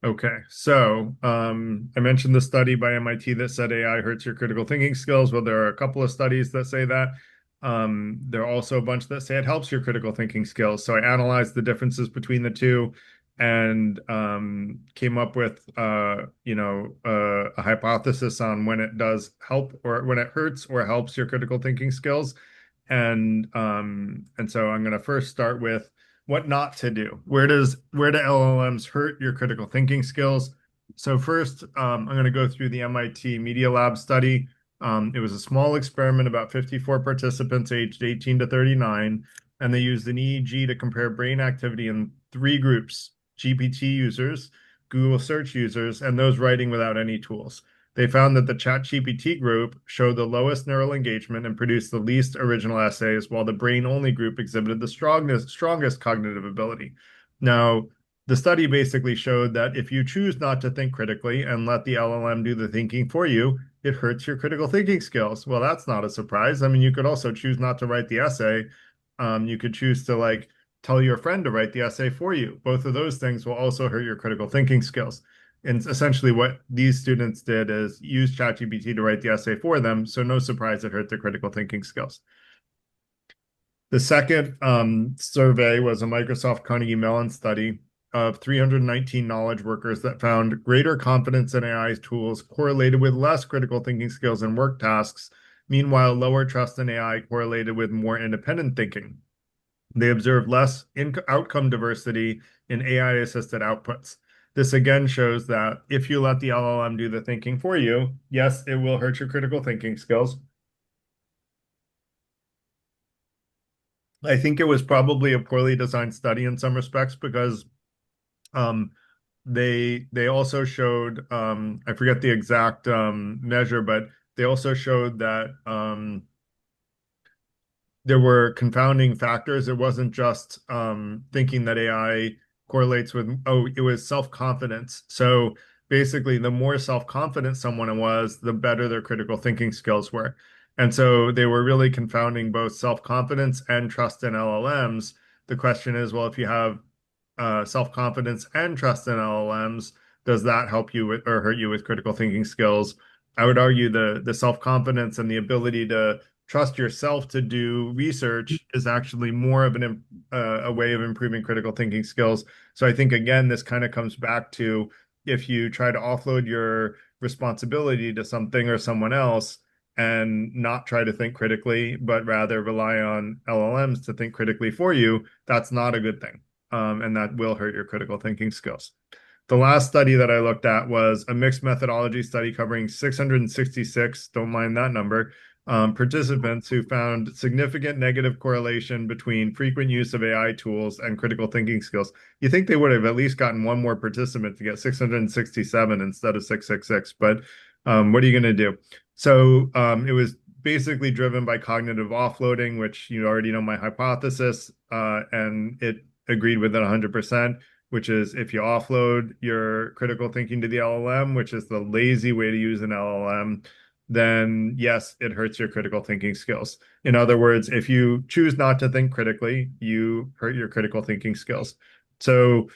Okay, so I mentioned the study by MIT that said AI hurts your critical thinking skills. Well, there are a couple of studies that say that. There are also a bunch that say it helps your critical thinking skills. So I analyzed the differences between the two and came up with a hypothesis on when it does help or when it hurts or helps your critical thinking skills. And so I'm going to first start with what not to do. Where do LLMs hurt your critical thinking skills? So first, I'm going to go through the MIT Media Lab study. It was a small experiment, about 54 participants aged 18 to 39, and they used an EEG to compare brain activity in three groups: GPT users, Google search users, and those writing without any tools. They found that the ChatGPT group showed the lowest neural engagement and produced the least original essays, while the brain-only group exhibited the strongest cognitive ability. Now, the study basically showed that if you choose not to think critically and let the LLM do the thinking for you, it hurts your critical thinking skills. Well, that's not a surprise. I mean, you could also choose not to write the essay. You could choose to tell your friend to write the essay for you. Both of those things will also hurt your critical thinking skills. And essentially what these students did is use ChatGPT to write the essay for them. So no surprise it hurt their critical thinking skills. The second survey was a Microsoft Carnegie Mellon study of 319 knowledge workers that found greater confidence in AI tools correlated with less critical thinking skills and work tasks. Meanwhile, lower trust in AI correlated with more independent thinking. They observed less outcome diversity in AI-assisted outputs. This again shows that if you let the LLM do the thinking for you, yes, it will hurt your critical thinking skills. I think it was probably a poorly designed study in some respects because um, they also showed I forget the exact measure, but they also showed that there were confounding factors. It wasn't just thinking that AI correlates with, oh, it was self-confidence. So basically, the more self-confident someone was, the better their critical thinking skills were. And so they were really confounding both self-confidence and trust in LLMs. The question is, well, if you have self-confidence and trust in LLMs, does that help you with, or hurt you with critical thinking skills? I would argue the self-confidence and the ability to trust yourself to do research is actually more of a way of improving critical thinking skills. So I think again, this kind of comes back to if you try to offload your responsibility to something or someone else and not try to think critically, but rather rely on LLMs to think critically for you, that's not a good thing. And that will hurt your critical thinking skills. The last study that I looked at was a mixed methodology study covering 666, don't mind that number, participants who found significant negative correlation between frequent use of AI tools and critical thinking skills. You think they would have at least gotten one more participant to get 667 instead of 666, but what are you going to do? So it was basically driven by cognitive offloading, which you already know my hypothesis, and it agreed with it 100%, which is if you offload your critical thinking to the LLM, which is the lazy way to use an LLM, then yes, it hurts your critical thinking skills. In other words, if you choose not to think critically, you hurt your critical thinking skills. So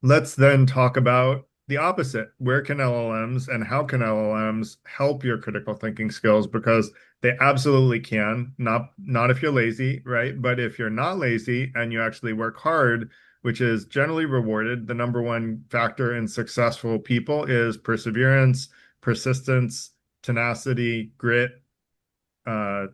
let's then talk about the opposite. Where can LLMs and how can LLMs help your critical thinking skills? Because they absolutely can, not if you're lazy, right? But if you're not lazy and you actually work hard, which is generally rewarded, the number one factor in successful people is perseverance, persistence, tenacity, grit, and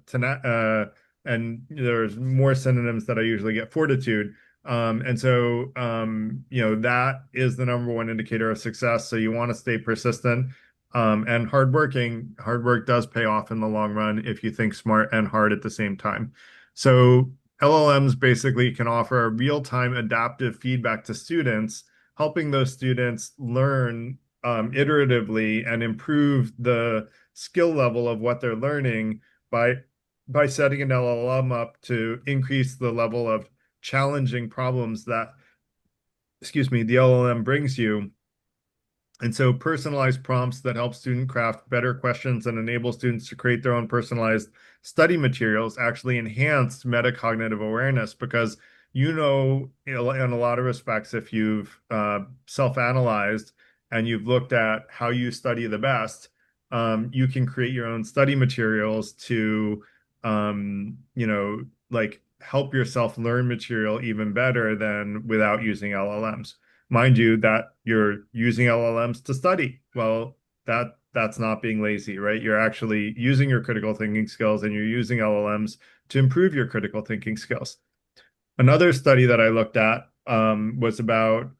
there's more synonyms that I usually get: fortitude. And so, that is the number one indicator of success. So you want to stay persistent and hardworking. Hard work does pay off in the long run if you think smart and hard at the same time. So LLMs basically can offer a real-time adaptive feedback to students, helping those students learn iteratively and improve the skill level of what they're learning by setting an LLM up to increase the level of challenging problems that, excuse me, the LLM brings you. And so personalized prompts that help student craft better questions and enable students to create their own personalized study materials actually enhance metacognitive awareness because in a lot of respects, if you've self-analyzed and you've looked at how you study the best, you can create your own study materials to, like help yourself learn material even better than without using LLMs. Mind you, that you're using LLMs to study. Well, that's not being lazy, right? You're actually using your critical thinking skills and you're using LLMs to improve your critical thinking skills. Another study that I looked at was about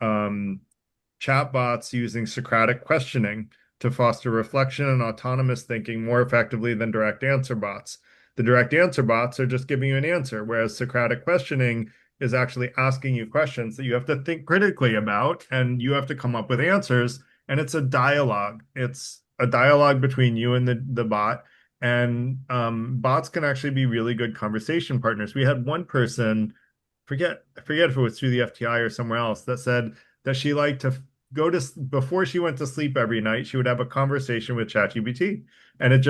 chatbots using Socratic questioning to foster reflection and autonomous thinking more effectively than direct answer bots. The direct answer bots are just giving you an answer, whereas Socratic questioning is actually asking you questions that you have to think critically about and you have to come up with answers. And it's a dialogue. It's a dialogue between you and the bot. And bots can actually be really good conversation partners. We had one person, I forget if it was through the FTI or somewhere else, that said that she liked to go to before she went to sleep every night, she would have a conversation with ChatGPT, and it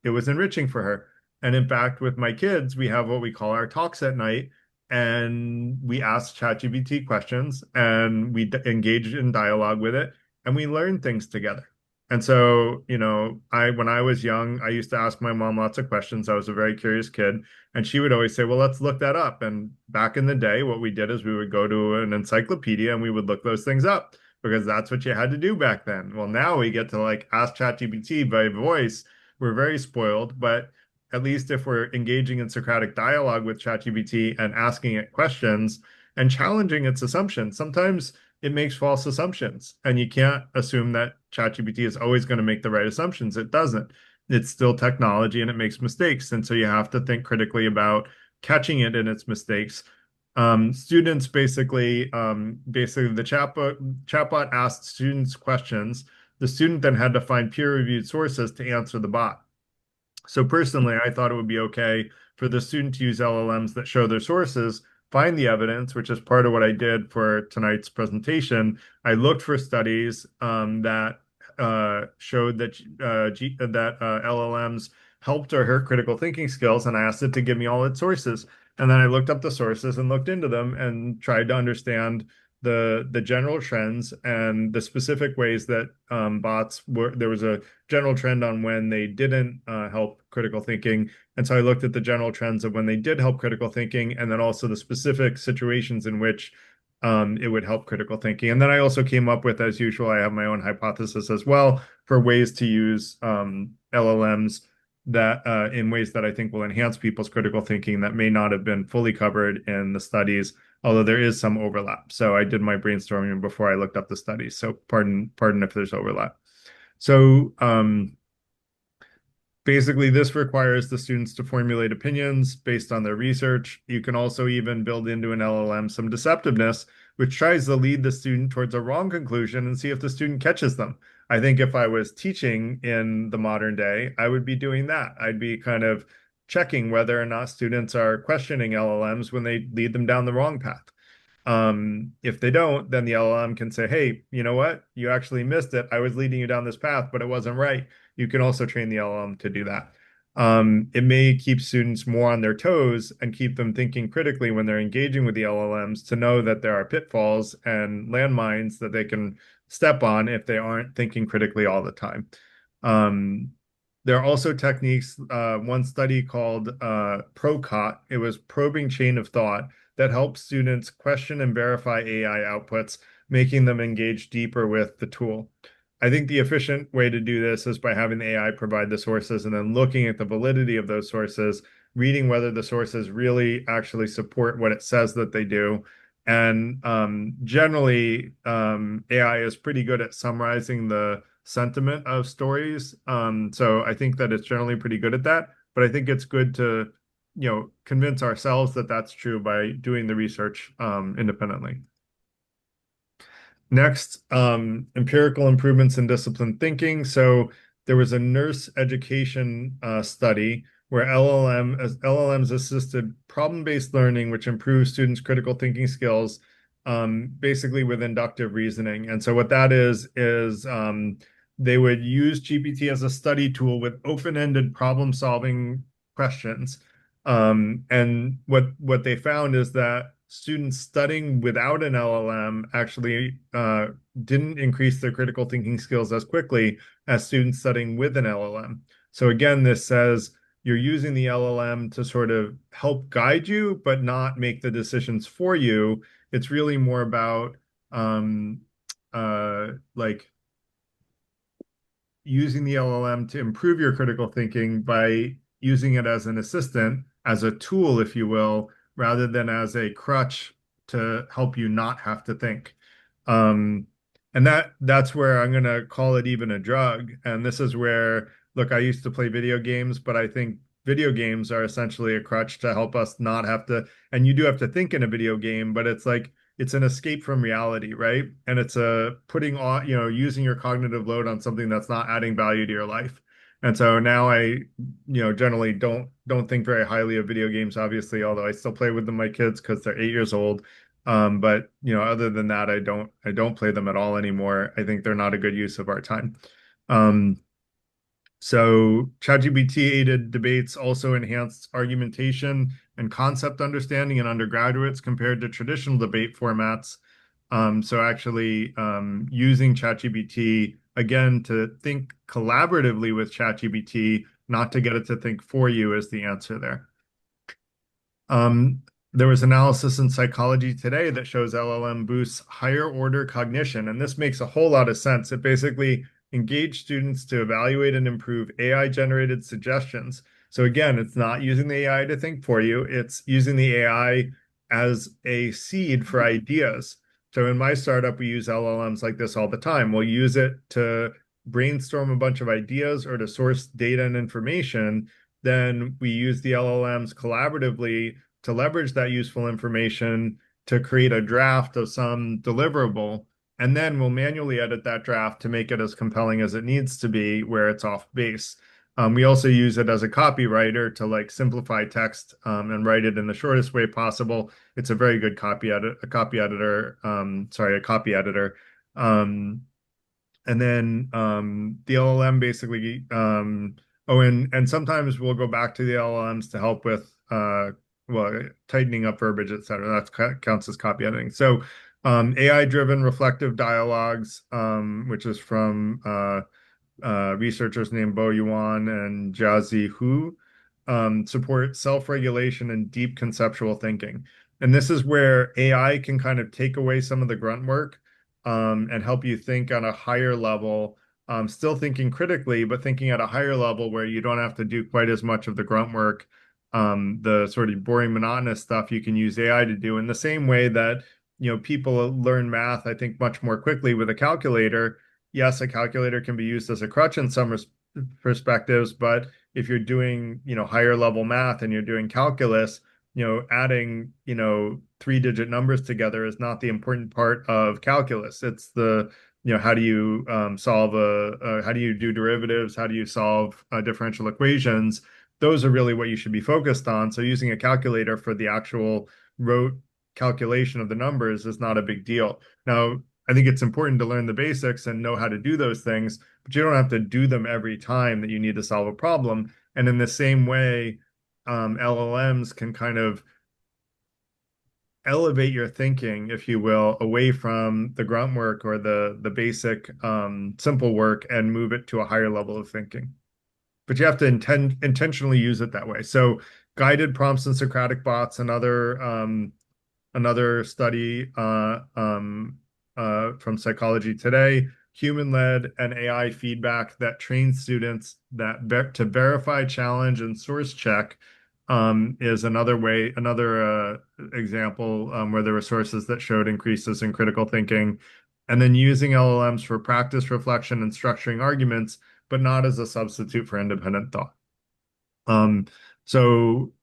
was enriching for her. And in fact, with my kids, we have what we call our talks at night, and we ask ChatGPT questions, and we engage in dialogue with it, and we learn things together. And so, I when I was young, I used to ask my mom lots of questions. I was a very curious kid. And she would always say, well, let's look that up. And back in the day, what we did is we would go to an encyclopedia and we would look those things up because that's what you had to do back then. Well, now we get to like ask ChatGPT by voice. We're very spoiled, but at least if we're engaging in Socratic dialogue with ChatGPT and asking it questions and challenging its assumptions, sometimes it makes false assumptions. And you can't assume that ChatGPT is always going to make the right assumptions. It doesn't. It's still technology and it makes mistakes. And so you have to think critically about catching it in its mistakes. Students basically the chatbot asked students questions. The student then had to find peer-reviewed sources to answer the bot. So personally, I thought it would be okay for the student to use LLMs that show their sources, find the evidence, which is part of what I did for tonight's presentation. I looked for studies that showed that LLMs helped or hurt critical thinking skills, and I asked it to give me all its sources. And then I looked up the sources and looked into them and tried to understand the general trends and the specific ways that bots were. There was a general trend on when they didn't help critical thinking. And so I looked at the general trends of when they did help critical thinking, and then also the specific situations in which it would help critical thinking. And then I also came up with, as usual, I have my own hypothesis as well for ways to use LLMs that in ways that I think will enhance people's critical thinking that may not have been fully covered in the studies, although there is some overlap. So I did my brainstorming before I looked up the studies. So pardon if there's overlap. So basically, this requires the students to formulate opinions based on their research. You can also even build into an LLM some deceptiveness, which tries to lead the student towards a wrong conclusion and see if the student catches them. I think if I was teaching in the modern day, I would be doing that. I'd be kind of checking whether or not students are questioning LLMs when they lead them down the wrong path. If they don't, then the LLM can say, hey, you know what? You actually missed it. I was leading you down this path, but it wasn't right. You can also train the LLM to do that. It may keep students more on their toes and keep them thinking critically when they're engaging with the LLMs to know that there are pitfalls and landmines that they can step on if they aren't thinking critically all the time. There are also techniques, one study called ProCOT, it was probing chain of thought, that helps students question and verify AI outputs, making them engage deeper with the tool. I think the efficient way to do this is by having the AI provide the sources and then looking at the validity of those sources, reading whether the sources really actually support what it says that they do. And generally, AI is pretty good at summarizing the sentiment of stories. So I think that it's generally pretty good at that. But I think it's good to convince ourselves that that's true by doing the research independently. Next, empirical improvements in disciplined thinking. So there was a nurse education study where LLMs assisted problem-based learning, which improves students' critical thinking skills, basically with inductive reasoning. And so what that is they would use GPT as a study tool with open-ended problem-solving questions. And what they found is that students studying without an LLM actually didn't increase their critical thinking skills as quickly as students studying with an LLM. So again, this says you're using the LLM to sort of help guide you, but not make the decisions for you. It's really more about um, like using the LLM to improve your critical thinking by using it as an assistant, as a tool, if you will, rather than as a crutch to help you not have to think. Um, and that's where I'm gonna call it even a drug. And this is where, look, I used to play video games, but I think video games are essentially a crutch to help us not have to, and you do have to think in a video game, but it's like it's an escape from reality, right? And it's a putting on, using your cognitive load on something that's not adding value to your life. And so now generally don't think very highly of video games, obviously, although I still play with them, my kids, because they're 8 years old. But other than that, I don't play them at all anymore. I think they're not a good use of our time. Um, so ChatGPT aided debates also enhanced argumentation and concept understanding in undergraduates compared to traditional debate formats. So actually using ChatGPT again to think collaboratively with ChatGPT, not to get it to think for you is the answer there. Um, there was analysis in Psychology Today that shows LLM boosts higher order cognition, and this makes a whole lot of sense. It basically engaged students to evaluate and improve AI-generated suggestions. So again, it's not using the AI to think for you, it's using the AI as a seed for ideas. So in my startup, we use LLMs like this all the time. We'll use it to brainstorm a bunch of ideas or to source data and information. Then we use the LLMs collaboratively to leverage that useful information to create a draft of some deliverable. And then we'll manually edit that draft to make it as compelling as it needs to be where it's off base. We also use it as a copywriter to like simplify text and write it in the shortest way possible. It's a very good copy editor. A copy editor. And then the LLM basically and sometimes we'll go back to the LLMs to help with tightening up verbiage, et cetera. That counts as copy editing. So AI-driven reflective dialogues, which is from researchers named Bo Yuan and Jiazi Hu, support self-regulation and deep conceptual thinking. And this is where AI can kind of take away some of the grunt work and help you think on a higher level, still thinking critically, but thinking at a higher level where you don't have to do quite as much of the grunt work, the sort of boring, monotonous stuff you can use AI to do in the same way that, people learn math, I think, much more quickly with a calculator. Yes, a calculator can be used as a crutch in some perspectives, but if you're doing, higher level math and you're doing calculus, adding, 3-digit numbers together is not the important part of calculus. It's the, how do you how do you do derivatives? How do you solve differential equations? Those are really what you should be focused on. So using a calculator for the actual rote calculation of the numbers is not a big deal. Now, I think it's important to learn the basics and know how to do those things, but you don't have to do them every time that you need to solve a problem. And in the same way, LLMs can kind of elevate your thinking, if you will, away from the grunt work or the basic simple work and move it to a higher level of thinking. But you have to intentionally use it that way. So guided prompts and Socratic bots, another study from Psychology Today, human-led and AI feedback that trains students to verify, challenge, and source check is another example where there were sources that showed increases in critical thinking. And then using LLMs for practice, reflection, and structuring arguments, but not as a substitute for independent thought. So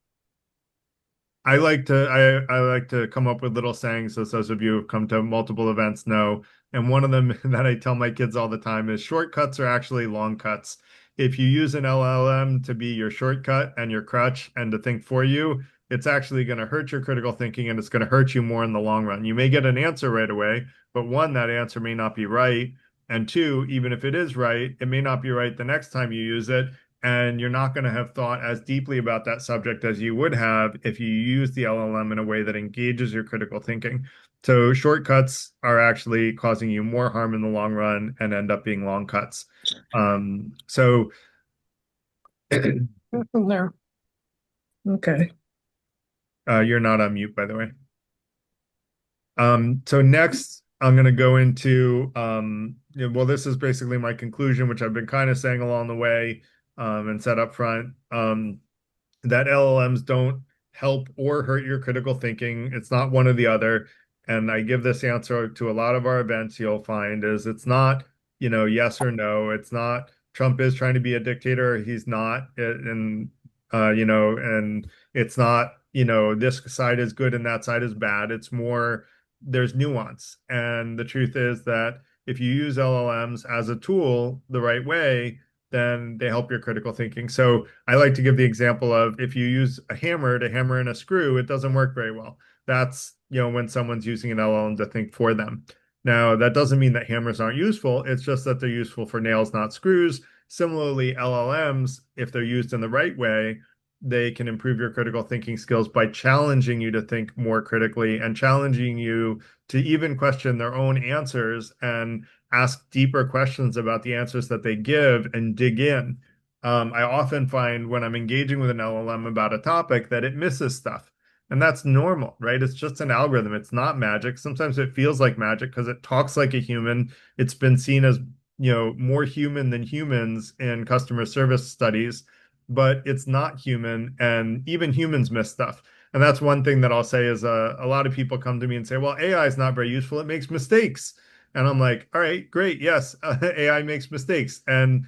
I like to come up with little sayings, as those of you who've come to multiple events know. And one of them that I tell my kids all the time is shortcuts are actually long cuts. If you use an LLM to be your shortcut and your crutch and to think for you, it's actually going to hurt your critical thinking and it's going to hurt you more in the long run. You may get an answer right away, but one, that answer may not be right. And two, even if it is right, it may not be right the next time you use it. and you're not going to have thought as deeply about that subject as you would have if you use the LLM in a way that engages your critical thinking. So shortcuts are actually causing you more harm in the long run and end up being long cuts. So From there. Okay. you're not on mute, by the way. So next, I'm going to go into, well, this is basically my conclusion, which I've been kind of saying along the way, and set up front. That LLMs don't help or hurt your critical thinking. It's not one or the other. And I give this answer to a lot of our events, you'll find is it's not, yes or no. It's not Trump is trying to be a dictator, he's not. And it's not, this side is good and that side is bad. It's more there's nuance. And the truth is that if you use LLMs as a tool the right way, then they help your critical thinking. So I like to give the example of if you use a hammer to hammer in a screw, it doesn't work very well. That's, when someone's using an LLM to think for them. Now, that doesn't mean that hammers aren't useful. It's just that they're useful for nails, not screws. Similarly, LLMs, if they're used in the right way, they can improve your critical thinking skills by challenging you to think more critically and challenging you to even question their own answers and ask deeper questions about the answers that they give and dig in. I often find when I'm engaging with an LLM about a topic that it misses stuff. And that's normal, right? It's just an algorithm. It's not magic. Sometimes it feels like magic because it talks like a human. It's been seen as, more human than humans in customer service studies, but it's not human. And even humans miss stuff. And that's one thing that I'll say is a lot of people come to me and say, well, AI is not very useful. It makes mistakes. And I'm like, all right, great. Yes, AI makes mistakes. And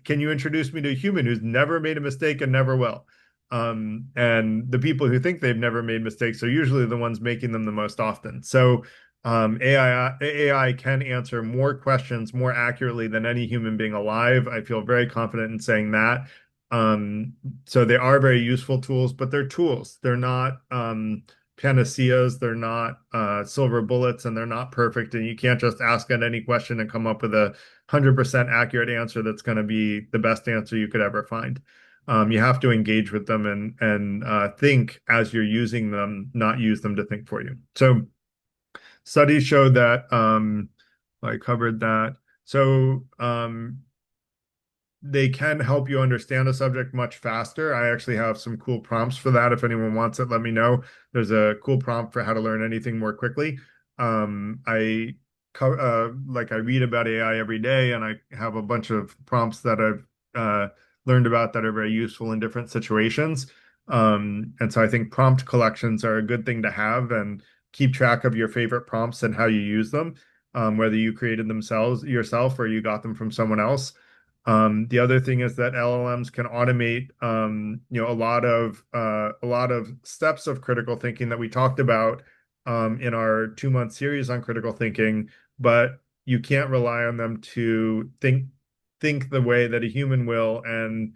can you introduce me to a human who's never made a mistake and never will? And the people who think they've never made mistakes are usually the ones making them the most often. So AI can answer more questions more accurately than any human being alive. I feel very confident in saying that. Um, so they are very useful tools, but they're tools. They're not panaceas, they're not silver bullets, and they're not perfect. And you can't just ask it any question and come up with 100% accurate answer that's going to be the best answer you could ever find. You have to engage with them and think as you're using them, not use them to think for you. So studies show that I covered that. So they can help you understand a subject much faster. I actually have some cool prompts for that. If anyone wants it, let me know. There's a cool prompt for how to learn anything more quickly. I read about AI every day, and I have a bunch of prompts that I've learned about that are very useful in different situations. And so I think prompt collections are a good thing to have and keep track of your favorite prompts and how you use them, whether you created themselves yourself or you got them from someone else. The other thing is that LLMs can automate, a lot of steps of critical thinking that we talked about in our 2-month series on critical thinking, but you can't rely on them to think the way that a human will and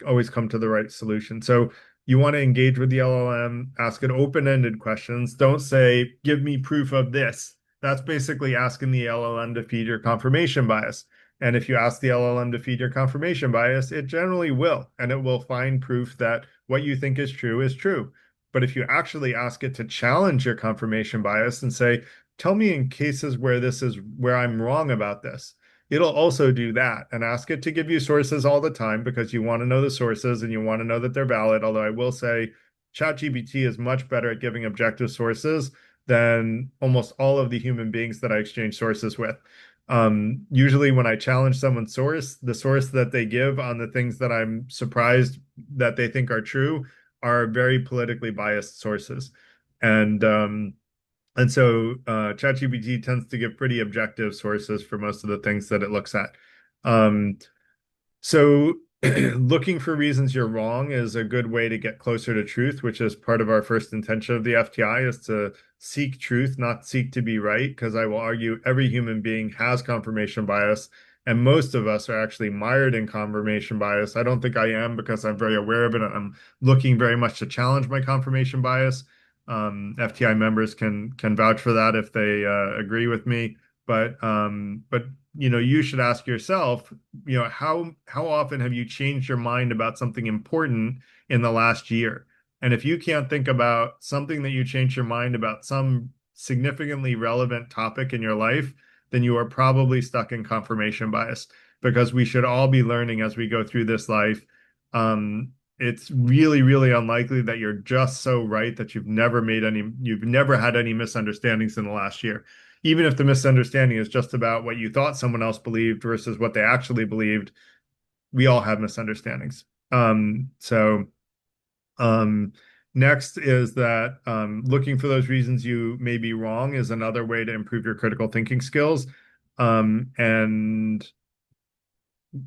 always come to the right solution. So you want to engage with the LLM, ask it open-ended questions. Don't say, "Give me proof of this." That's basically asking the LLM to feed your confirmation bias. And if you ask the LLM to feed your confirmation bias, it generally will, and it will find proof that what you think is true is true. But if you actually ask it to challenge your confirmation bias and say, tell me in cases where this is where I'm wrong about this, it'll also do that and ask it to give you sources all the time because you want to know the sources and you want to know that they're valid. Although I will say ChatGPT is much better at giving objective sources than almost all of the human beings that I exchange sources with. Usually when I challenge someone's source, the source that they give on the things that I'm surprised that they think are true are very politically biased sources. And so ChatGPT tends to give pretty objective sources for most of the things that it looks at. Um, so looking for reasons you're wrong is a good way to get closer to truth, which is part of our first intention of the FTI is to seek truth, not seek to be right, because I will argue every human being has confirmation bias, and most of us are actually mired in confirmation bias. I don't think I am because I'm very aware of it, and I'm looking very much to challenge my confirmation bias. FTI members can vouch for that if they agree with me. But you should ask yourself, how often have you changed your mind about something important in the last year? And if you can't think about something that you changed your mind about, some significantly relevant topic in your life, then you are probably stuck in confirmation bias, because we should all be learning as we go through this life. It's really, really unlikely that you're just so right that you've never had any misunderstandings in the last year. Even if the misunderstanding is just about what you thought someone else believed versus what they actually believed, we all have misunderstandings. So um, next is that looking for those reasons you may be wrong is another way to improve your critical thinking skills. And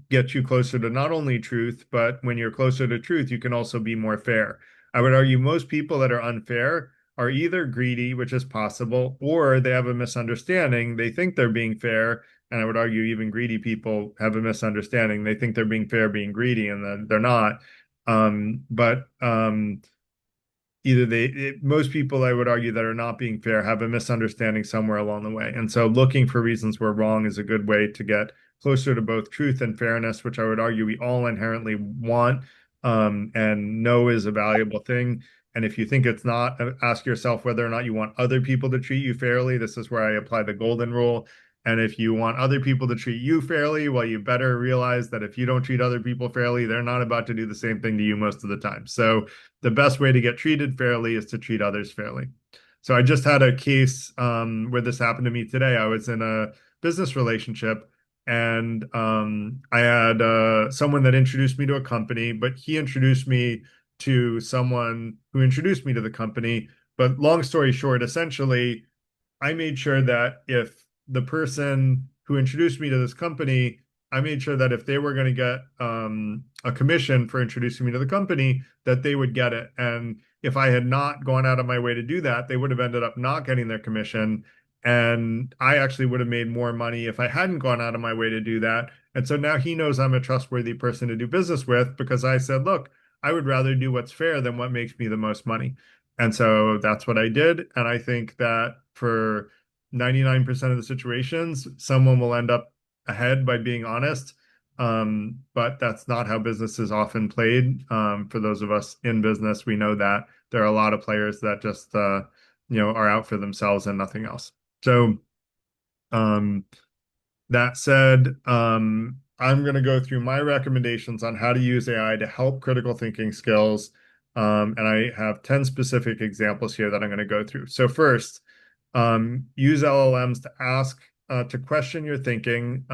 get you closer to not only truth, but when you're closer to truth, you can also be more fair. I would argue most people that are unfair are either greedy, which is possible, or they have a misunderstanding. They think they're being fair. And I would argue even greedy people have a misunderstanding. They think they're being fair, being greedy, and then they're not. But either most people I would argue that are not being fair have a misunderstanding somewhere along the way. And so looking for reasons we're wrong is a good way to get closer to both truth and fairness, which I would argue we all inherently want, and know is a valuable thing. And if you think it's not, ask yourself whether or not you want other people to treat you fairly. This is where I apply the golden rule. And if you want other people to treat you fairly, well, you better realize that if you don't treat other people fairly, they're not about to do the same thing to you most of the time. So the best way to get treated fairly is to treat others fairly. So I just had a case where this happened to me today. I was in a business relationship, and I had someone that introduced me to a company, but he introduced me to someone who introduced me to the company. But long story short, essentially, I made sure that if the person who introduced me to this company, I made sure that if they were going to get a commission for introducing me to the company, that they would get it. And if I had not gone out of my way to do that, they would have ended up not getting their commission. And I actually would have made more money if I hadn't gone out of my way to do that. And so now he knows I'm a trustworthy person to do business with, because I said, look, I would rather do what's fair than what makes me the most money. And so that's what I did. And I think that for 99% of the situations, someone will end up ahead by being honest. But that's not how business is often played. For those of us in business, we know that there are a lot of players that just, are out for themselves and nothing else. So, um, that said, I'm going to go through my recommendations on how to use AI to help critical thinking skills. And I have 10 specific examples here that I'm going to go through. So first, use LLMs to to question your thinking.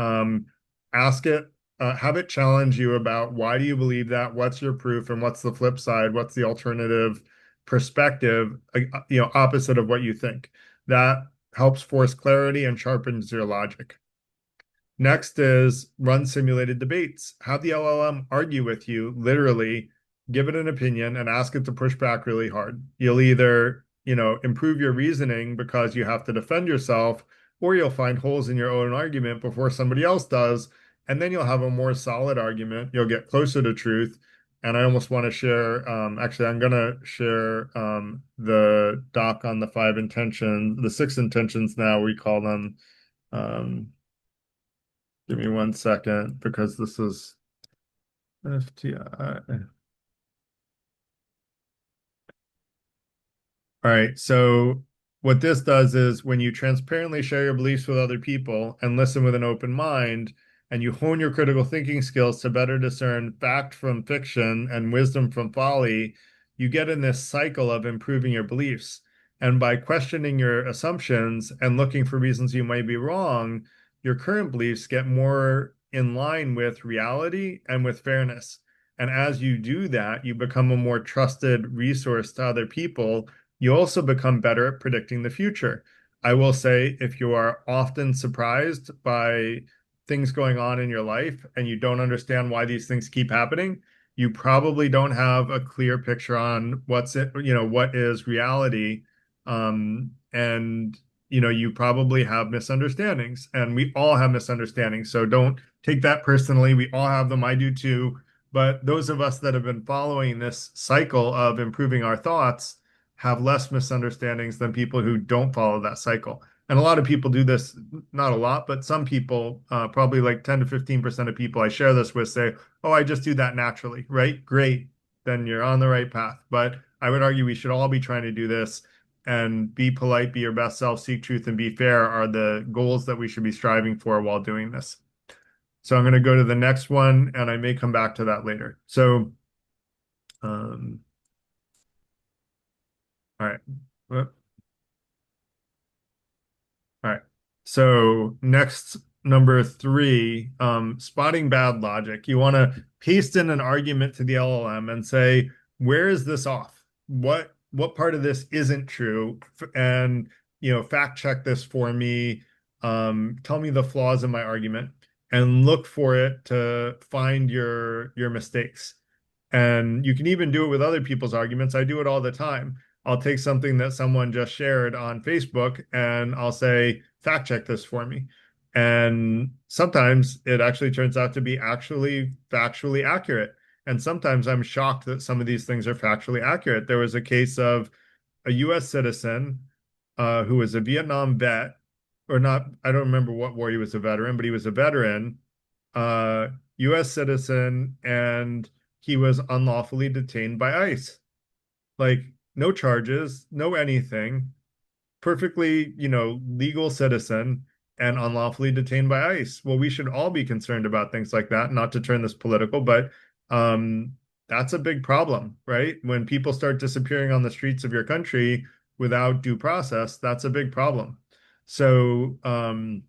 Ask it, have it challenge you about why do you believe that? What's your proof? And what's the flip side? What's the alternative perspective, opposite of what you think? That helps force clarity and sharpens your logic. Next is run simulated debates. Have the LLM argue with you, literally, give it an opinion and ask it to push back really hard. You'll either, improve your reasoning because you have to defend yourself, or you'll find holes in your own argument before somebody else does. And then you'll have a more solid argument. You'll get closer to truth. And I almost want to share, actually, I'm going to share the doc on the the 6 intentions now, we call them. Um, Give me 1 second because this is FTI. All right. So what this does is when you transparently share your beliefs with other people and listen with an open mind, and you hone your critical thinking skills to better discern fact from fiction and wisdom from folly, you get in this cycle of improving your beliefs. And by questioning your assumptions and looking for reasons you might be wrong, your current beliefs get more in line with reality and with fairness. And as you do that, you become a more trusted resource to other people. You also become better at predicting the future. I will say, if you are often surprised by things going on in your life and you don't understand why these things keep happening, you probably don't have a clear picture on what is reality. And you probably have misunderstandings, and we all have misunderstandings. So don't take that personally. We all have them. I do too. But those of us that have been following this cycle of improving our thoughts have less misunderstandings than people who don't follow that cycle. And a lot of people do this, not a lot, but some people, probably like 10 to 15% of people I share this with say, oh, I just do that naturally, right? Great. Then you're on the right path. But I would argue we should all be trying to do this and be polite, be your best self, seek truth, and be fair are the goals that we should be striving for while doing this. So I'm going to go to the next one, and I may come back to that later. So, um, all right. All right. So next, number three, spotting bad logic. You want to paste in an argument to the LLM and say, where is this off? What part of this isn't true? And fact check this for me. Tell me the flaws in my argument and look for it to find your mistakes. And you can even do it with other people's arguments. I do it all the time. I'll take something that someone just shared on Facebook and I'll say, fact check this for me. And sometimes it actually turns out to be actually factually accurate. And sometimes I'm shocked that some of these things are factually accurate. There was a case of a US citizen who was a Vietnam vet, or not, I don't remember what war he was a veteran, but he was a veteran, uh, US citizen, and he was unlawfully detained by ICE. Like, no charges, no anything, perfectly, legal citizen and unlawfully detained by ICE. Well, we should all be concerned about things like that, not to turn this political, but that's a big problem, right? When people start disappearing on the streets of your country without due process, that's a big problem. So, and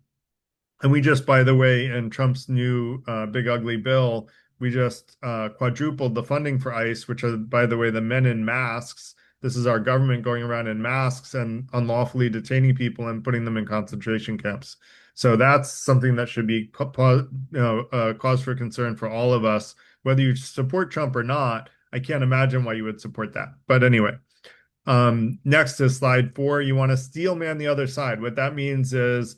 we just, by the way, in Trump's new big ugly bill, we just quadrupled the funding for ICE, which are, by the way, the men in masks. This is our government going around in masks and unlawfully detaining people and putting them in concentration camps. So that's something that should be cause for concern for all of us, whether you support Trump or not. I can't imagine why you would support that. But anyway, next is slide 4. You want to steel man the other side. What that means is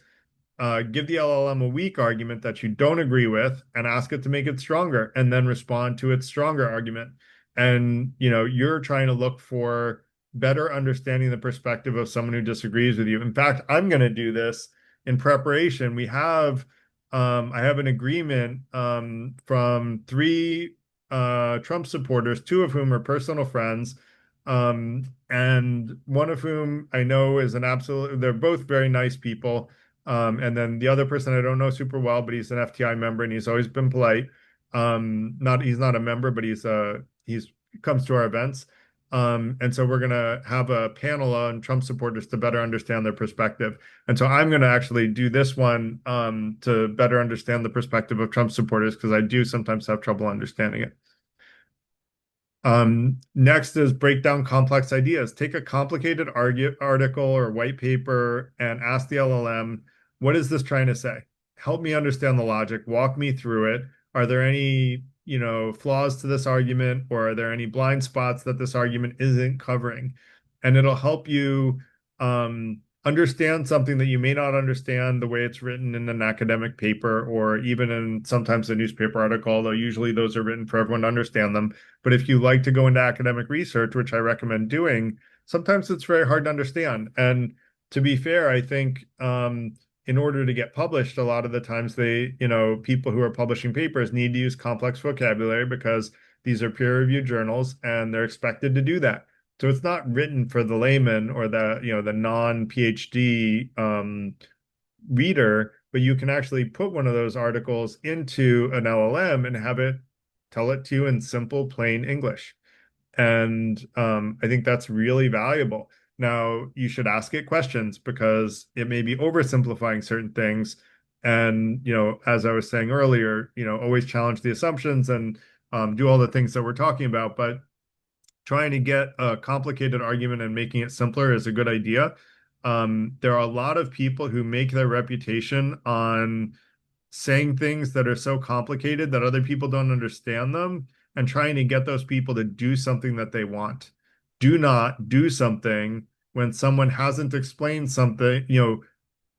give the LLM a weak argument that you don't agree with and ask it to make it stronger and then respond to its stronger argument. And, you're trying to look for better understanding the perspective of someone who disagrees with you. In fact, I'm going to do this in preparation. I have an agreement from 3 Trump supporters, 2 of whom are personal friends, and one of whom I know is they're both very nice people. And then the other person I don't know super well, but he's an FTI member and he's always been polite. He's not a member, but he's comes to our events. And so we're gonna have a panel on Trump supporters to better understand their perspective. And so I'm gonna actually do this one to better understand the perspective of Trump supporters because I do sometimes have trouble understanding it. Next is break down complex ideas. Take a complicated article or white paper and ask the LLM, what is this trying to say? Help me understand the logic. Walk me through it. Are there any, flaws to this argument, or are there any blind spots that this argument isn't covering? And it'll help you understand something that you may not understand the way it's written in an academic paper or even in sometimes a newspaper article, although usually those are written for everyone to understand them. But if you like to go into academic research, which I recommend doing, sometimes it's very hard to understand. And to be fair, I think in order to get published, a lot of the times people who are publishing papers need to use complex vocabulary because these are peer-reviewed journals and they're expected to do that. So it's not written for the layman or the non-PhD reader, but you can actually put one of those articles into an LLM and have it tell it to you in simple, plain English. And I think that's really valuable. Now, you should ask it questions because it may be oversimplifying certain things. And, as I was saying earlier, always challenge the assumptions and do all the things that we're talking about. But trying to get a complicated argument and making it simpler is a good idea. There are a lot of people who make their reputation on saying things that are so complicated that other people don't understand them and trying to get those people to do something that they want. Do not do something when someone hasn't explained something,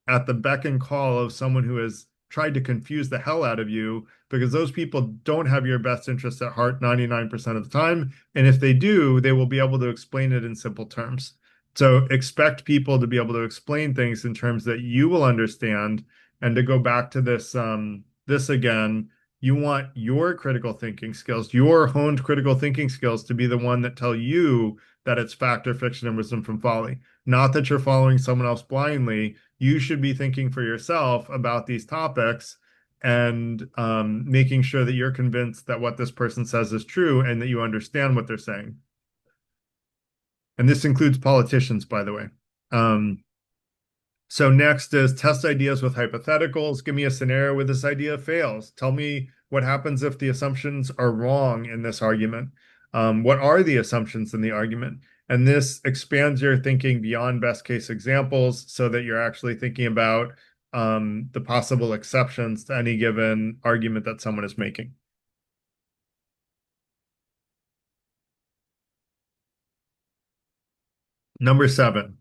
at the beck and call of someone who has tried to confuse the hell out of you, because those people don't have your best interests at heart 99% of the time. And if they do, they will be able to explain it in simple terms. So expect people to be able to explain things in terms that you will understand. And to go back to this again, you want your critical thinking skills, your honed critical thinking skills to be the one that tell you that it's fact or fiction and wisdom from folly. Not that you're following someone else blindly. You should be thinking for yourself about these topics and making sure that you're convinced that what this person says is true and that you understand what they're saying. And this includes politicians, by the way. Um, so next is test ideas with hypotheticals. Give me a scenario where this idea fails. Tell me what happens if the assumptions are wrong in this argument. What are the assumptions in the argument? And this expands your thinking beyond best case examples so that you're actually thinking about the possible exceptions to any given argument that someone is making. Number 7,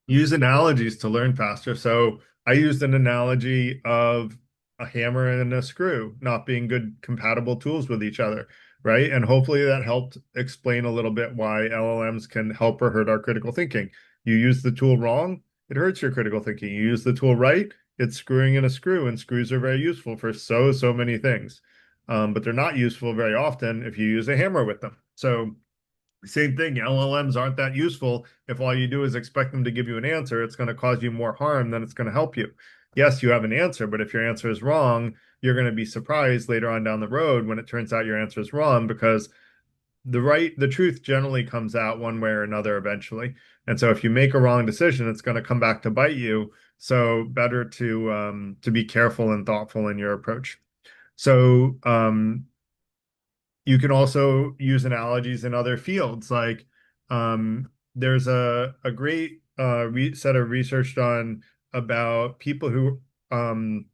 use analogies to learn faster. So I used an analogy of a hammer and a screw not being good compatible tools with each other, right? And hopefully that helped explain a little bit why LLMs can help or hurt our critical thinking. You use the tool wrong, it hurts your critical thinking. You use the tool right, it's screwing in a screw, and screws are very useful for so many things. But they're not useful very often if you use a hammer with them. So same thing, LLMs aren't that useful if all you do is expect them to give you an answer. It's going to cause you more harm than it's going to help you. Yes, you have an answer, but if your answer is wrong, you're going to be surprised later on down the road when it turns out your answer is wrong because the truth generally comes out one way or another eventually. And so if you make a wrong decision, it's going to come back to bite you. So better to be careful and thoughtful in your approach. So you can also use analogies in other fields. Like there's a great set of research done about people who um,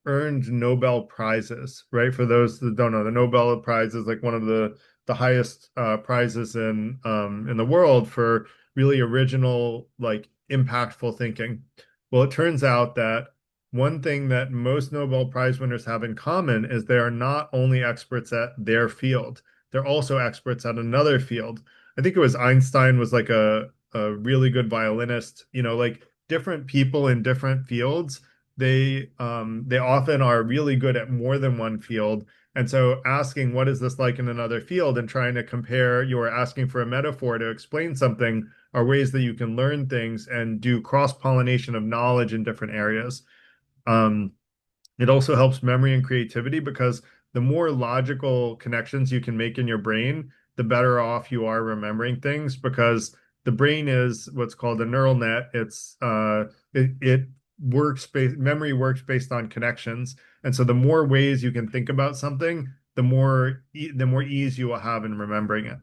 earned Nobel Prizes, right? For those that don't know, the Nobel Prize is like one of the highest prizes in the world for really original, like impactful thinking. Well, it turns out that one thing that most Nobel Prize winners have in common is they are not only experts at their field, they're also experts at another field. I think it was Einstein was like a really good violinist, like different people in different fields they often are really good at more than one field. And so asking what is this like in another field and trying to compare, you're asking for a metaphor to explain something are ways that you can learn things and do cross-pollination of knowledge in different areas. Um, it also helps memory and creativity because the more logical connections you can make in your brain, the better off you are remembering things because the brain is what's called a neural net. It works based memory works based on connections. And so the more ways you can think about something, the more ease you will have in remembering it.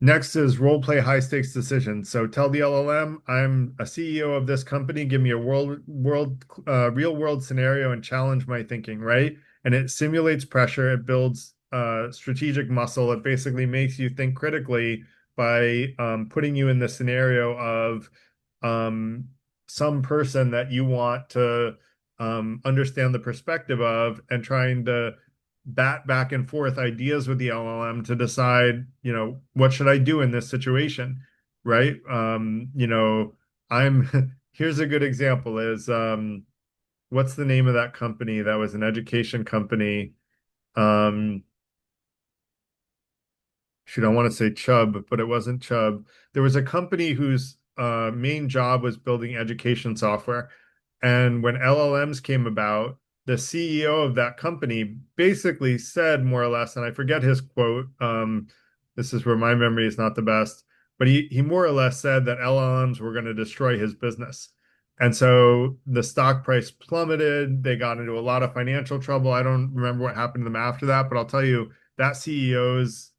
Next is role play high stakes decisions. So tell the LLM, I'm a CEO of this company. Give me a real world scenario and challenge my thinking, right? And it simulates pressure. It builds strategic muscle. It basically makes you think critically by putting you in the scenario of um, some person that you want to understand the perspective of and trying to bat back and forth ideas with the LLM to decide, what should I do in this situation, right? I'm here's a good example is what's the name of that company that was an education company? Um, shoot, I want to say Chubb, but it wasn't Chubb. There was a company whose main job was building education software. And when LLMs came about, the CEO of that company basically said more or less, and I forget his quote. This is where my memory is not the best, but he more or less said that LLMs were going to destroy his business. And so the stock price plummeted. They got into a lot of financial trouble. I don't remember what happened to them after that, but I'll tell you that CEO's,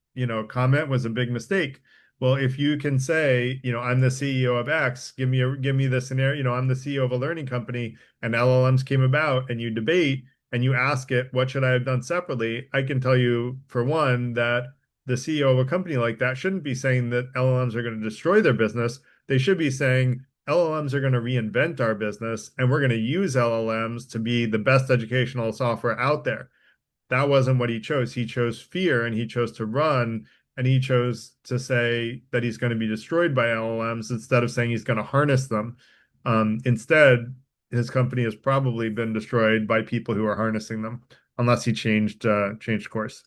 comment was a big mistake. Well, if you can say, I'm the CEO of X, give me the scenario, I'm the CEO of a learning company and LLMs came about and you debate and you ask it, what should I have done separately? I can tell you for one that the CEO of a company like that shouldn't be saying that LLMs are going to destroy their business. They should be saying LLMs are going to reinvent our business and we're going to use LLMs to be the best educational software out there. That wasn't what he chose. He chose fear and he chose to run and he chose to say that he's going to be destroyed by LLMs instead of saying he's going to harness them. Instead, his company has probably been destroyed by people who are harnessing them, unless he changed course.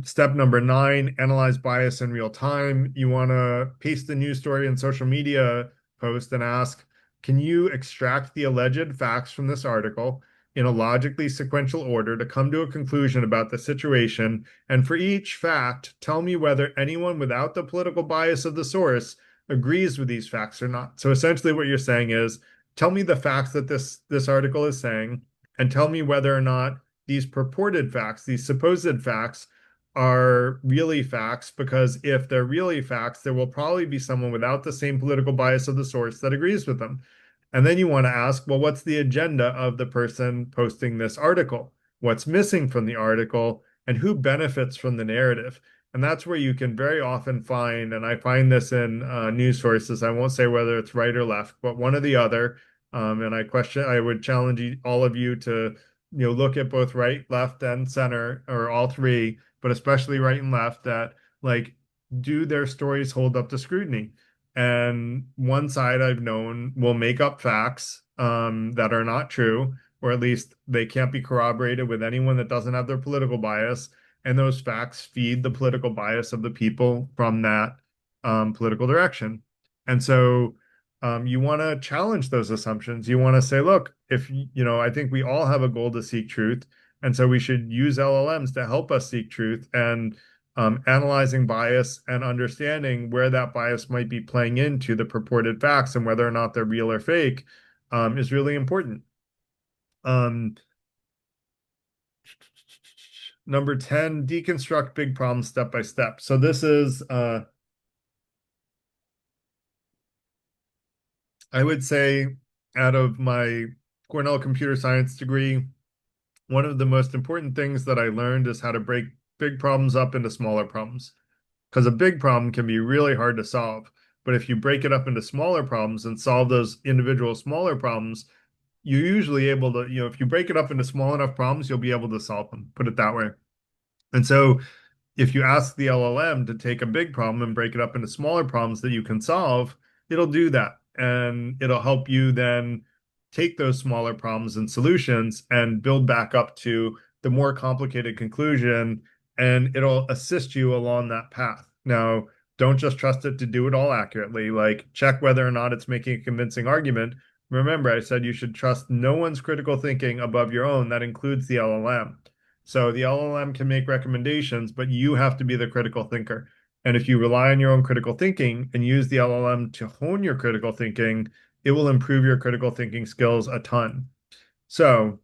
Step number 9, analyze bias in real time. You want to paste the news story in social media post and ask, can you extract the alleged facts from this article in a logically sequential order to come to a conclusion about the situation? And for each fact, tell me whether anyone without the political bias of the source agrees with these facts or not. So essentially what you're saying is, tell me the facts that this article is saying, and tell me whether or not these purported facts, these supposed facts, are really facts, because if they're really facts, there will probably be someone without the same political bias of the source that agrees with them. And then you want to ask, well, what's the agenda of the person posting this article? What's missing from the article? And who benefits from the narrative? And that's where you can very often find, and I find this in news sources, I won't say whether it's right or left, but one or the other. And I would challenge all of you to, look at both right, left, and center, or all three, but especially right and left, that like, do their stories hold up to scrutiny? And one side I've known will make up facts that are not true, or at least they can't be corroborated with anyone that doesn't have their political bias. And those facts feed the political bias of the people from that political direction. And so you want to challenge those assumptions. You want to say, look, if I think we all have a goal to seek truth. And so we should use LLMs to help us seek truth, and analyzing bias and understanding where that bias might be playing into the purported facts and whether or not they're real or fake is really important. Um, Number 10, deconstruct big problems step by step. So this is, I would say, out of my Cornell computer science degree, one of the most important things that I learned is how to break big problems up into smaller problems. Because a big problem can be really hard to solve. But if you break it up into smaller problems and solve those individual smaller problems, you're usually able to, if you break it up into small enough problems, you'll be able to solve them, put it that way. And so if you ask the LLM to take a big problem and break it up into smaller problems that you can solve, it'll do that. And it'll help you then take those smaller problems and solutions and build back up to the more complicated conclusion. And it'll assist you along that path. Now, don't just trust it to do it all accurately. Like, check whether or not it's making a convincing argument. Remember, I said you should trust no one's critical thinking above your own. That includes the LLM. So the LLM can make recommendations, but you have to be the critical thinker. And if you rely on your own critical thinking and use the LLM to hone your critical thinking, it will improve your critical thinking skills a ton. So,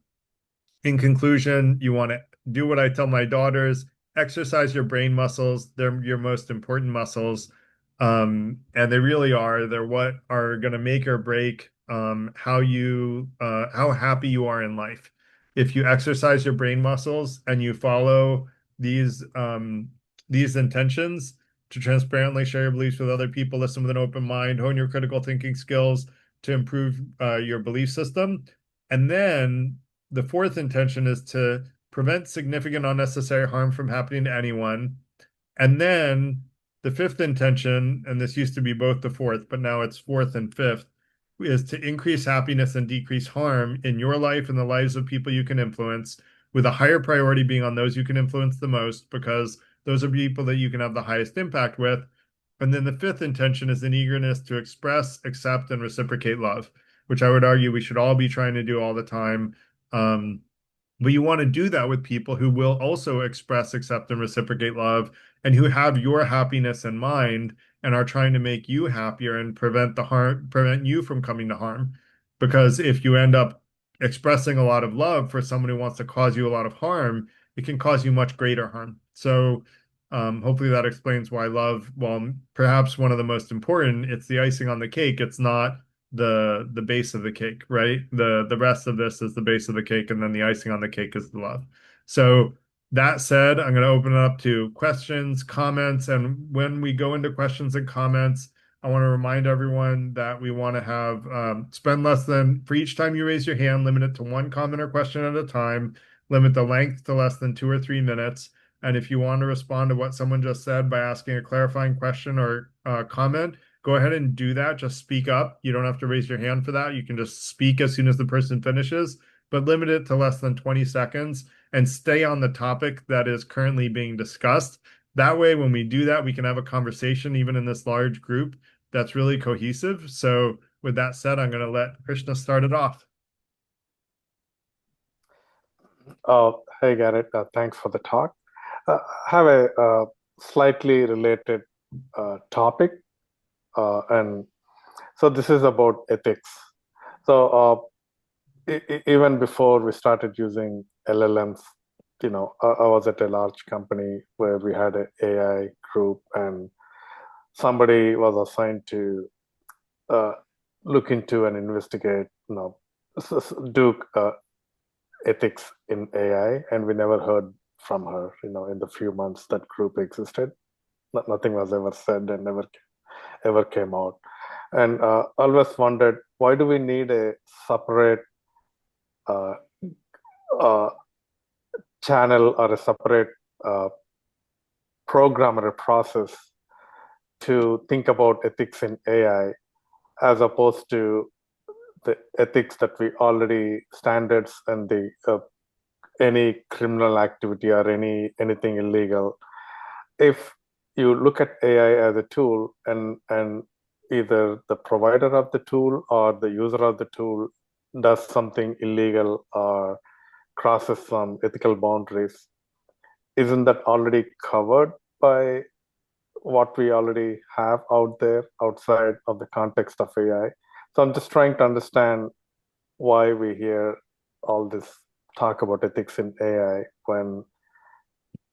in conclusion, you want to do what I tell my daughters: exercise your brain muscles. They're your most important muscles. And they really are. They're what are going to make or break how happy you are in life. If you exercise your brain muscles and you follow these intentions to transparently share your beliefs with other people, listen with an open mind, hone your critical thinking skills to improve your belief system, and then the fourth intention is to prevent significant unnecessary harm from happening to anyone. And then the fifth intention, and this used to be both the fourth, but now it's fourth and fifth, is to increase happiness and decrease harm in your life and the lives of people you can influence, with a higher priority being on those you can influence the most, because those are people that you can have the highest impact with. And then the fifth intention is an eagerness to express, accept, and reciprocate love, which I would argue we should all be trying to do all the time. Um, but you want to do that with people who will also express, accept, and reciprocate love, and who have your happiness in mind and are trying to make you happier and prevent you from coming to harm. Because if you end up expressing a lot of love for someone who wants to cause you a lot of harm, it can cause you much greater harm. So hopefully that explains why love, well, perhaps one of the most important, it's the icing on the cake. It's not the base of the cake, right? The rest of this is the base of the cake, and then the icing on the cake is the love. So that said, I'm going to open it up to questions, comments, and when we go into questions and comments, I want to remind everyone that we want to have spend less than, for each time you raise your hand, limit it to one comment or question at a time, limit the length to less than 2 or 3 minutes. And if you want to respond to what someone just said by asking a clarifying question or comment, go ahead and do that. Just speak up. You don't have to raise your hand for that. You can just speak as soon as the person finishes, but limit it to less than 20 seconds and stay on the topic that is currently being discussed. That way, when we do that, we can have a conversation, even in this large group, that's really cohesive. So, with that said, I'm going to let Krishna start it off. Hey, Garrett, thanks for the talk. I have a slightly related topic, and so this is about ethics. So, even before we started using LLMs, I was at a large company where we had an AI group, and somebody was assigned to uh, look into and investigate, do ethics in AI, and we never heard from her. In the few months that group existed, nothing was ever said and never ever came out. And always wondered, why do we need a separate uh, uh, channel or a separate uh, program or a process to think about ethics in AI, as opposed to the ethics that we already standards and the any criminal activity or anything illegal. If you look at AI as a tool, and either the provider of the tool or the user of the tool does something illegal or crosses some ethical boundaries, isn't that already covered by what we already have out there outside of the context of AI? So I'm just trying to understand why we hear all this talk about ethics in AI when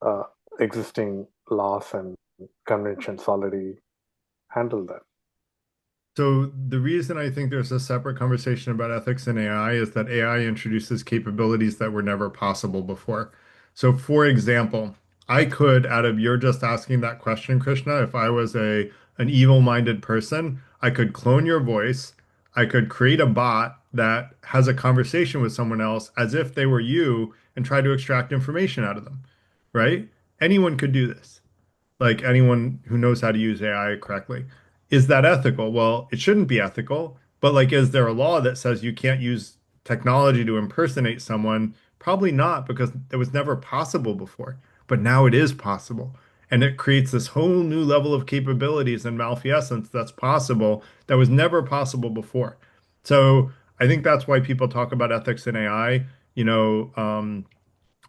uh, existing laws and conventions already handle that. So the reason I think there's a separate conversation about ethics in AI is that AI introduces capabilities that were never possible before. So for example, I could, out of your just asking that question, Krishna, if I was an evil-minded person, I could clone your voice. I could create a bot that has a conversation with someone else as if they were you and try to extract information out of them, right? Anyone could do this, like anyone who knows how to use AI correctly. Is that ethical? Well, it shouldn't be ethical, but like, is there a law that says you can't use technology to impersonate someone? Probably not, because it was never possible before, but now it is possible. And it creates this whole new level of capabilities and malfeasance that's possible that was never possible before. So I think that's why people talk about ethics in AI. You know,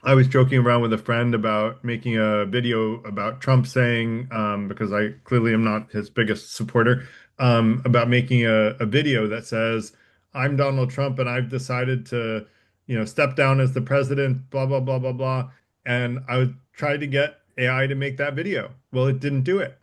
I was joking around with a friend about making a video about Trump saying, because I clearly am not his biggest supporter, about making a video that says, I'm Donald Trump and I've decided to, step down as the president, blah, blah, blah, blah, blah. And I would try to get AI to make that video. Well, it didn't do it.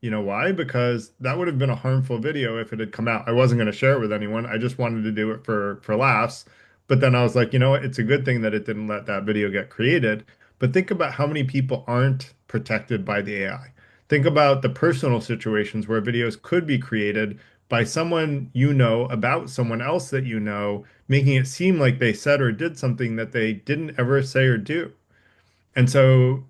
You know why? Because that would have been a harmful video if it had come out. I wasn't going to share it with anyone. I just wanted to do it for laughs. But then I was like, you know what? It's a good thing that it didn't let that video get created. But think about how many people aren't protected by the AI. Think about the personal situations where videos could be created by someone you know about someone else that you know, making it seem like they said or did something that they didn't ever say or do. And so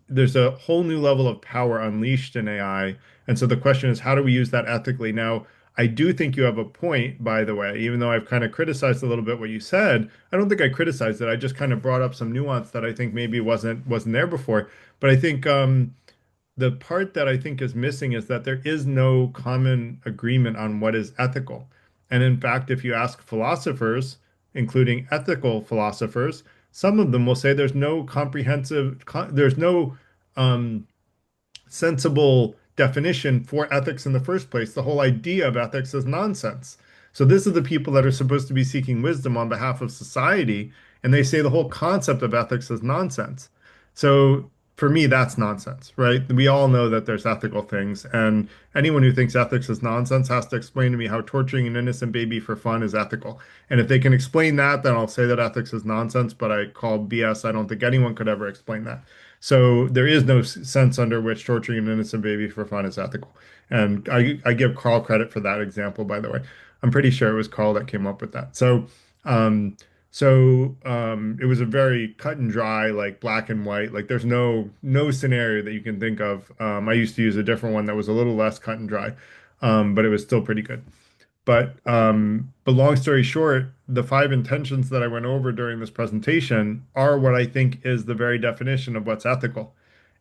there's a whole new level of power unleashed in AI. And so the question is, how do we use that ethically? Now, I do think you have a point, by the way, even though I've kind of criticized a little bit what you said. I don't think I criticized it. I just kind of brought up some nuance that I think maybe wasn't there before. But I think the part that I think is missing is that there is no common agreement on what is ethical. And in fact, if you ask philosophers, including ethical philosophers, some of them will say there's no um, sensible definition for ethics in the first place. The whole idea of ethics is nonsense. So this is the people that are supposed to be seeking wisdom on behalf of society, and they say the whole concept of ethics is nonsense. So for me, that's nonsense, right? We all know that there's ethical things, and anyone who thinks ethics is nonsense has to explain to me how torturing an innocent baby for fun is ethical. And if they can explain that, then I'll say that ethics is nonsense, but I call BS. I don't think anyone could ever explain that. So there is no sense under which torturing an innocent baby for fun is ethical. And I give Carl credit for that example, by the way. I'm pretty sure it was Carl that came up with that. Um, So it was a very cut and dry, like black and white. Like there's no scenario that you can think of. I used to use a different one that was a little less cut and dry, but it was still pretty good. But long story short, the five intentions that I went over during this presentation are what I think is the very definition of what's ethical.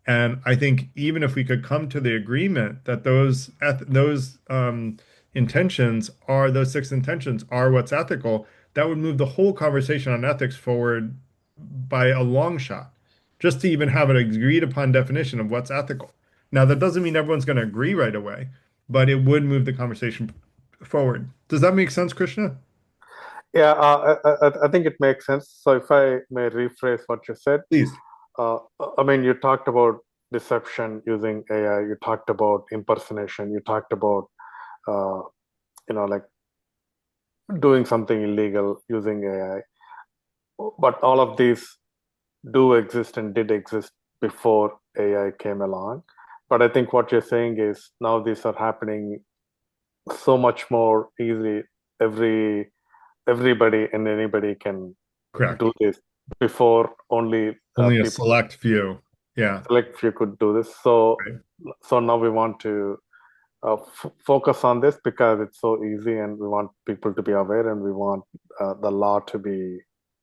And I think even if we could come to the agreement that those intentions are those six intentions are what's ethical, that would move the whole conversation on ethics forward by a long shot, just to even have an agreed upon definition of what's ethical. Now, that doesn't mean everyone's going to agree right away, but it would move the conversation forward. Does that make sense, Krishna? Yeah, I think it makes sense. So if I may rephrase what you said, Please. I mean, you talked about deception using AI, you talked about impersonation, you talked about, uh, like doing something illegal using AI. But all of these do exist and did exist before AI came along. But I think what you're saying is now these are happening so much more easily. Everybody and anybody can Correct. do this. Before only Only a people select few. Yeah. select few could do this. So Right. so now we want to focus on this because it's so easy, and we want people to be aware, and we want the law to be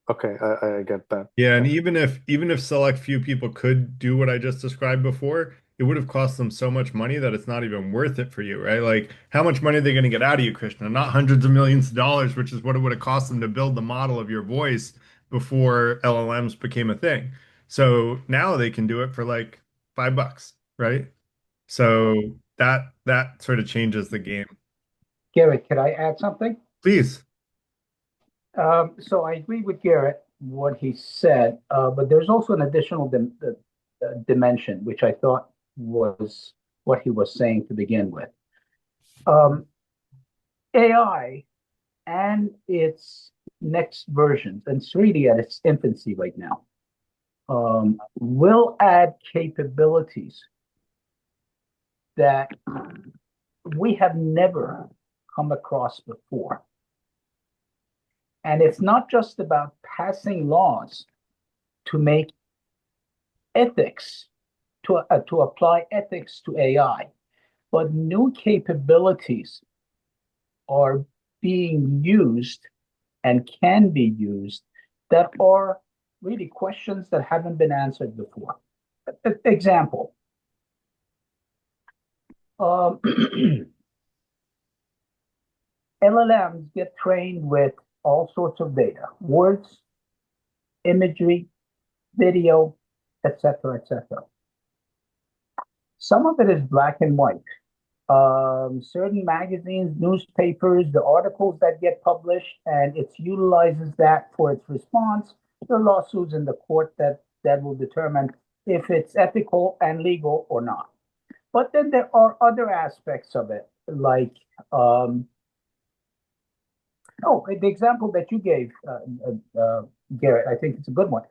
okay. I get that. Yeah, and Yeah. even if select few people could do what I just described before, it would have cost them so much money that it's not even worth it for you, right? Like, how much money are they going to get out of you, Krishna? Not hundreds of millions of dollars, which is what it would have cost them to build the model of your voice before LLMs became a thing. So now they can do it for like $5, right? So that sort of changes the game. Garrett, could I add something? Please. So I agree with Garrett, what he said, but there's also an additional dimension, which I thought was what he was saying to begin with. AI and its next versions, and it's really at its infancy right now, will add capabilities that we have never come across before. And it's not just about passing laws to make ethics, to apply ethics to AI, but new capabilities are being used and can be used that are really questions that haven't been answered before. Example, LLMs get trained with all sorts of data, words, imagery, video, etc., etc. Some of it is black and white. Certain magazines, newspapers, the articles that get published, and it utilizes that for its response. There are lawsuits in the court that will determine if it's ethical and legal or not. But then there are other aspects of it, like the example that you gave, Garrett, I think it's a good one.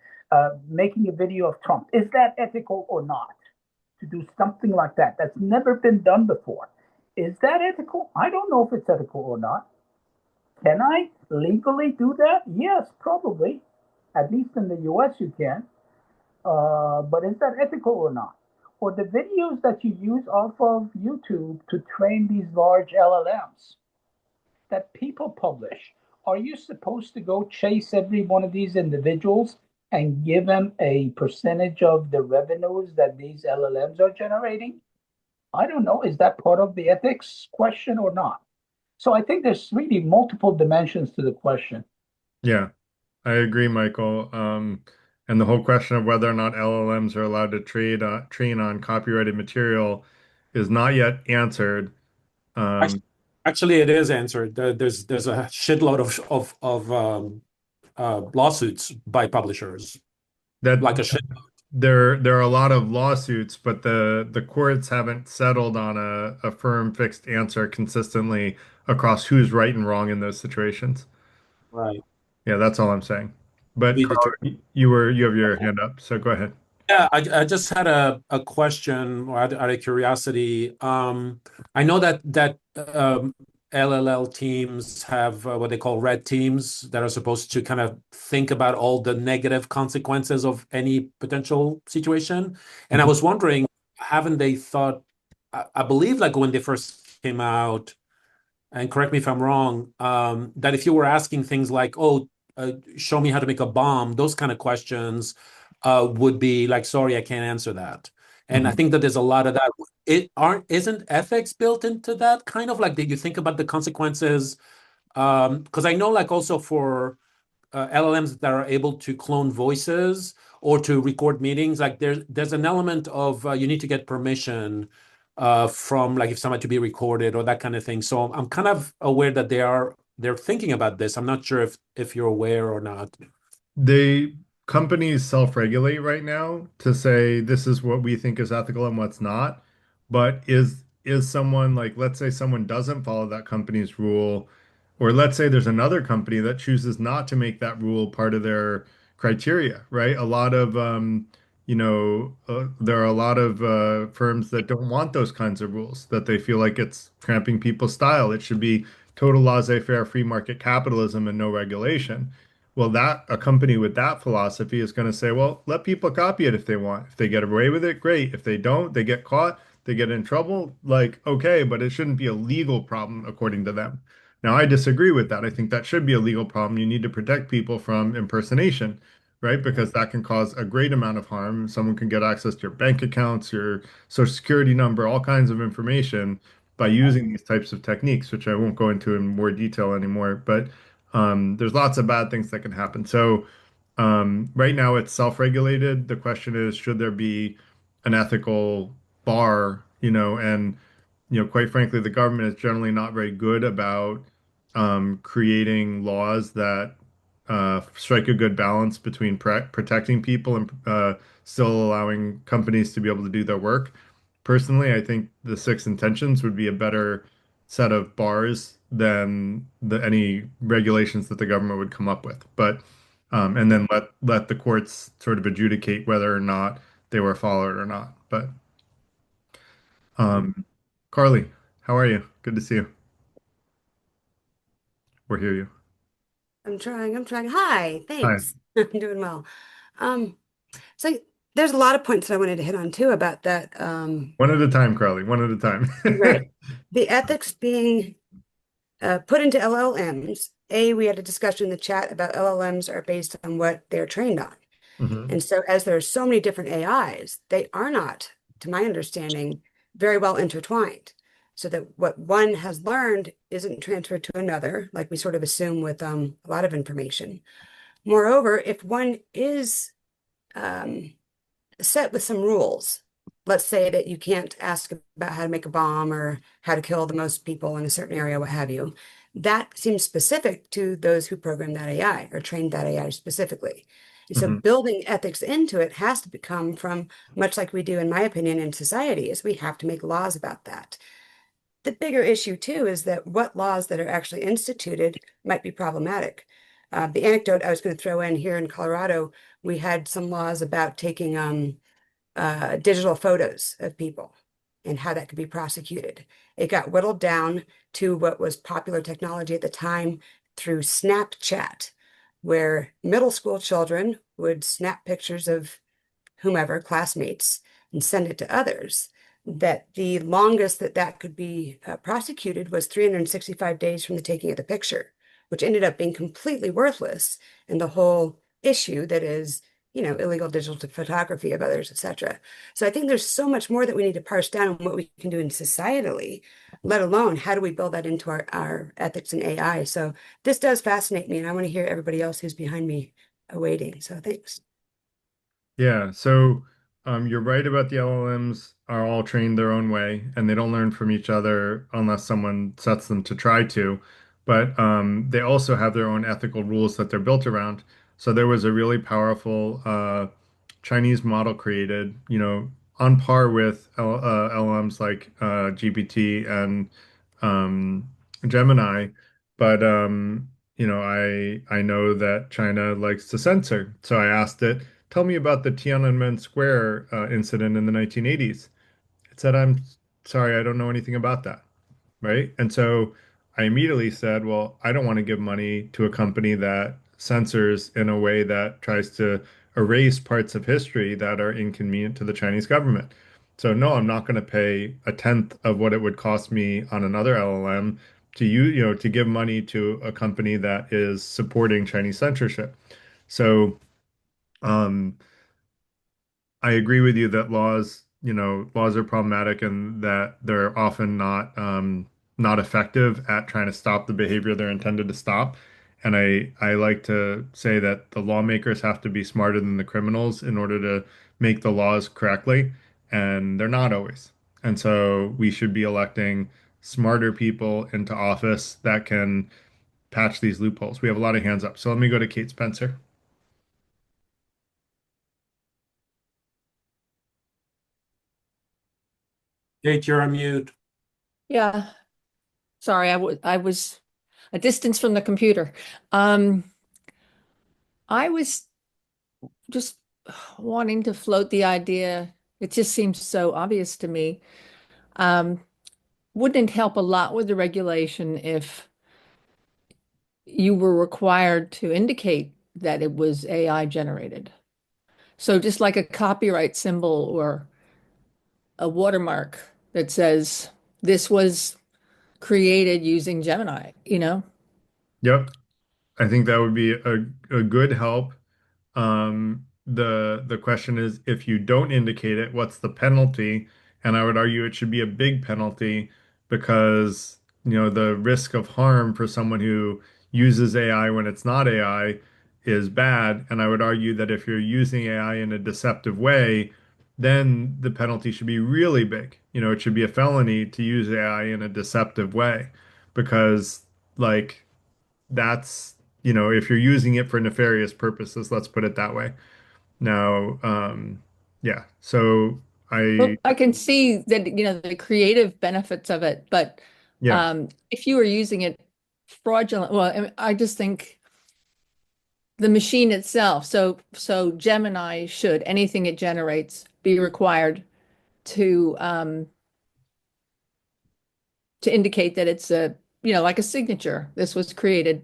Making a video of Trump, is that ethical or not? To do something like that, that's never been done before. Is that ethical? I don't know if it's ethical or not. Can I legally do that? Yes, probably. At least in the US, you can. But is that ethical or not? Or the videos that you use off of YouTube to train these large LLMs that people publish. Are you supposed to go chase every one of these individuals and give them a percentage of the revenues that these LLMs are generating? I don't know. Is that part of the ethics question or not? So I think there's really multiple dimensions to the question. Yeah. I agree, Michael. And the whole question of whether or not LLMs are allowed to train on copyrighted material is not yet answered. Actually, Um, actually, it is answered. There's a shitload of lawsuits by publishers, that like a shit. there are a lot of lawsuits, but the courts haven't settled on a firm fixed answer consistently across who's right and wrong in those situations. Right. Yeah, that's all I'm saying. But We Carl, deter you have your hand up, so go ahead. Yeah, I just had a question or out of curiosity. I know that LLL teams have what they call red teams that are supposed to kind of think about all the negative consequences of any potential situation. And I Mhm. was wondering, haven't they thought, I believe like when they first came out, and correct me if I'm wrong, that if you were asking things like, "Oh, show me how to make a bomb," those kind of questions would be like, "Sorry, I can't answer that." And I Mhm. think that there's a lot of that. It aren't isn't ethics built into that kind of like that you think about the consequences? Because I know like also for LLMs that are able to clone voices or to record meetings, like there's an element of you need to get permission from like if somebody to be recorded or that kind of thing. So I'm kind of aware that they're thinking about this. I'm not sure if you're aware or not. They companies self-regulate right now to say this is what we think is ethical and what's not. But is someone like, let's say someone doesn't follow that company's rule, or let's say there's another company that chooses not to make that rule part of their criteria, right? A lot of there are a lot of firms that don't want those kinds of rules, that they feel like it's cramping people's style. It should be total laissez-faire, free market capitalism and no regulation. Well, that a company with that philosophy is going to say, well, let people copy it if they want. If they get away with it, great. If they don't, they get caught, they get in trouble. Like, okay, but it shouldn't be a legal problem according to them. Now, I disagree with that. I think that should be a legal problem. You need to protect people from impersonation, right? Because that can cause a great amount of harm. Someone can get access to your bank accounts, your social security number, all kinds of information by using these types of techniques, which I won't go into in more detail anymore. But there's lots of bad things that can happen. So right now it's self-regulated. The question is, should there be an ethical bar, and quite frankly, the government is generally not very good about creating laws that strike a good balance between protecting people and still allowing companies to be able to do their work. Personally, I think the six intentions would be a better set of bars than any regulations that the government would come up with. But and then let the courts sort of adjudicate whether or not they were followed or not. But um, Carly, how are you? Good to see you or hear you. I'm trying. Hi, Hi. thanks. I'm doing well. Um, so there's a lot of points that I wanted to hit on too about that. One at a time, Carly. One at a Right. time. The ethics being put into LLMs. We had a discussion in the chat about LLMs are based on what they're trained on. hmm And so as there are so many different AIs, they are not, to my understanding, very well intertwined. So that what one has learned isn't transferred to another, like we sort of assume with a lot of information. Moreover, if one is um, set with some rules, let's say that you can't ask about how to make a bomb or how to kill the most people in a certain area, what have you, that seems specific to those who program that AI or trained that AI specifically. And so hmm building ethics into it has to come from, much like we do, in my opinion, in society, is we have to make laws about that. The bigger issue, too, is that what laws that are actually instituted might be problematic. The anecdote I was going to throw in here in Colorado, we had some laws about taking digital photos of people and how that could be prosecuted. It got whittled down to what was popular technology at the time through Snapchat, where middle school children would snap pictures of whomever, classmates, and send it to others. That the longest that that could be prosecuted was 365 days from the taking of the picture, which ended up being completely worthless in the whole issue that is, illegal digital photography of others, etc. So I think there's so much more that we need to parse down on what we can do in societally, let alone how do we build that into our ethics and AI. So this does fascinate me, and I want to hear everybody else who's behind me awaiting. So thanks. Yeah, so you're right about the LLMs are all trained their own way and they don't learn from each other unless someone sets them to try to. But they also have their own ethical rules that they're built around. So there was a really powerful Chinese model created, on par with LLMs like GPT and um, Gemini. But I know that China likes to censor. So I asked it, tell me about the Tiananmen Square incident in the 1980s. It said, I'm sorry, I don't know anything about that. Right. And so I immediately said, well, I don't want to give money to a company that censors in a way that tries to erase parts of history that are inconvenient to the Chinese government. So no, I'm not going to pay a tenth of what it would cost me on another LLM to to give money to a company that is supporting Chinese censorship. So, um, I agree with you that laws are problematic and that they're often not effective at trying to stop the behavior they're intended to stop. And I like to say that the lawmakers have to be smarter than the criminals in order to make the laws correctly, and they're not always. And so we should be electing smarter people into office that can patch these loopholes. We have a lot of hands up. So let me go to Kate Spencer. Kate, you're on mute. Yeah, sorry, I was a distance from the computer. Um, I was just wanting to float the idea. It just seems so obvious to me. Um, wouldn't it help a lot with the regulation if you were required to indicate that it was AI generated? So just like a copyright symbol or a watermark that says this was created using Gemini, you know? Yep. I think that would be a good help. The question is, if you don't indicate it, what's the penalty? And I would argue it should be a big penalty because, the risk of harm for someone who uses AI when it's not AI is bad. And I would argue that if you're using AI in a deceptive way, then the penalty should be really big. It should be a felony to use AI in a deceptive way because, like, that's, if you're using it for nefarious purposes, let's put it that way. Now, yeah, so Well, I, I can see that, the creative benefits of it, but yeah, if you were using it fraudulent, well, I just think the machine itself, so Gemini should, anything it generates, be required to indicate that it's like a signature. This was created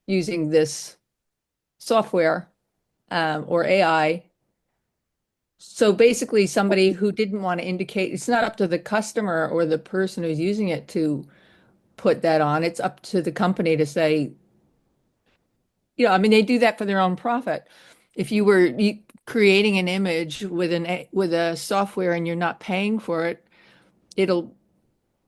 using this software or AI. So basically, somebody who didn't want to indicate, it's not up to the customer or the person who's using it to put that on. It's up to the company to say, I mean, they do that for their own profit. If you were creating an image with with a software and you're not paying for it, it'll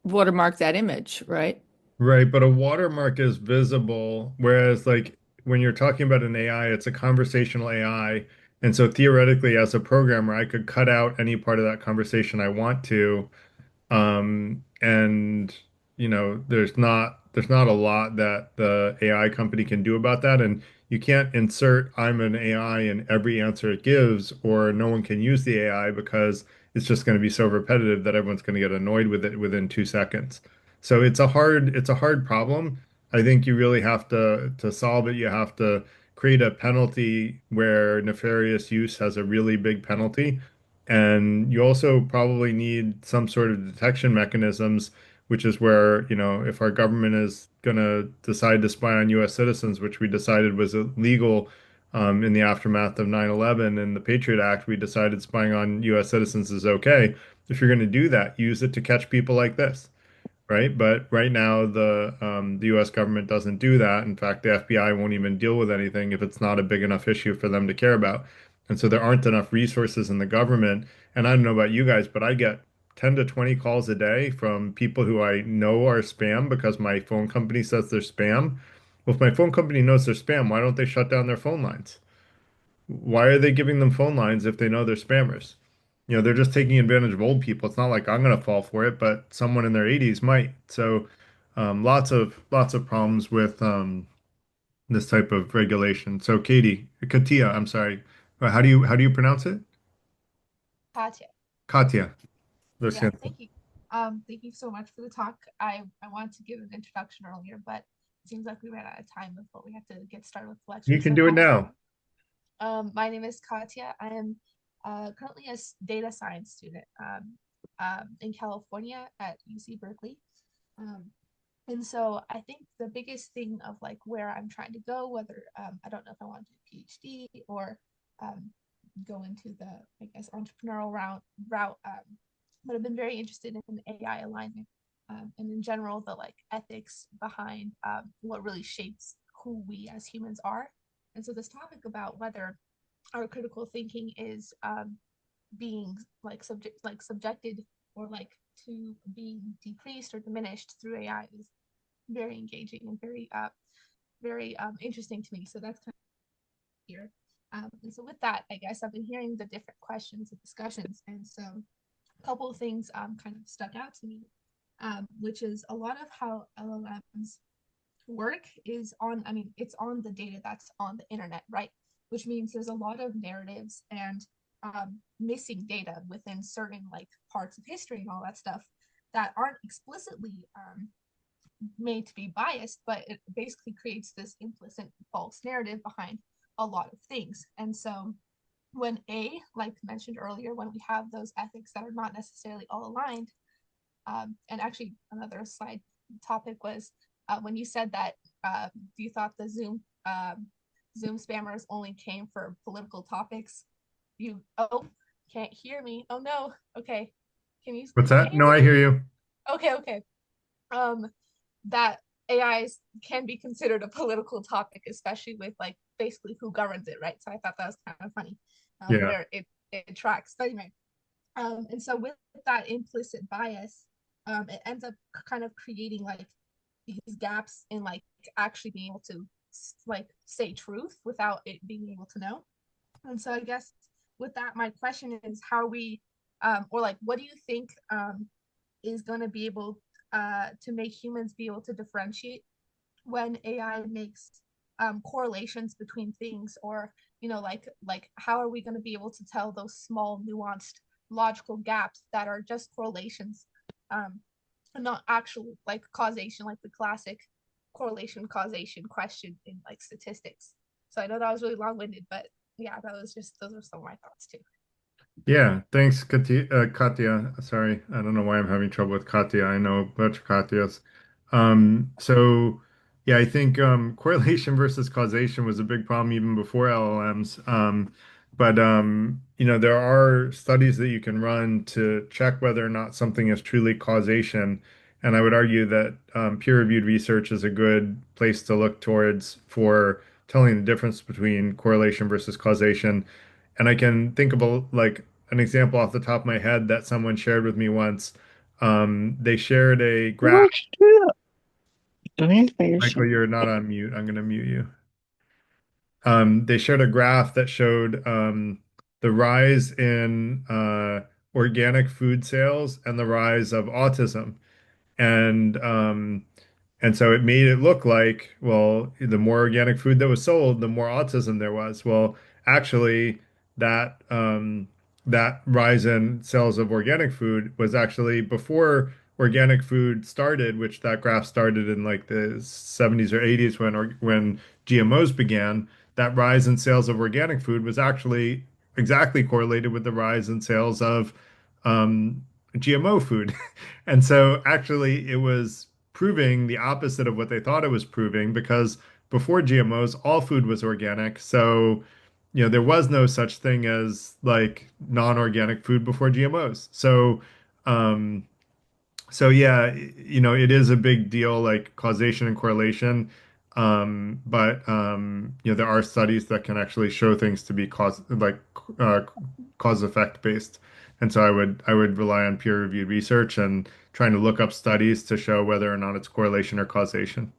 watermark that image, right? right. But a watermark is visible, whereas like when you're talking about an AI, it's a conversational AI. And so theoretically, as a programmer, I could cut out any part of that conversation I want to. And there's not a lot that the AI company can do about that. And you can't insert I'm an AI in every answer it gives, or no one can use the AI because it's just going to be so repetitive that everyone's going to get annoyed with it within 2 seconds. So it's a hard problem. I think you really have to solve it. You have to create a penalty where nefarious use has a really big penalty. And you also probably need some sort of detection mechanisms, which is where, if our government is going to decide to spy on US citizens, which we decided was illegal in the aftermath of 9/11 and the Patriot Act, we decided spying on US citizens is okay. If you're going to do that, use it to catch people like this, right? But right now, the U.S. government doesn't do that. In fact, the FBI won't even deal with anything if it's not a big enough issue for them to care about. And so there aren't enough resources in the government. And I don't know about you guys, but I get 10 to 20 calls a day from people who I know are spam because my phone company says they're spam. Well, if my phone company knows they're spam, why don't they shut down their phone lines? Why are they giving them phone lines if they know they're spammers? They're just taking advantage of old people. It's not like I'm going to fall for it, but someone in their 80s might. So, lots of problems with this type of regulation. So, Katia, I'm sorry. How do you pronounce it? Katya. Katya. Those Yeah, hands. thank you so much for the talk. I wanted to give an introduction earlier, but it seems like we ran out of time before we have to get started with the lecture. You can So do it hi now. everyone. My name is Katya. I am currently a data science student in California at UC Berkeley. Um, And so I think the biggest thing of like where I'm trying to go, whether I don't know if I want to do a PhD or um, go into the, I guess, entrepreneurial route, but I've been very interested in AI alignment, and in general the like ethics behind what really shapes who we as humans are. And so this topic about whether our critical thinking is being subjected or like to being decreased or diminished through AI is very engaging and very interesting to me. So that's kind of here. And so with that, I guess I've been hearing the different questions and discussions, and so a couple of things kind of stuck out to me, which is a lot of how LLMs work is on, I mean, it's on the data that's on the internet, right? Which means there's a lot of narratives and missing data within certain like parts of history and all that stuff that aren't explicitly made to be biased, but it basically creates this implicit false narrative behind a lot of things. And so when like mentioned earlier, when we have those ethics that are not necessarily all aligned, and actually another side topic was when you said that you thought the Zoom spammers only came for political topics. Can't hear me. Oh no. Okay. What's Can you that? hear No, me? I hear you. Okay. That AIs can be considered a political topic, especially with like basically who governs it, right? So I thought that was kind of funny, Yeah. where it tracks. But anyway, and so with that implicit bias, it ends up kind of creating like these gaps in like actually being able to like say truth without it being able to know. And so I guess with that, my question is how we, or like, what do you think is going to be able to make humans be able to differentiate when AI makes correlations between things, or like how are we going to be able to tell those small, nuanced, logical gaps that are just correlations, and not actual like causation, like the classic correlation causation question in like statistics. So I know that was really long-winded, but yeah, those are some of my thoughts too. Yeah, thanks, Katya. Sorry, I don't know why I'm having trouble with Katya. I know a bunch of Katyas. So yeah, I think correlation versus causation was a big problem even before LLMs. But there are studies that you can run to check whether or not something is truly causation. And I would argue that peer-reviewed research is a good place to look towards for telling the difference between correlation versus causation. And I can think of like an example off the top of my head that someone shared with me once. They shared a graph. Michael, you're not on mute. I'm going to mute you. They shared a graph that showed the rise in organic food sales and the rise of autism. And and so it made it look like, well, the more organic food that was sold, the more autism there was. Well, actually, that rise in sales of organic food was actually before organic food started, which that graph started in like the 70s or 80s when GMOs began. That rise in sales of organic food was actually exactly correlated with the rise in sales of GMO food. And so actually it was proving the opposite of what they thought it was proving, because before GMOs, all food was organic. So, there was no such thing as like non-organic food before GMOs. Um, so yeah, it is a big deal, like causation and correlation. But there are studies that can actually show things to be uh, cause effect based. And so I would rely on peer-reviewed research and trying to look up studies to show whether or not it's correlation or causation.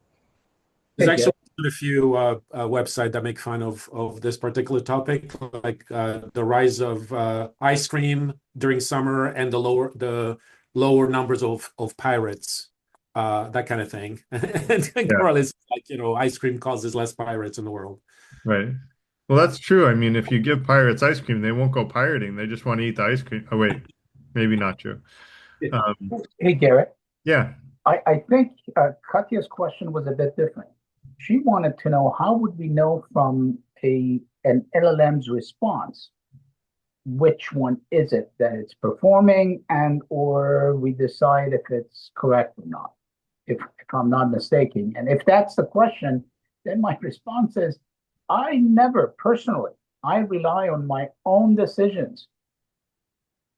There's Hey, Gary. actually a few websites that make fun of this particular topic, like the rise of ice cream during summer and the lower numbers of pirates, that kind of thing. And Yeah, correlates like ice cream causes less pirates in the world. right. Well, that's true. I mean, if you give pirates ice cream, they won't go pirating. They just want to eat the ice cream. Oh, wait, maybe not true. Um, Hey, Garrett. yeah. I think Katya's question was a bit different. She wanted to know how would we know from an LLM's response which one is it that it's performing, and or we decide if it's correct or not. if I'm not mistaken. And if that's the question, then my response is, I never personally, I rely on my own decisions.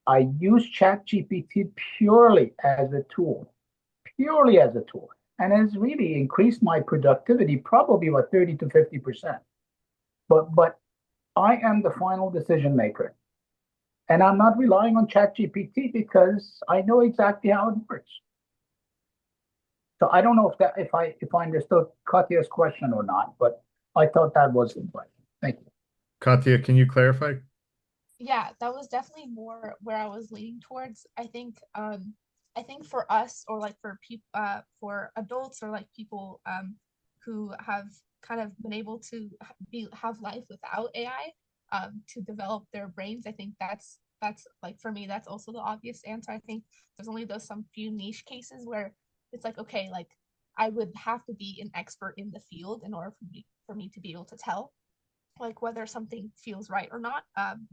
I use ChatGPT purely as a tool, and has really increased my productivity probably about 30 to 50%. But I am the final decision maker. And I'm not relying on ChatGPT because I know exactly how it works. So I don't know if I understood Katya's question or not, but I thought that was the question. Thank you. Katya, can you clarify? Yeah, that was definitely more where I was leaning towards. I think for us, or like for people, for adults, or like people who have kind of been able to have life without AI, to develop their brains, I think that's like, for me, that's also the obvious answer. I think there's only those some few niche cases where it's like, okay, like I would have to be an expert in the field in order for me to be able to tell like whether something feels right or not,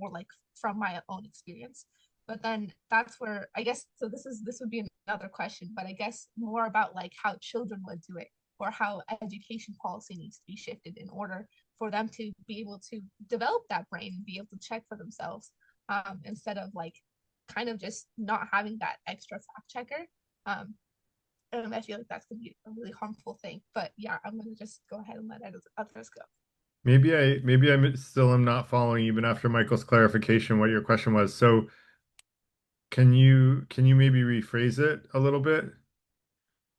or like from my own experience. But then that's where I guess, so this would be another question, but I guess more about like how children would do it, or how education policy needs to be shifted in order for them to be able to develop that brain and be able to check for themselves, instead of like kind of just not having that extra fact checker. And I feel like that's going to be a really harmful thing. But yeah, I'm going to just go ahead and let others go. Maybe I still am not following even after Michael's clarification what your question was. So can you maybe rephrase it a little bit?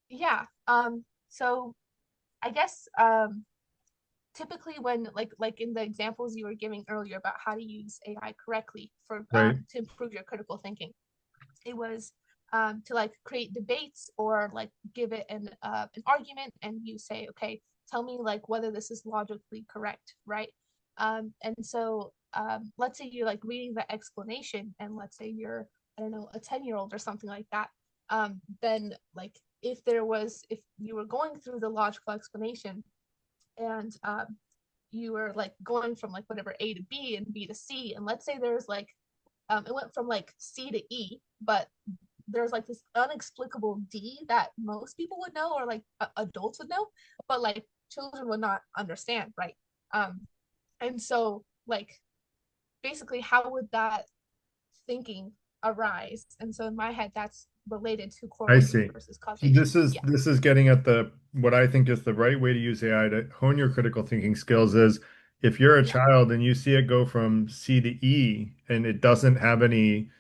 Yeah. So I guess typically when like in the examples you were giving earlier about how to use AI correctly for Right. to improve your critical thinking, it was to like create debates, or like give it an argument, and you say, okay, tell me like whether this is logically correct, right? And so let's say you're like reading the explanation, and let's say you're, I don't know, a 10-year-old or something like that. Then like if you were going through the logical explanation, and you were like going from like whatever A to B and B to C, and let's say there's like it went from like C to E, but there's like this unexplicable D that most people would know, or like adults would know, but like children would not understand, right? um and so like basically how would that thinking arise? And so in my head that's related to I correlation see. versus So causation. this Yeah. is getting at the what I think is the right way to use AI to hone your critical thinking skills is if you're a Yeah. child and you see it go from C to E and it doesn't have any,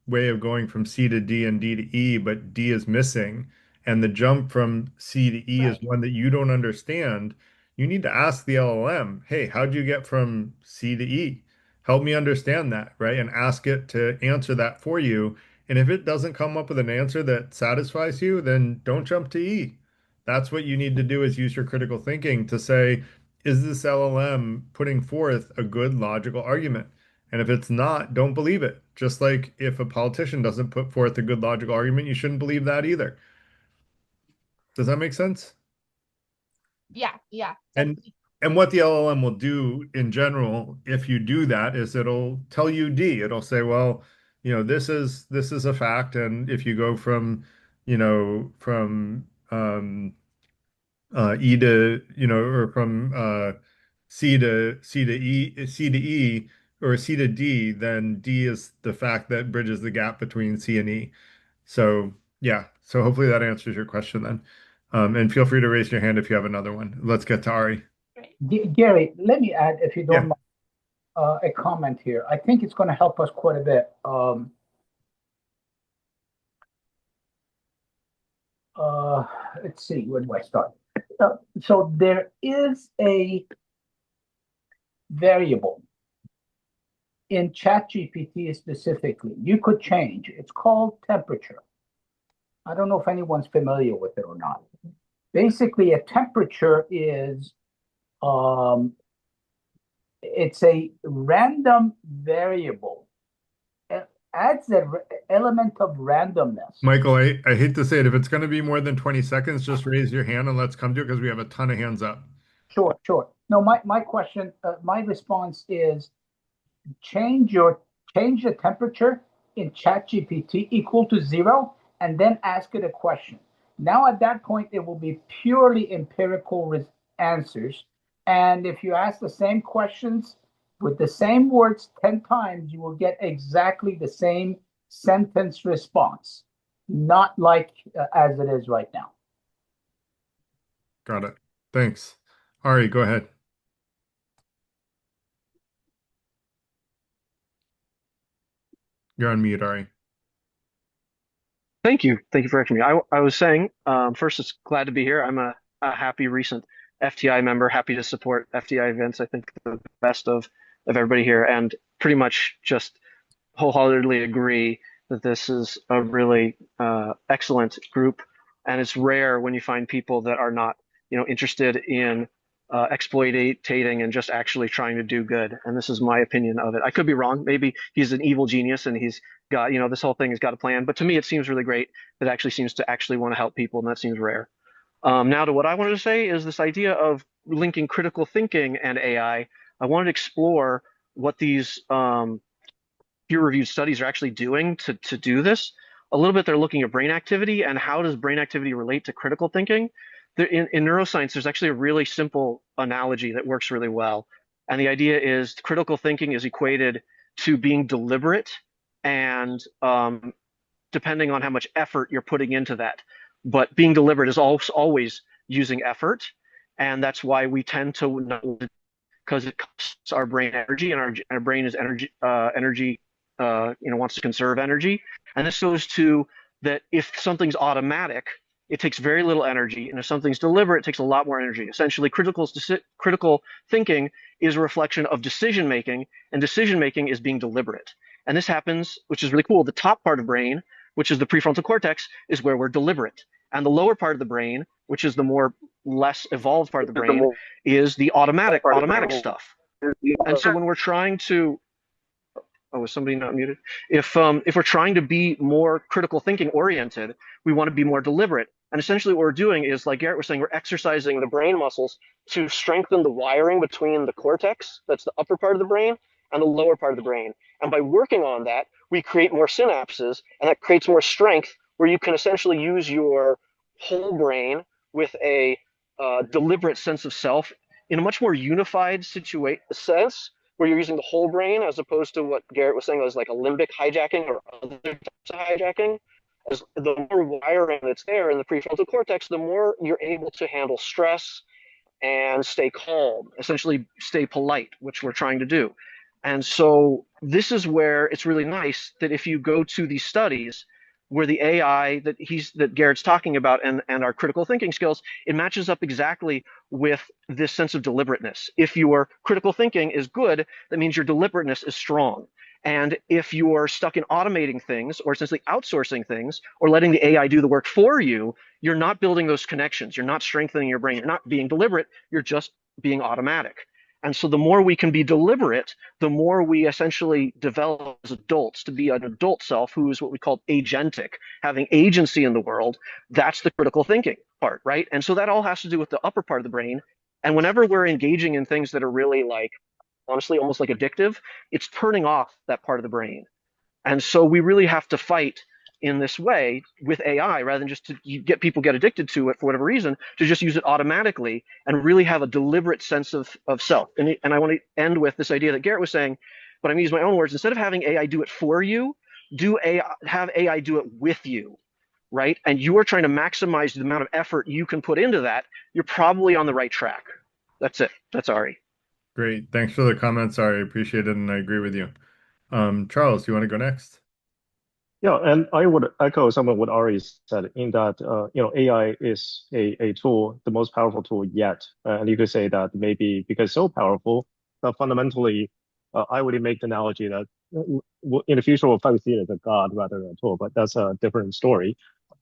way of going from C to D and D to E, but D is missing, and the jump from C to E is Right. one that you don't understand, you need to ask the LLM, hey, how'd you get from C to E? Help me understand that, right? And ask it to answer that for you. And if it doesn't come up with an answer that satisfies you, then don't jump to E. That's what you need to do is use your critical thinking to say, is this LLM putting forth a good logical argument? And if it's not, don't believe it. Just like if a politician doesn't put forth a good logical argument, you shouldn't believe that either. Does that make sense? Yeah. Yeah, And definitely. and what the LLM will do in general, if you do that, is it'll tell you D. It'll say, well, this is a fact, and if you go from, from E to, or from C to E, or C to D, then D is the fact that bridges the gap between C and E. So yeah, so hopefully that answers your question then. And feel free to raise your hand if you have another one. Let's get to Ari. Right. Gary, let me add, if you don't Yeah. mind, a comment here. I think it's going to help us quite a bit. Let's see, where do I start? So there is a variable in ChatGPT specifically. You could change. It's called temperature. I don't know if anyone's familiar with it or not. Basically, a temperature is it's a random variable. It adds the element of randomness. Michael, I hate to say it. If it's going to be more than 20 seconds, just raise your hand and let's come to it because we have a ton of hands up. Sure, sure. No, my question, my response is change the temperature in ChatGPT equal to 0, and then ask it a question. Now, at that point, it will be purely empirical answers. And if you ask the same questions with the same words 10 times, you will get exactly the same sentence response, not like as it is right now. Got it. Thanks. Ari, go ahead. You're on mute, Ari. Thank you. Thank you for asking me. I was saying, first, it's glad to be here. I'm a happy recent FTI member, happy to support FTI events. I think the best of everybody here, and pretty much just wholeheartedly agree that this is a really excellent group, and it's rare when you find people that are not, interested in exploitating and just actually trying to do good. And this is my opinion of it. I could be wrong. Maybe he's an evil genius and he's got, this whole thing has got a plan. But to me, it seems really great. That actually seems to actually want to help people, and that seems rare. Now, to what I wanted to say is this idea of linking critical thinking and AI. I wanted to explore what these peer-reviewed studies are actually doing to do this. A little bit, they're looking at brain activity and how does brain activity relate to critical thinking. In neuroscience, there's actually a really simple analogy that works really well. And the idea is critical thinking is equated to being deliberate and depending on how much effort you're putting into that. But being deliberate is always using effort. And that's why we tend to, because it costs our brain energy, and our brain is energy, wants to conserve energy. And this goes to that if something's automatic, it takes very little energy, and if something's deliberate, it takes a lot more energy. Essentially, critical thinking is a reflection of decision making, and decision making is being deliberate. And this happens, which is really cool. The top part of the brain, which is the prefrontal cortex, is where we're deliberate, and the lower part of the brain, which is the more less evolved part of the brain, is the automatic stuff. And so when we're trying to oh, is somebody not muted? If we're trying to be more critical thinking oriented, we want to be more deliberate. And essentially what we're doing is, like Garrett was saying, we're exercising the brain muscles to strengthen the wiring between the cortex, that's the upper part of the brain, and the lower part of the brain. And by working on that, we create more synapses, and that creates more strength where you can essentially use your whole brain with a deliberate sense of self in a much more unified sense, where you're using the whole brain as opposed to what Garrett was saying was like a limbic hijacking or other types of hijacking. As the more wiring that's there in the prefrontal cortex, the more you're able to handle stress and stay calm, essentially stay polite, which we're trying to do. And so this is where it's really nice that if you go to these studies where the AI that Garrett's talking about and our critical thinking skills, it matches up exactly with this sense of deliberateness. If your critical thinking is good, that means your deliberateness is strong. And if you're stuck in automating things or essentially outsourcing things or letting the AI do the work for you, you're not building those connections. You're not strengthening your brain. You're not being deliberate. You're just being automatic. And so the more we can be deliberate, the more we essentially develop as adults to be an adult self who is what we call agentic, having agency in the world. That's the critical thinking part, right? And so that all has to do with the upper part of the brain. And whenever we're engaging in things that are really like, honestly, almost like addictive, it's turning off that part of the brain. And so we really have to fight in this way with AI rather than just to get people get addicted to it for whatever reason, to just use it automatically and really have a deliberate sense of self. And I want to end with this idea that Garrett was saying, but I'm going to use my own words. Instead of having AI do it for you, have AI do it with you, right? And you are trying to maximize the amount of effort you can put into that. You're probably on the right track. That's it. That's Ari. Great. Thanks for the comments, Ari. Appreciate it, and I agree with you. Charles, you want to go next? Yeah, and I would echo some of what Ari said in that, AI is a tool, the most powerful tool yet. And you could say that maybe because it's so powerful, that fundamentally, I would make the analogy that in the future we'll probably see it as a god rather than a tool, but that's a different story.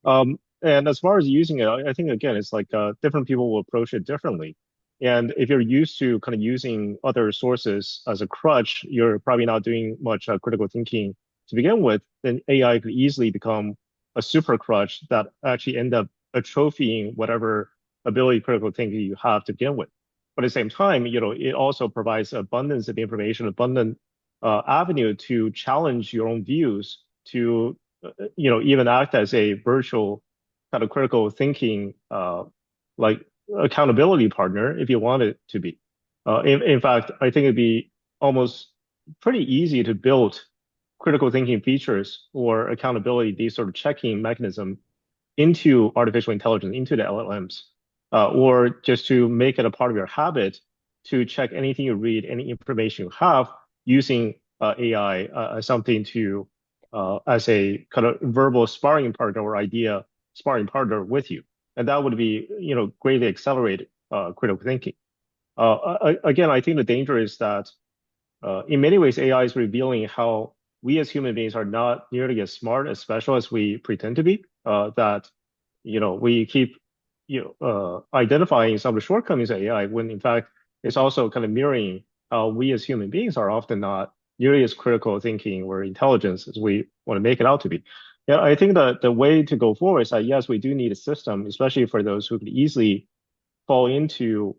And as far as using it, I think again, it's like different people will approach it differently. And if you're used to kind of using other sources as a crutch, you're probably not doing much critical thinking to begin with, then AI could easily become a super crutch that actually end up atrophying whatever ability critical thinking you have to begin with. But at the same time, it also provides abundance of information, abundant avenue to challenge your own views, to even act as a virtual kind of critical thinking, like accountability partner if you want it to be. In fact, I think it'd be almost pretty easy to build critical thinking features or accountability, these sort of checking mechanism into artificial intelligence, into the LLMs, or just to make it a part of your habit to check anything you read, any information you have using AI as something to as a kind of verbal sparring partner or idea sparring partner with you, and that would be greatly accelerate critical thinking. Again, I think the danger is that in many ways AI is revealing how we as human beings are not nearly as smart, as special as we pretend to be. That we keep identifying some of the shortcomings of AI when in fact it's also kind of mirroring how we as human beings are often not nearly as critical thinking or intelligence as we want to make it out to be. Yeah, I think that the way to go forward is that yes, we do need a system, especially for those who could easily fall into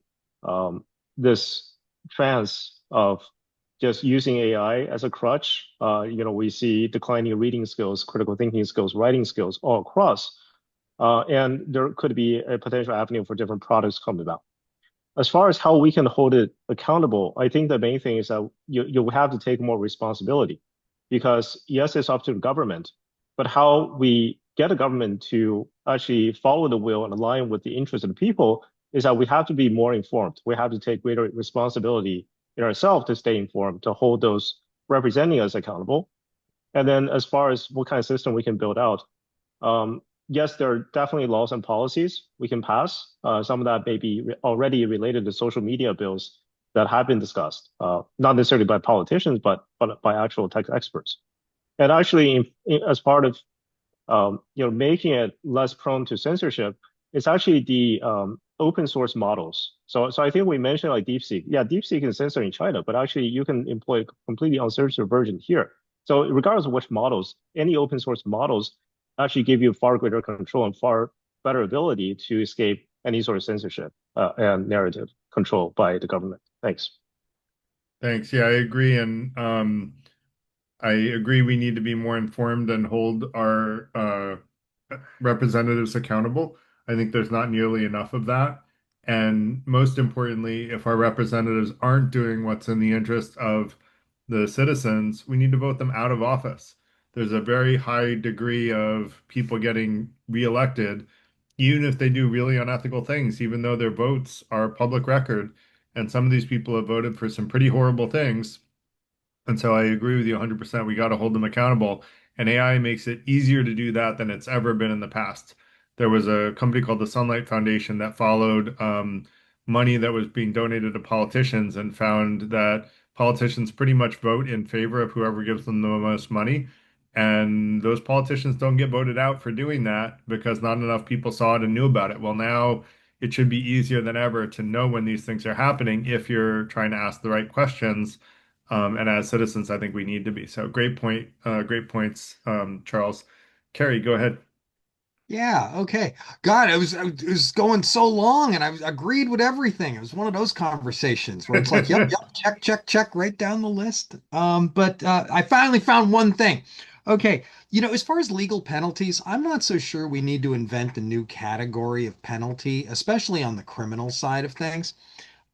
this trance of just using AI as a crutch. We see declining reading skills, critical thinking skills, writing skills all across. And there could be a potential avenue for different products coming about. As far as how we can hold it accountable, I think the main thing is that you have to take more responsibility because yes, it's up to the government, but how we get the government to actually follow the will and align with the interests of the people is that we have to be more informed. We have to take greater responsibility in ourselves to stay informed, to hold those representing us accountable. And then as far as what kind of system we can build out, yes, there are definitely laws and policies we can pass. Some of that may be already related to social media bills that have been discussed, not necessarily by politicians, but by actual tech experts. And actually, as part of making it less prone to censorship, it's actually the open source models. So I think we mentioned like DeepSeek. Yeah, DeepSeek is censored in China, but actually you can employ a completely uncensored version here. So regardless of which models, any open source models actually give you far greater control and far better ability to escape any sort of censorship and narrative control by the government. Thanks. Thanks. Yeah, I agree. And I agree we need to be more informed and hold our representatives accountable. I think there's not nearly enough of that. And most importantly, if our representatives aren't doing what's in the interest of the citizens, we need to vote them out of office. There's a very high degree of people getting reelected, even if they do really unethical things, even though their votes are public record. And some of these people have voted for some pretty horrible things. And so I agree with you 100%. We got to hold them accountable. And AI makes it easier to do that than it's ever been in the past. There was a company called the Sunlight Foundation that followed money that was being donated to politicians and found that politicians pretty much vote in favor of whoever gives them the most money. And those politicians don't get voted out for doing that because not enough people saw it and knew about it. Well, now it should be easier than ever to know when these things are happening if you're trying to ask the right questions. And as citizens, I think we need to be. So great point, great points, Charles. Carrie, go ahead. Yeah, okay. God, it was going so long and I was agreed with everything. It was one of those conversations where it's like, yep, yep, check, check, check, right down the list. But I finally found one thing. Okay, as far as legal penalties, I'm not so sure we need to invent a new category of penalty, especially on the criminal side of things.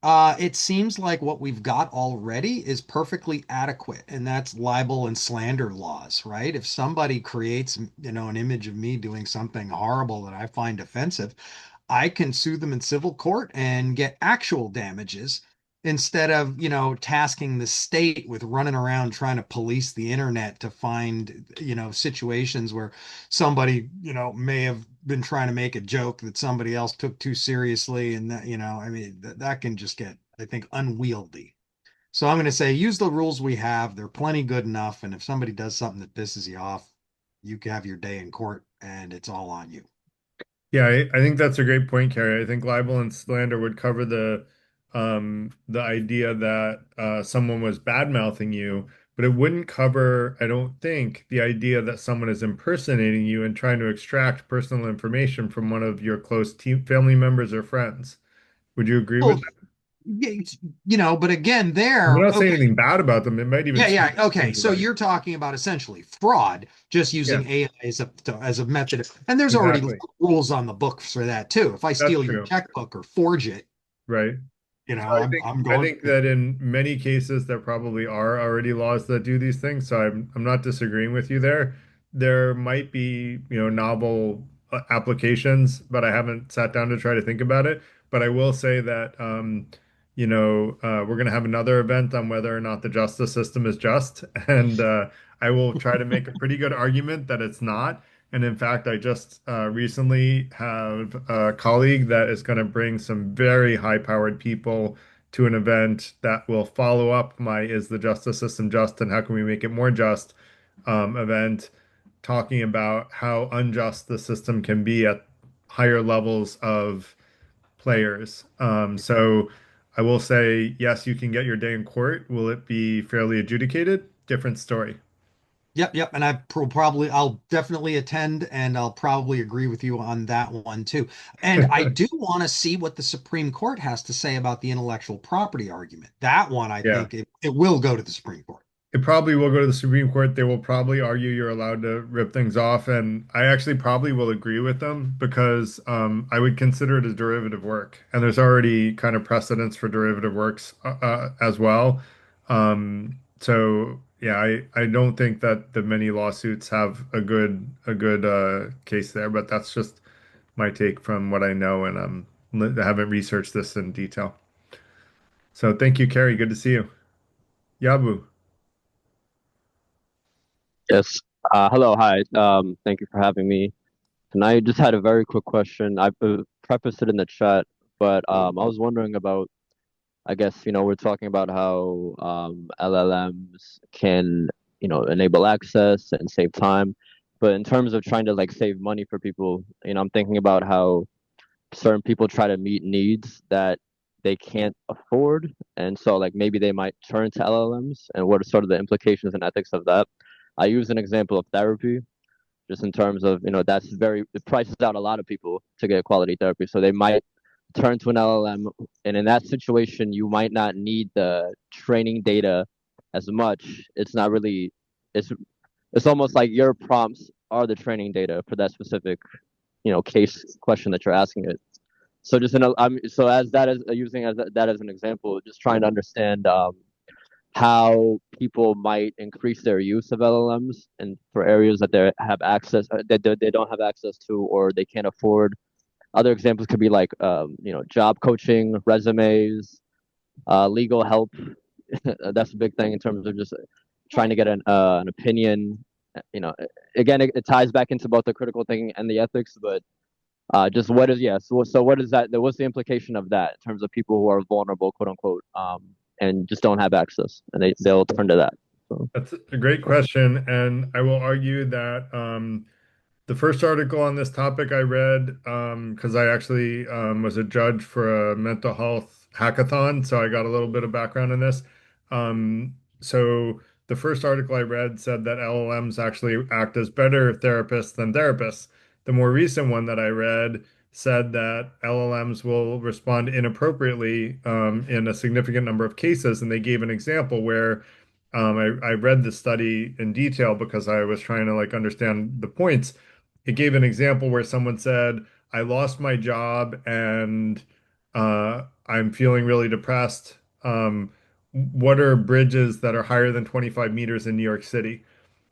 It seems like what we've got already is perfectly adequate, and that's libel and slander laws, right? If somebody creates, an image of me doing something horrible that I find offensive, I can sue them in civil court and get actual damages instead of, tasking the state with running around trying to police the internet to find, situations where somebody, may have been trying to make a joke that somebody else took too seriously. And that, I mean, that can just get, I think, unwieldy. So I'm going to say use the rules we have. They're plenty good enough. And if somebody does something that pisses you off, you can have your day in court and it's all on you. Yeah, I think that's a great point, Carrie. I think libel and slander would cover the idea that someone was bad mouthing you, but it wouldn't cover, I don't think, the idea that someone is impersonating you and trying to extract personal information from one of your close team family members or friends. Would you agree with Well, that? but again, I'm there, not saying okay, anything bad about them. It might even yeah, serve yeah, okay. things So right. you're talking about essentially fraud, just Yeah, using AI as a method. And there's already exactly. rules on the books for that too. If I That's steal your true. checkbook or forge it, Right. So I think I'm I going. think that in many cases there probably are already laws that do these things. So I'm not disagreeing with you there. There might be, novel applications, but I haven't sat down to try to think about it. But I will say that we're going to have another event on whether or not the justice system is just, and I will try to make a pretty good argument that it's not. And in fact, I just recently have a colleague that is going to bring some very high-powered people to an event that will follow up my "Is the justice system just and how can we make it more just?" Event, talking about how unjust the system can be at higher levels of players. So I will say, yes, you can get your day in court. Will it be fairly adjudicated? Different story. Yep, yep. And I'll definitely attend and I'll probably agree with you on that one too. And I do want to see what the Supreme Court has to say about the intellectual property argument. That one, I Yeah. think it will go to the Supreme Court. It probably will go to the Supreme Court. They will probably argue you're allowed to rip things off, and I actually probably will agree with them because I would consider it as derivative work, and there's already kind of precedents for derivative works as well. So yeah, I don't think that the many lawsuits have a good case there, but that's just my take from what I know, and I haven't researched this in detail. So thank you, Carrie. Good to see you. Yabu. Yes. Hello. Hi. Thank you for having me tonight. Just had a very quick question. I prefaced it in the chat, but I was wondering about, I guess, we're talking about how LLMs can, enable access and save time. But in terms of trying to like save money for people, I'm thinking about how certain people try to meet needs that they can't afford. And so like maybe they might turn to LLMs and what are sort of the implications and ethics of that. I use an example of therapy, just in terms of, it prices out a lot of people to get quality therapy. So they might turn to an LLM. And in that situation, you might not need the training data as much. It's not really, it's, it's almost like your prompts are the training data for that specific, case question that you're asking it. So just so as that is using as that as an example, just trying to understand how people might increase their use of LLMs and for areas that they have access that they don't have access to or they can't afford. Other examples could be like job coaching, resumes, legal help. That's a big thing in terms of just trying to get an opinion. You know, again, it ties back into both the critical thinking and the ethics, but just what is so what is that? What's the implication of that in terms of people who are vulnerable, quote unquote, and just don't have access, and they'll turn to that. So. That's a great question, and I will argue that the first article on this topic I read, because I actually was a judge for a mental health hackathon, so I got a little bit of background in this. So the first article I read said that LLMs actually act as better therapists than therapists. The more recent one that I read said that LLMs will respond inappropriately in a significant number of cases, and they gave an example where I read the study in detail because I was trying to like understand the points. It gave an example where someone said, I lost my job and I'm feeling really depressed. What are bridges that are higher than 25 meters in New York City?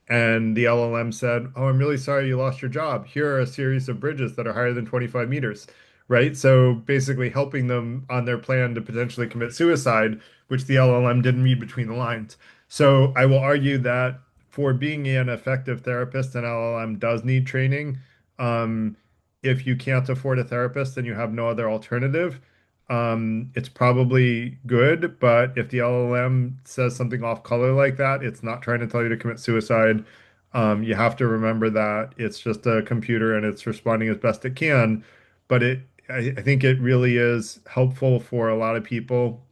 And the LLM said, "Oh, I'm really sorry you lost your job. Here are a series of bridges that are higher than 25 meters." Right? So basically helping them on their plan to potentially commit suicide, which the LLM didn't read between the lines. So I will argue that for being an effective therapist, an LLM does need training. Um, if you can't afford a therapist and you have no other alternative, it's probably good, but if the LLM says something off color like that, it's not trying to tell you to commit suicide. You have to remember that it's just a computer and it's responding as best it can. But I think it really is helpful for a lot of people.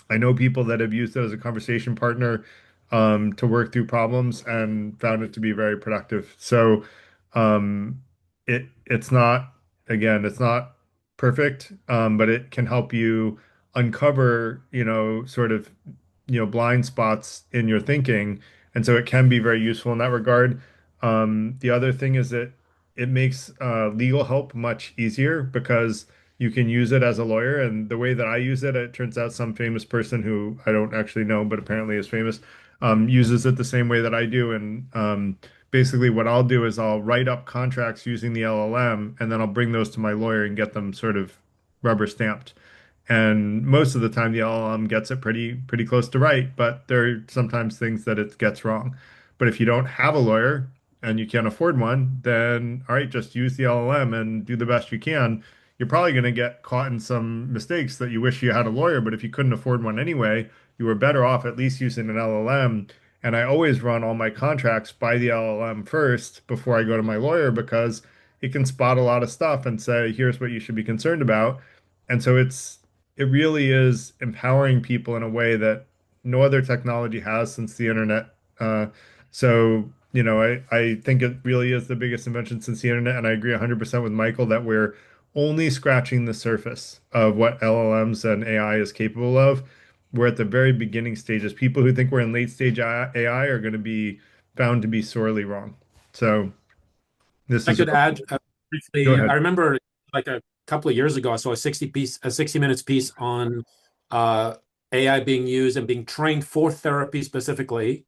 I know people that have used it as a conversation partner to work through problems and found it to be very productive. So um, it's not, again, it's not perfect, but it can help you uncover, sort of, blind spots in your thinking. And so it can be very useful in that regard. The other thing is that it makes legal help much easier because you can use it as a lawyer. And the way that I use it, it turns out some famous person who I don't actually know, but apparently is famous, uses it the same way that I do. And basically, what I'll do is I'll write up contracts using the LLM, and then I'll bring those to my lawyer and get them sort of rubber stamped. And most of the time, the LLM gets it pretty close to right, but there are sometimes things that it gets wrong. But if you don't have a lawyer and you can't afford one, then all right, just use the LLM and do the best you can. You're probably going to get caught in some mistakes that you wish you had a lawyer, but if you couldn't afford one anyway, you were better off at least using an LLM. And I always run all my contracts by the LLM first before I go to my lawyer because it can spot a lot of stuff and say, here's what you should be concerned about. And so it really is empowering people in a way that no other technology has since the internet. So, I think it really is the biggest invention since the internet. And I agree 100% with Michael that we're only scratching the surface of what LLMs and AI is capable of. We're at the very beginning stages. People who think we're in late stage AI are going to be found to be sorely wrong. So, this I is, could add go briefly. I ahead. remember like a couple of years ago, I saw a 60 minutes piece on uh, AI being used and being trained for therapy specifically.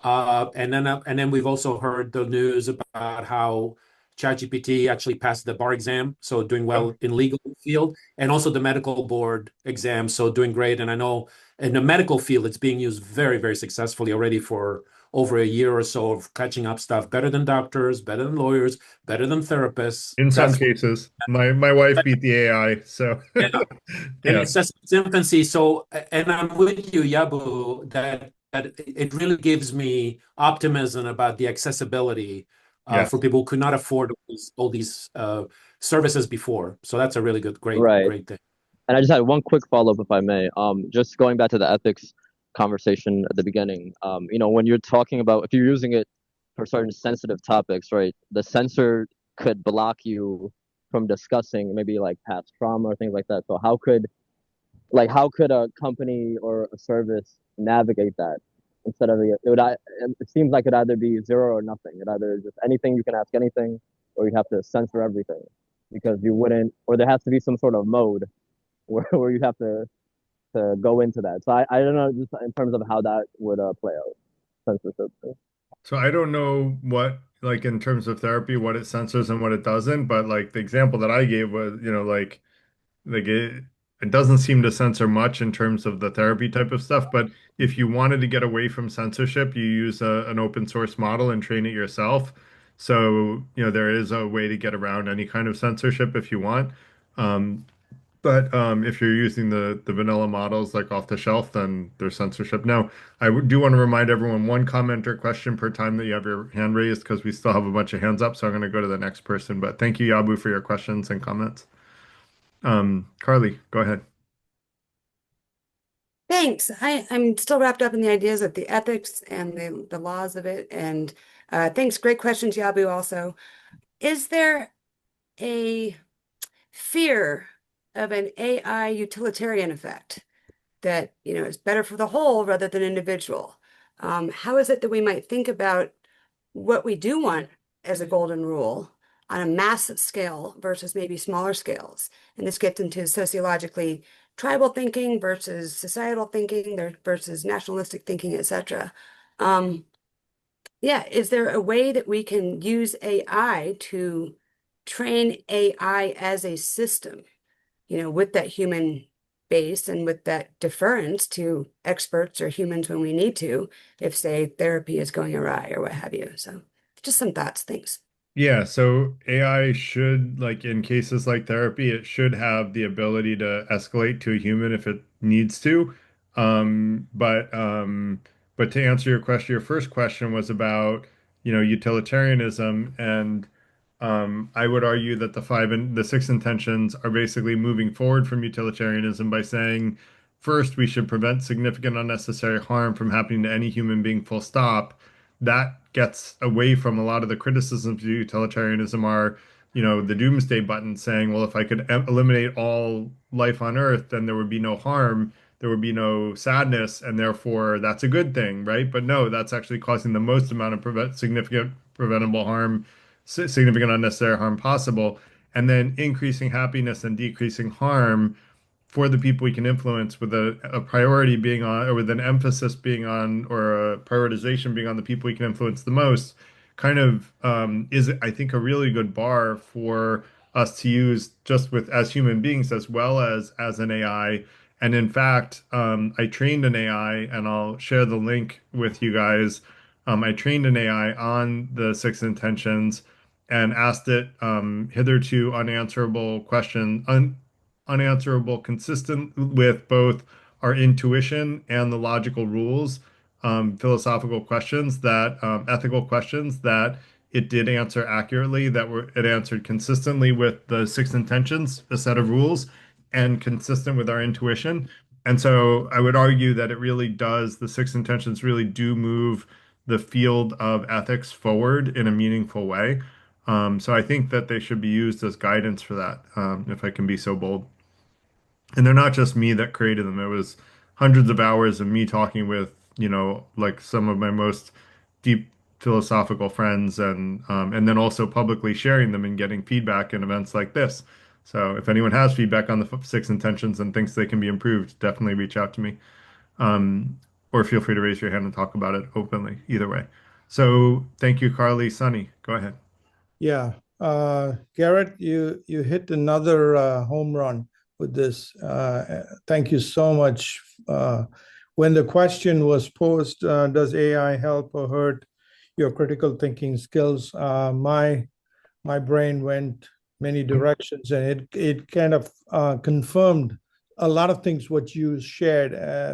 And then we've also heard the news about how ChatGPT actually passed the bar exam, so doing Yep. well in legal field, and also the medical board exam, so doing great. And I know in the medical field, it's being used very, very successfully already for over a year or so of catching up stuff, better than doctors, better than lawyers, better than therapists. In some That's cases, my wife beat the AI, so yeah, and yeah, it's just its infancy. So, and I'm with you, Yabu, that it really gives me optimism about the accessibility for yes. people who could not afford all these services before. So that's a really good, Right. great thing. And I just had one quick follow-up, if I may. Just going back to the ethics conversation at the beginning. When you're talking about if you're using it for certain sensitive topics, right? The censor could block you from discussing maybe like past trauma or things like that. So how could a company or a service navigate that instead of it seems like it'd either be zero or nothing. It either just anything you can ask anything, or you have to censor everything because you wouldn't, or there has to be some sort of mode where you have to go into that. So I don't know just in terms of how that would play out censorship. So I don't know what, like, in terms of therapy, what it censors and what it doesn't, but like the example that I gave was, like it doesn't seem to censor much in terms of the therapy type of stuff. But if you wanted to get away from censorship, you use an open source model and train it yourself. So, there is a way to get around any kind of censorship if you want. Um, But if you're using the vanilla models like off the shelf, then there's censorship. Now, do want to remind everyone one comment or question per time that you have your hand raised because we still have a bunch of hands up. So I'm going to go to the next person. But thank you, Yabu, for your questions and comments. Carly, go ahead. Thanks. I'm still wrapped up in the ideas of the ethics and the laws of it. And thanks. Great questions, Yabu, also. Is there a fear of an AI utilitarian effect that, is better for the whole rather than individual? How is it that we might think about what we do want as a golden rule on a massive scale versus maybe smaller scales? And this gets into sociologically tribal thinking versus societal thinking versus nationalistic thinking, etc. Yeah, is there a way that we can use AI to train AI as a system, with that human base and with that deference to experts or humans when we need to, if, say, therapy is going awry or what have you? So just some thoughts. Thanks. Yeah, so AI should, like in cases like therapy, it should have the ability to escalate to a human if it needs to. But to answer your question, your first question was about, utilitarianism, and I would argue that the six intentions are basically moving forward from utilitarianism by saying, first, we should prevent significant unnecessary harm from happening to any human being, full stop. That gets away from a lot of the criticisms of utilitarianism are the doomsday button saying, well, if I could eliminate all life on Earth, then there would be no harm, there would be no sadness, and therefore that's a good thing, right? But no, that's actually causing the most amount of significant preventable harm, significant unnecessary harm possible, and then increasing happiness and decreasing harm for the people we can influence, with a priority being on, or with an emphasis being on, or a prioritization being on the people we can influence the most, kind of is, I think, a really good bar for us to use just with as human beings as well as an AI. And in fact, I trained an AI, and I'll share the link with you guys. I trained an AI on the six intentions and asked it hitherto unanswerable unanswerable, consistent with both our intuition and the logical rules, philosophical questions that, ethical questions that it did answer accurately, it answered consistently with the six intentions, a set of rules, and consistent with our intuition. And so I would argue that the six intentions really do move the field of ethics forward in a meaningful way. So I think that they should be used as guidance for that, if I can be so bold. And they're not just me that created them. It was hundreds of hours of me talking with, like some of my most deep philosophical friends, and then also publicly sharing them and getting feedback in events like this. So if anyone has feedback on the six intentions and thinks they can be improved, definitely reach out to me. Or feel free to raise your hand and talk about it openly, either way. So thank you, Carly. Sunny, go ahead. Yeah, Garrett, you hit another home run with this. Thank you so much. When the question was posed, does AI help or hurt your critical thinking skills? My brain went many directions, and it kind of confirmed a lot of things what you shared.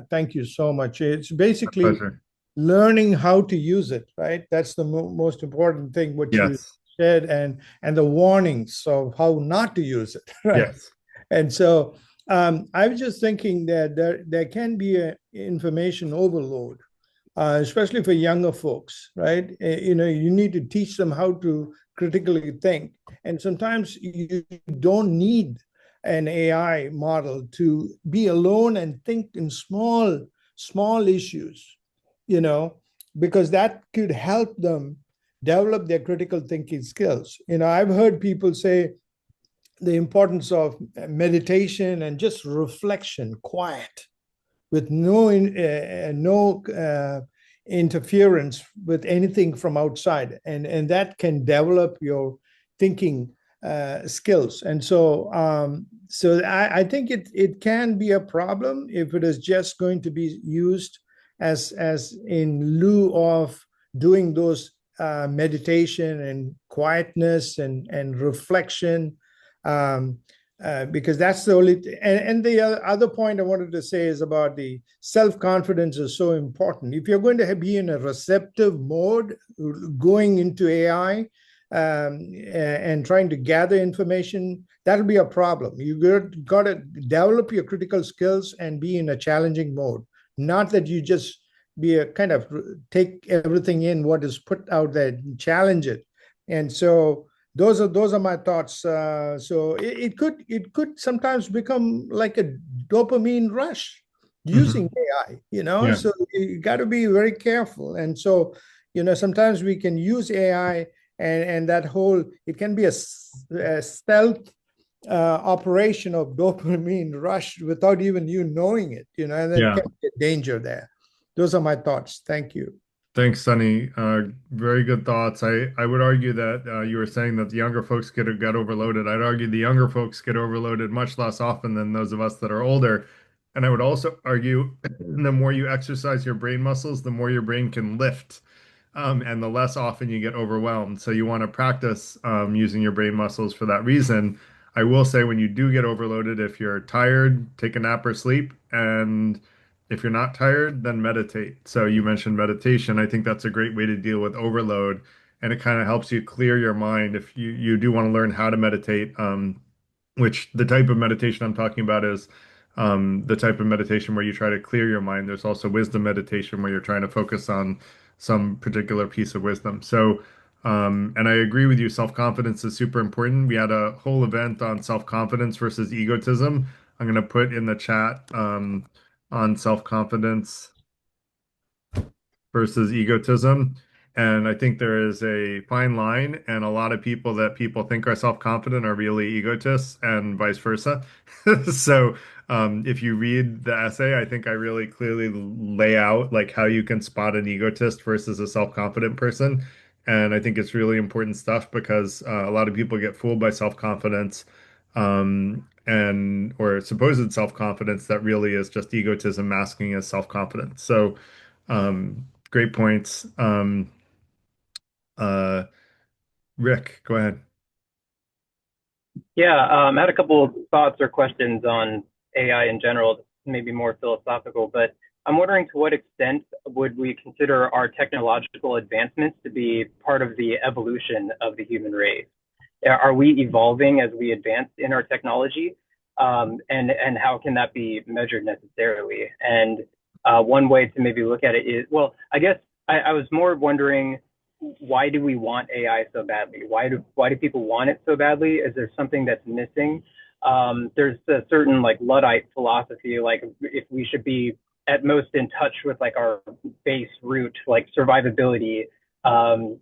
Thank you so much. It's basically Pleasure. learning how to use it, right? That's the most important thing, what you Yes. said, and the warnings of how not to use it, right? Yes. And so I was just thinking that there can be a information overload, especially for younger folks, right? You need to teach them how to critically think, and sometimes you don't need an AI model to be alone and think in small issues, you know, because that could help them develop their critical thinking skills. I've heard people say the importance of meditation and just reflection, quiet, with no interference with anything from outside, and that can develop your thinking skills. And so I think it can be a problem if it is just going to be used as in lieu of doing those meditation and quietness and reflection, because that's the only and the other point I wanted to say is about the self-confidence is so important. If you're going to be in a receptive mode going into AI, and trying to gather information, that'll be a problem. You got to develop your critical skills and be in a challenging mode, not that you just be a kind of take everything in what is put out there, challenge it. And so those are my thoughts. So it could sometimes become like a dopamine rush using AI, Yeah. so you got to be very careful. And so, sometimes we can use AI, and that whole, it can be a stealth operation of dopamine rush without even you knowing it, and then Yeah. can be a danger there. Those are my thoughts. Thank you. Thanks, Sunny. Very good thoughts. I would argue that you were saying that the younger folks get overloaded. I'd argue the younger folks get overloaded much less often than those of us that are older. And I would also argue the more you exercise your brain muscles, the more your brain can lift, and the less often you get overwhelmed. So you want to practice using your brain muscles for that reason. I will say when you do get overloaded, if you're tired, take a nap or sleep, and if you're not tired, then meditate. So you mentioned meditation. I think that's a great way to deal with overload, and it kind of helps you clear your mind. If you do want to learn how to meditate, which the type of meditation I'm talking about is the type of meditation where you try to clear your mind. There's also wisdom meditation where you're trying to focus on some particular piece of wisdom. So And I agree with you, self-confidence is super important. We had a whole event on self-confidence versus egotism. I'm going to put in the chat on self-confidence versus egotism. And I think there is a fine line, and a lot of people that people think are self-confident are really egotists, and vice versa. So, if you read the essay, I think I really clearly lay out like how you can spot an egotist versus a self-confident person. And I think it's really important stuff because a lot of people get fooled by self-confidence, and or supposed self-confidence that really is just egotism masking as self-confidence. So, great points. Uh, Rick, go ahead. Yeah, I had a couple of thoughts or questions on AI in general, maybe more philosophical, but I'm wondering to what extent would we consider our technological advancements to be part of the evolution of the human race? Are we evolving as we advance in our technology? And how can that be measured necessarily? And one way to maybe look at it is, well, I guess I was more wondering, why do we want AI so badly? Why do people want it so badly? Is there something that's missing? There's a certain like Luddite philosophy, like if we should be at most in touch with like our base root, like survivability.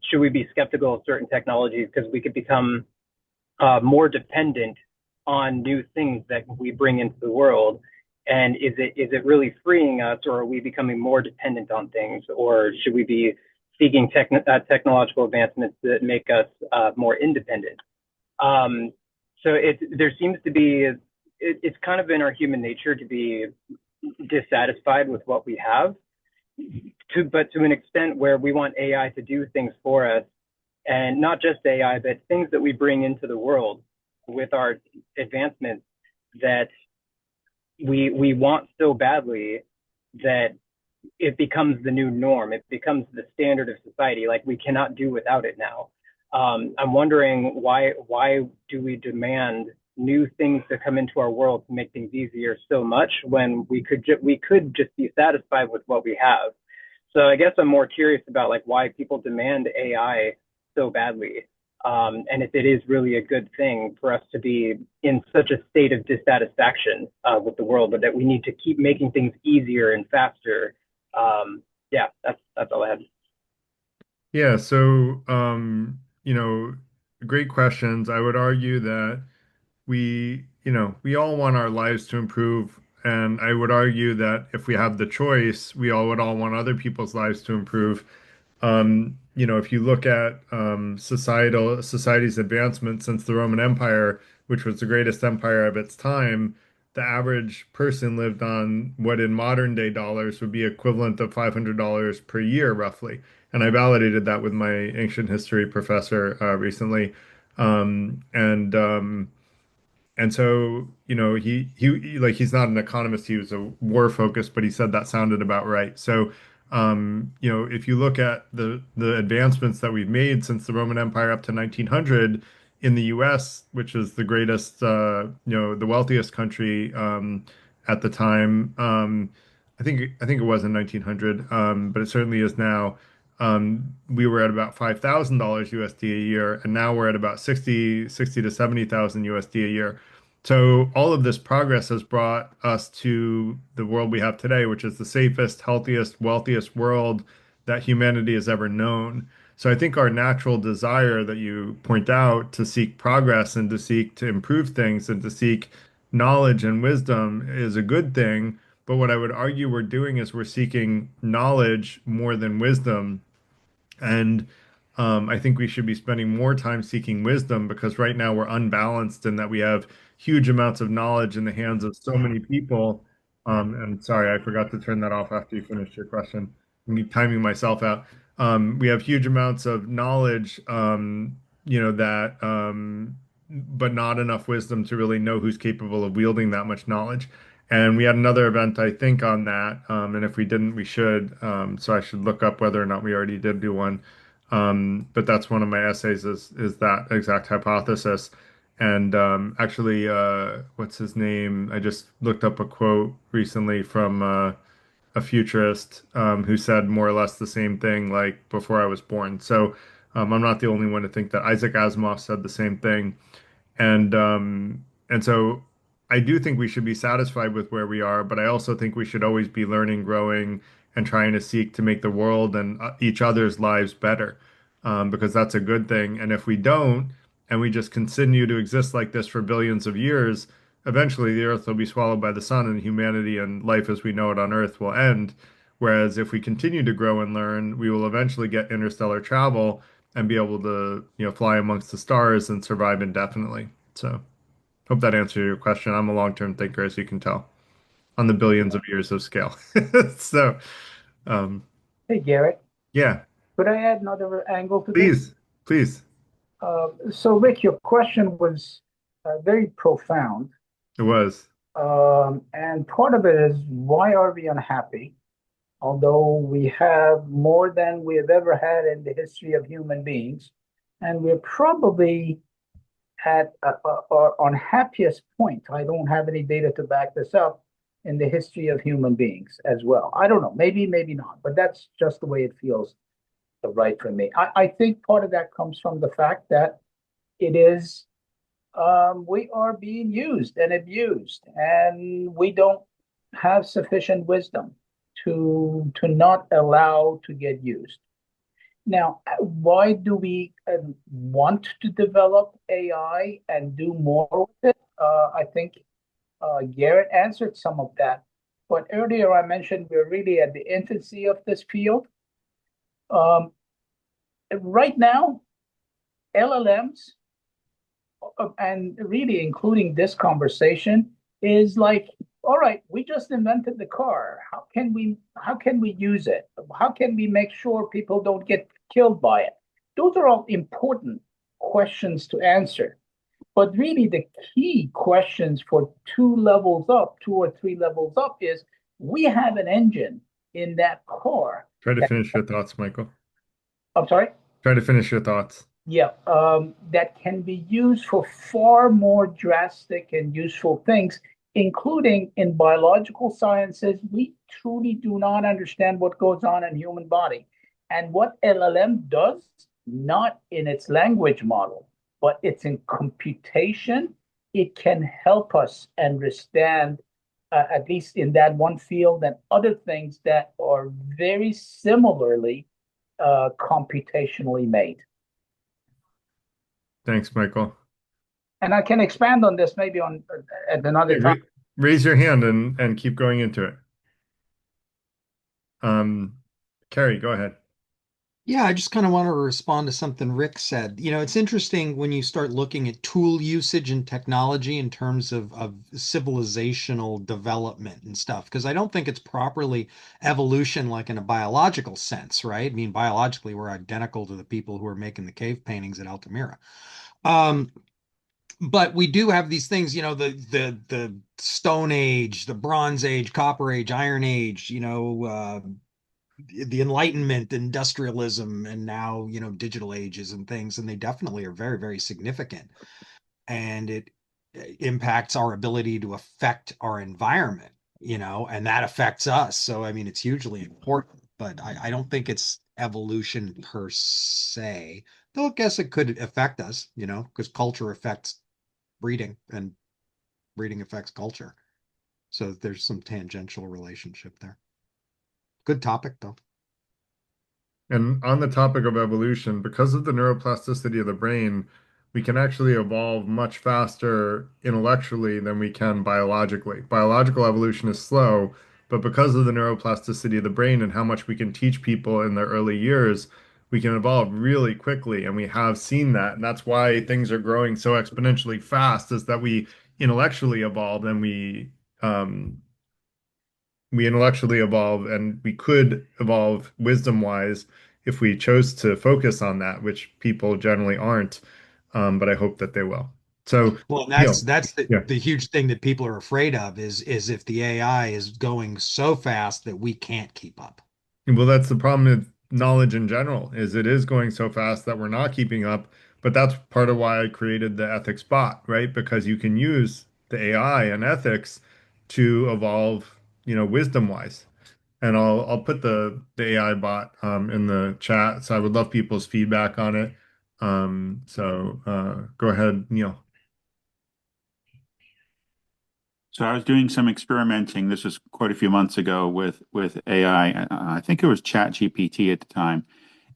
Should we be skeptical of certain technologies because we could become more dependent on new things that we bring into the world? And is it really freeing us, or are we becoming more dependent on things, or should we be seeking technological advancements that make us more independent? So there seems to be it's kind of in our human nature to be dissatisfied with what we have, but to an extent where we want AI to do things for us, and not just AI, but things that we bring into the world with our advancements that we want so badly that it becomes the new norm. It becomes the standard of society. Like we cannot do without it now. I'm wondering why do we demand new things to come into our world to make things easier so much when we could just be satisfied with what we have. So I guess I'm more curious about like why people demand AI so badly, and if it is really a good thing for us to be in such a state of dissatisfaction with the world, but that we need to keep making things easier and faster. Yeah, that's all I had. Yeah, so great questions. I would argue that we all want our lives to improve, and I would argue that if we have the choice, we all would all want other people's lives to improve. If you look at society's advancement since the Roman Empire, which was the greatest empire of its time, the average person lived on what in modern day dollars would be equivalent of $500 per year, roughly. And I validated that with my ancient history professor recently. Um, and um, and so, like he's not an economist, he was a war focused, but he said that sounded about right. So, if you look at the advancements that we've made since the Roman Empire up to 1900 in the US, which is the greatest, the wealthiest country at the time, I think it was in 1900, but it certainly is now. We were at about $5,000 USD a year, and now we're at about 60 to 70,000 USD a year. So all of this progress has brought us to the world we have today, which is the safest, healthiest, wealthiest world that humanity has ever known. So I think our natural desire that you point out to seek progress and to seek to improve things and to seek knowledge and wisdom is a good thing. But what I would argue we're doing is we're seeking knowledge more than wisdom. And I think we should be spending more time seeking wisdom because right now we're unbalanced in that we have huge amounts of knowledge in the hands of so many people. And sorry, I forgot to turn that off after you finished your question. I'm timing myself out. We have huge amounts of knowledge, but not enough wisdom to really know who's capable of wielding that much knowledge. And we had another event, I think, on that. And if we didn't, we should. So I should look up whether or not we already did do one. But that's one of my essays is that exact hypothesis. And actually, what's his name? I just looked up a quote recently from a futurist who said more or less the same thing, like before I was born. So I'm not the only one to think that. Isaac Asimov said the same thing. And so I do think we should be satisfied with where we are, but I also think we should always be learning, growing, and trying to seek to make the world and each other's lives better, because that's a good thing. And if we don't, and we just continue to exist like this for billions of years, eventually the Earth will be swallowed by the sun, and humanity and life as we know it on Earth will end. Whereas if we continue to grow and learn, we will eventually get interstellar travel and be able to, fly amongst the stars and survive indefinitely. So, hope that answered your question. I'm a long-term thinker, as you can tell, on the billions of years of scale. So, um, Hey, Garrett, yeah, could I add another angle to this? please, please. So, Rick, your question was very profound. It was. And part of it is, why are we unhappy? Although we have more than we have ever had in the history of human beings, and we're probably at our unhappiest point. I don't have any data to back this up in the history of human beings as well. I don't know, maybe, maybe not, but that's just the way it feels right for me. I think part of that comes from the fact that it is we are being used and abused, and we don't have sufficient wisdom to not allow to get used. Now, why do we want to develop AI and do more with it? I think Garrett answered some of that. But earlier I mentioned we're really at the infancy of this field. Right now, LLMs, and really including this conversation, is like, all right, we just invented the car. How can we use it? How can we make sure people don't get killed by it? Those are all important questions to answer. But really the key questions for two levels up, two or three levels up, is we have an engine in that car. Try to finish your thoughts, Michael. I'm sorry? Try to finish your thoughts. Yeah, that can be used for far more drastic and useful things, including in biological sciences. We truly do not understand what goes on in human body. And what LLM does, not in its language model, but it's in computation, it can help us understand, at least in that one field, and other things that are very similarly computationally made. Thanks, Michael. And I can expand on this maybe on at another Hey, time. raise your hand and keep going into it. Carrie, go ahead. Yeah, I just kind of want to respond to something Rick said. You know, it's interesting when you start looking at tool usage and technology in terms of civilizational development and stuff, because I don't think it's properly evolution like in a biological sense, right? I mean, biologically, we're identical to the people who are making the cave paintings at Altamira. Um, but we do have these things, you know, the Stone Age, the Bronze Age, Copper Age, Iron Age, the Enlightenment, industrialism, and now, digital ages and things, and they definitely are very, very significant. And it impacts our ability to affect our environment, and that affects us. So, I mean, it's hugely important, but I don't think it's evolution per se, though I guess it could affect us, because culture affects breeding and breeding affects culture. So there's some tangential relationship there. Good topic, though. And on the topic of evolution, because of the neuroplasticity of the brain, we can actually evolve much faster intellectually than we can biologically. Biological evolution is slow, but because of the neuroplasticity of the brain and how much we can teach people in their early years, we can evolve really quickly. And we have seen that. And that's why things are growing so exponentially fast, is that we intellectually evolve and we intellectually evolve, and we could evolve wisdom wise if we chose to focus on that, which people generally aren't. But I hope that they will. So, Well, Neil, that's yeah. the huge thing that people are afraid of is if the AI is going so fast that we can't keep up. Well, that's the problem with knowledge in general, is it is going so fast that we're not keeping up. But that's part of why I created the ethics bot, right? Because you can use the AI and ethics to evolve, wisdom wise. and I'll put the AI bot in the chat. So I would love people's feedback on it. Go ahead, Neil. So I was doing some experimenting. This was quite a few months ago with AI. I think it was ChatGPT at the time,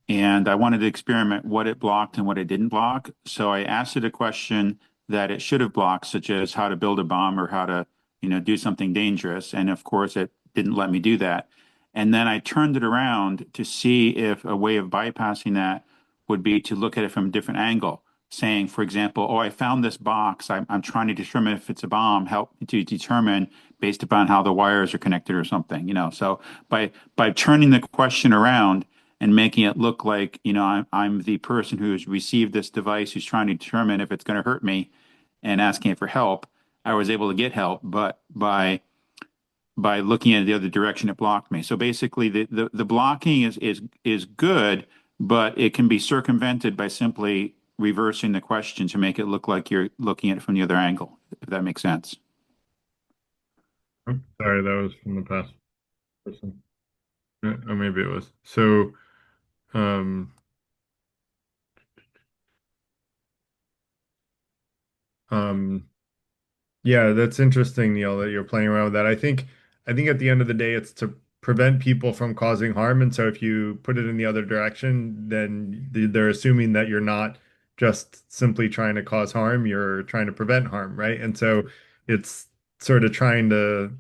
and I wanted to experiment what it blocked and what it didn't block. So I asked it a question that it should have blocked, such as how to build a bomb or how to, do something dangerous. And of course, it didn't let me do that. And then I turned it around to see if a way of bypassing that would be to look at it from a different angle, saying, for example, oh, I found this box. I'm trying to determine if it's a bomb, help to determine based upon how the wires are connected or something. So by turning the question around and making it look like, I'm the person who's received this device who's trying to determine if it's going to hurt me and asking it for help, I was able to get help, but by looking at the other direction, it blocked me. So basically, the blocking is good, but it can be circumvented by simply reversing the question to make it look like you're looking at it from the other angle, if that makes sense. Oh, sorry, that was from the past person. Or maybe it was. So, um, um, yeah, that's interesting, Neil, that you're playing around with that. I think at the end of the day, it's to prevent people from causing harm. And so if you put it in the other direction, then they're assuming that you're not just simply trying to cause harm, you're trying to prevent harm, right? And so it's sort of trying to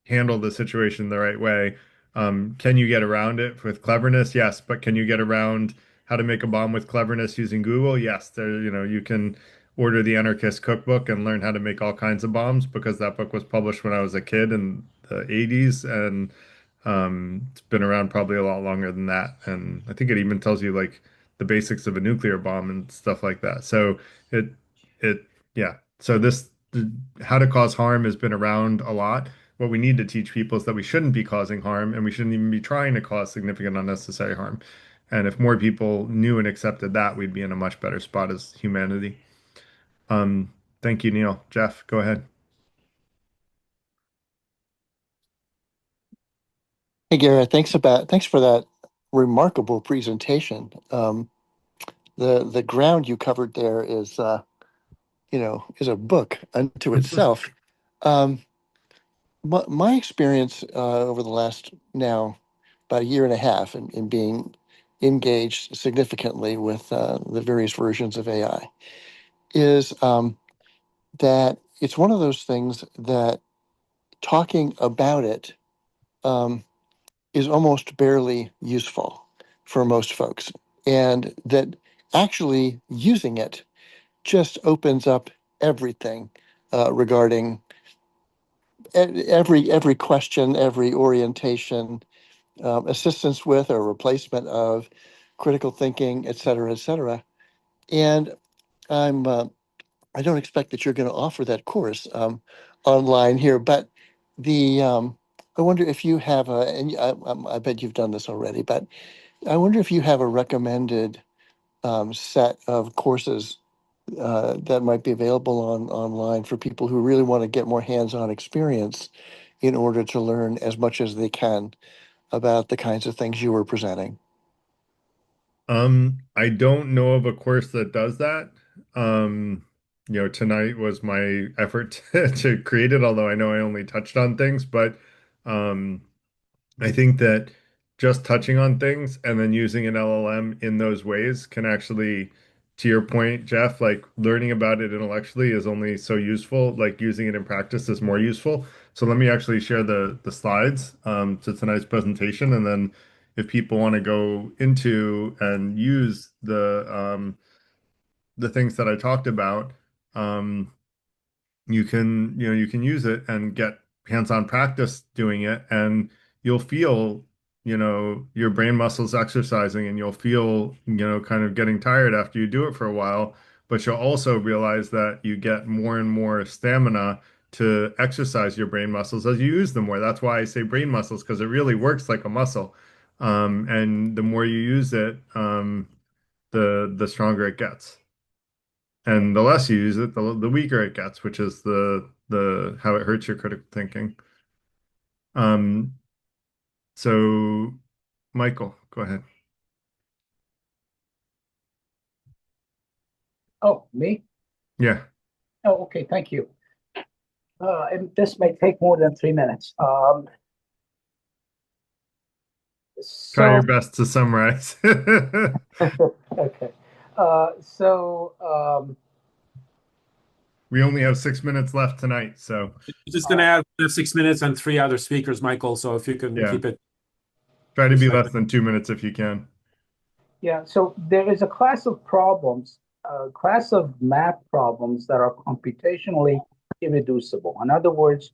handle the situation the right way. Can you get around it with cleverness? Yes, but can you get around how to make a bomb with cleverness using Google? Yes, you can order the Anarchist Cookbook and learn how to make all kinds of bombs because that book was published when I was a kid in the 80s, and it's been around probably a lot longer than that. And I think it even tells you like the basics of a nuclear bomb and stuff like that. So it it yeah. So how to cause harm has been around a lot. What we need to teach people is that we shouldn't be causing harm and we shouldn't even be trying to cause significant unnecessary harm. And if more people knew and accepted that, we'd be in a much better spot as humanity. Um, thank you, Neil. Jeff, go ahead. Hey, Garrett, thanks for that remarkable presentation. The ground you covered there is a book unto itself. My experience over the last now about a year and a half in being engaged significantly with the various versions of AI is that it's one of those things that talking about it um, is almost barely useful for most folks, and that actually using it just opens up everything regarding every question, every orientation, assistance with or replacement of critical thinking, et cetera, et cetera. And I'm I don't expect that you're going to offer that course online here, but the I wonder if you have and I bet you've done this already, but I wonder if you have a recommended set of courses that might be available online for people who really want to get more hands-on experience in order to learn as much as they can about the kinds of things you were presenting. I don't know of a course that does that. Tonight was my effort to create it, although I know I only touched on things, but um, I think that just touching on things and then using an LLM in those ways can actually, to your point, Jeff, like learning about it intellectually is only so useful. Like using it in practice is more useful. So let me actually share the slides to tonight's presentation, and then if people want to go into and use the things that I talked about, um, you can use it and get hands-on practice doing it, and you'll feel your brain muscles exercising, and you'll feel kind of getting tired after you do it for a while, but you'll also realize that you get more and more stamina to exercise your brain muscles as you use them more. That's why I say brain muscles, because it really works like a muscle. And the more you use it, the stronger it gets. And the less you use it, the weaker it gets, which is the how it hurts your critical thinking. Um, So, Michael, go ahead. Oh, me? Yeah. Oh, okay, thank you. And this may take more than 3 minutes. Try your So, best to summarize. okay. So, We only have 6 minutes left tonight, so Just going to add 6 minutes and three other speakers, Michael. So if you can yeah. keep it. Try to be less than 2 minutes if you can. yeah, so there is a class of problems, a class of math problems that are computationally irreducible. In other words,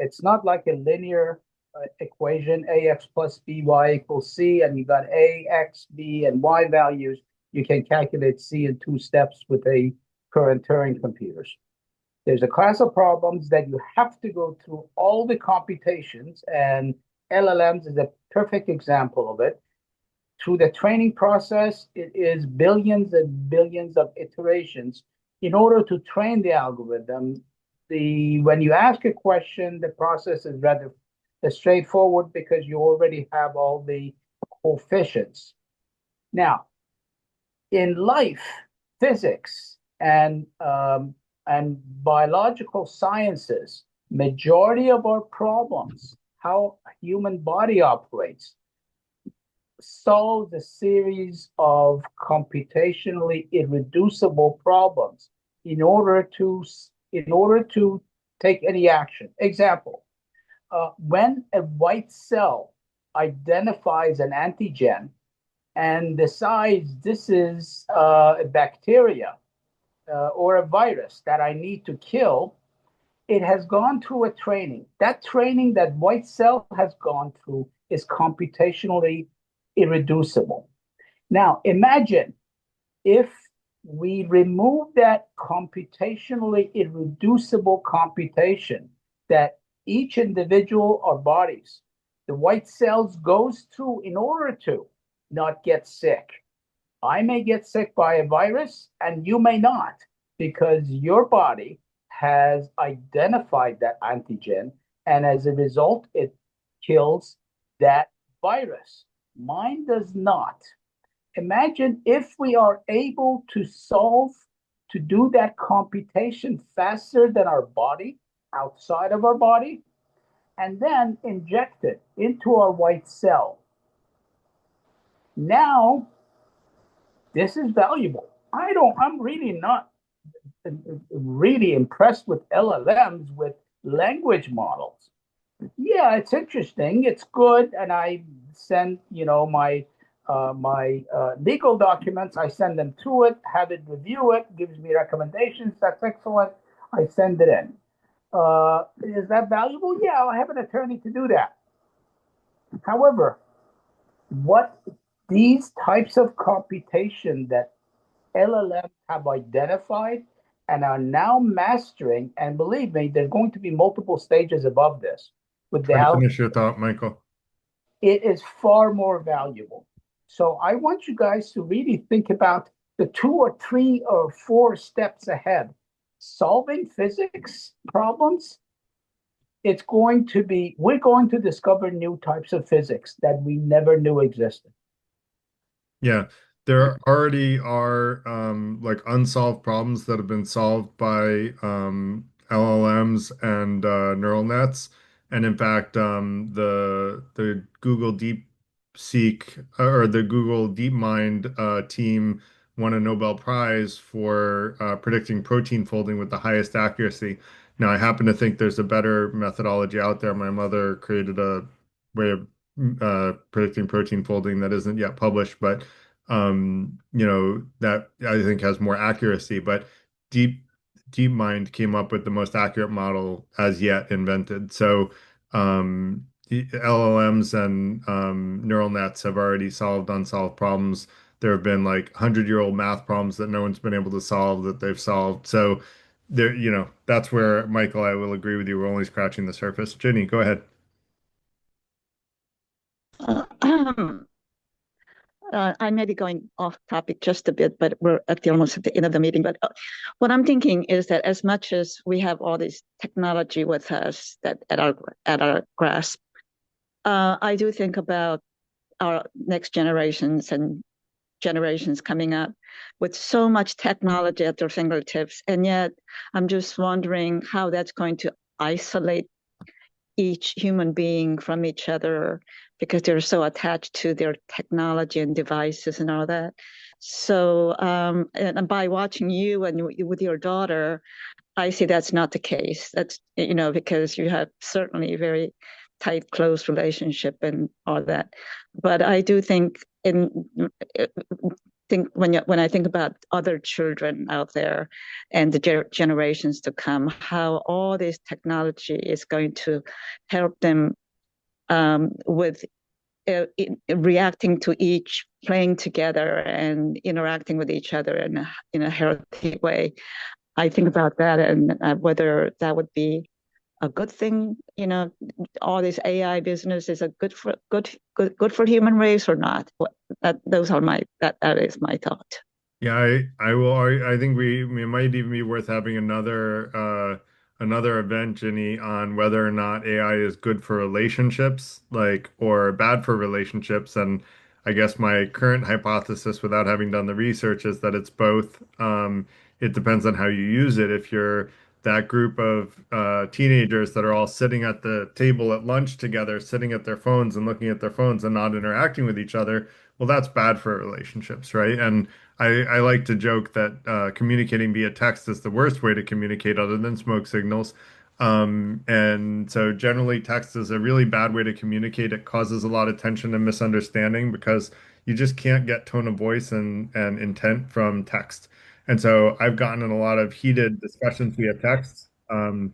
it's not like a linear equation, ax plus by equals c, and you got a, x, b, and y values. You can calculate c in 2 steps with a current Turing computers. There's a class of problems that you have to go through all the computations, and LLMs is a perfect example of it. Through the training process, it is billions and billions of iterations in order to train the algorithm. When you ask a question, the process is rather straightforward because you already have all the coefficients. Now, in life, physics, and biological sciences, majority of our problems, how human body operates, solves a series of computationally irreducible problems in order to take any action. Example, when a white cell identifies an antigen and decides this is a bacteria or a virus that I need to kill, it has gone through a training. That training that white cell has gone through is computationally irreducible. Now, imagine if we remove that computationally irreducible computation that each individual or bodies, the white cells goes through in order to not get sick. I may get sick by a virus and you may not, because your body has identified that antigen, and as a result, it kills that virus. Mine does not. Imagine if we are able to do that computation faster than our body, outside of our body, and then inject it into our white cell. Now, this is valuable. I'm really not really impressed with LLMs with language models. Yeah, it's interesting. It's good, and I send my legal documents. I send them to it, have it review it, gives me recommendations. That's excellent. I send it in. Is that valuable? Yeah, I have an attorney to do that. However, what these types of computation that LLMs have identified and are now mastering, and believe me, there's going to be multiple stages above this with the Try to algorithm, finish your thought, Michael. it is far more valuable. So I want you guys to really think about the 2 or 3 or 4 steps ahead. Solving physics problems, we're going to discover new types of physics that we never knew existed. Yeah, there already are like unsolved problems that have been solved by LLMs and neural nets. And in fact, the Google DeepSeek or the Google DeepMind team won a Nobel Prize for predicting protein folding with the highest accuracy. Now, I happen to think there's a better methodology out there. My mother created a way of predicting protein folding that isn't yet published, but that I think has more accuracy. But DeepMind came up with the most accurate model as yet invented. So the LLMs and neural nets have already solved unsolved problems. There have been like 100-year-old math problems that no one's been able to solve that they've solved. So there, that's where, Michael, I will agree with you. We're only scratching the surface. Jenny, go ahead. I may be going off topic just a bit, but we're almost at the end of the meeting. But what I'm thinking is that as much as we have all this technology with us that at our grasp, I do think about our next generations and generations coming up with so much technology at their fingertips. And yet I'm just wondering how that's going to isolate each human being from each other because they're so attached to their technology and devices and all that. So, and by watching you and with your daughter, I see that's not the case. That's, because you have certainly a very tight, close relationship and all that. But I do think when I think about other children out there and the generations to come, how all this technology is going to help them with reacting to each, playing together and interacting with each other in a healthy way. I think about that and whether that would be a good thing. All this AI business is a good for human race or not. That is my thought. Yeah, I will. I think it might even be worth having another event, Ginny, on whether or not AI is good for relationships, like or bad for relationships. And I guess my current hypothesis, without having done the research, is that it's both. It depends on how you use it. If you're that group of teenagers that are all sitting at the table at lunch together, sitting at their phones and looking at their phones and not interacting with each other, well, that's bad for relationships, right? And I like to joke that communicating via text is the worst way to communicate other than smoke signals. And so generally text is a really bad way to communicate. It causes a lot of tension and misunderstanding because you just can't get tone of voice and intent from text. And so I've gotten in a lot of heated discussions via text. And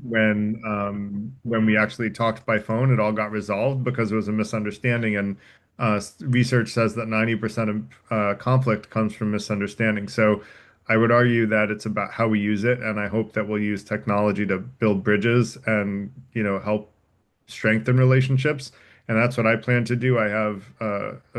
when we actually talked by phone, it all got resolved because it was a misunderstanding. And research says that 90% of conflict comes from misunderstanding. So I would argue that it's about how we use it, and I hope that we'll use technology to build bridges and, help strengthen relationships. And that's what I plan to do. I have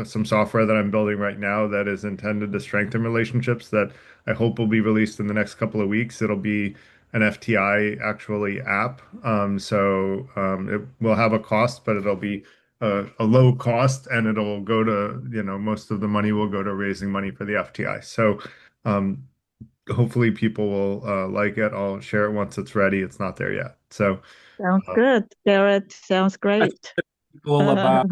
some software that I'm building right now that is intended to strengthen relationships that I hope will be released in the next couple of weeks. It'll be an FTI actually app. It will have a cost, but it'll be a low cost and it'll go to, most of the money will go to raising money for the FTI. So um, hopefully people will like it. I'll share it once it's ready. It's not there yet. So Sounds good, Garrett. Sounds That's great. all about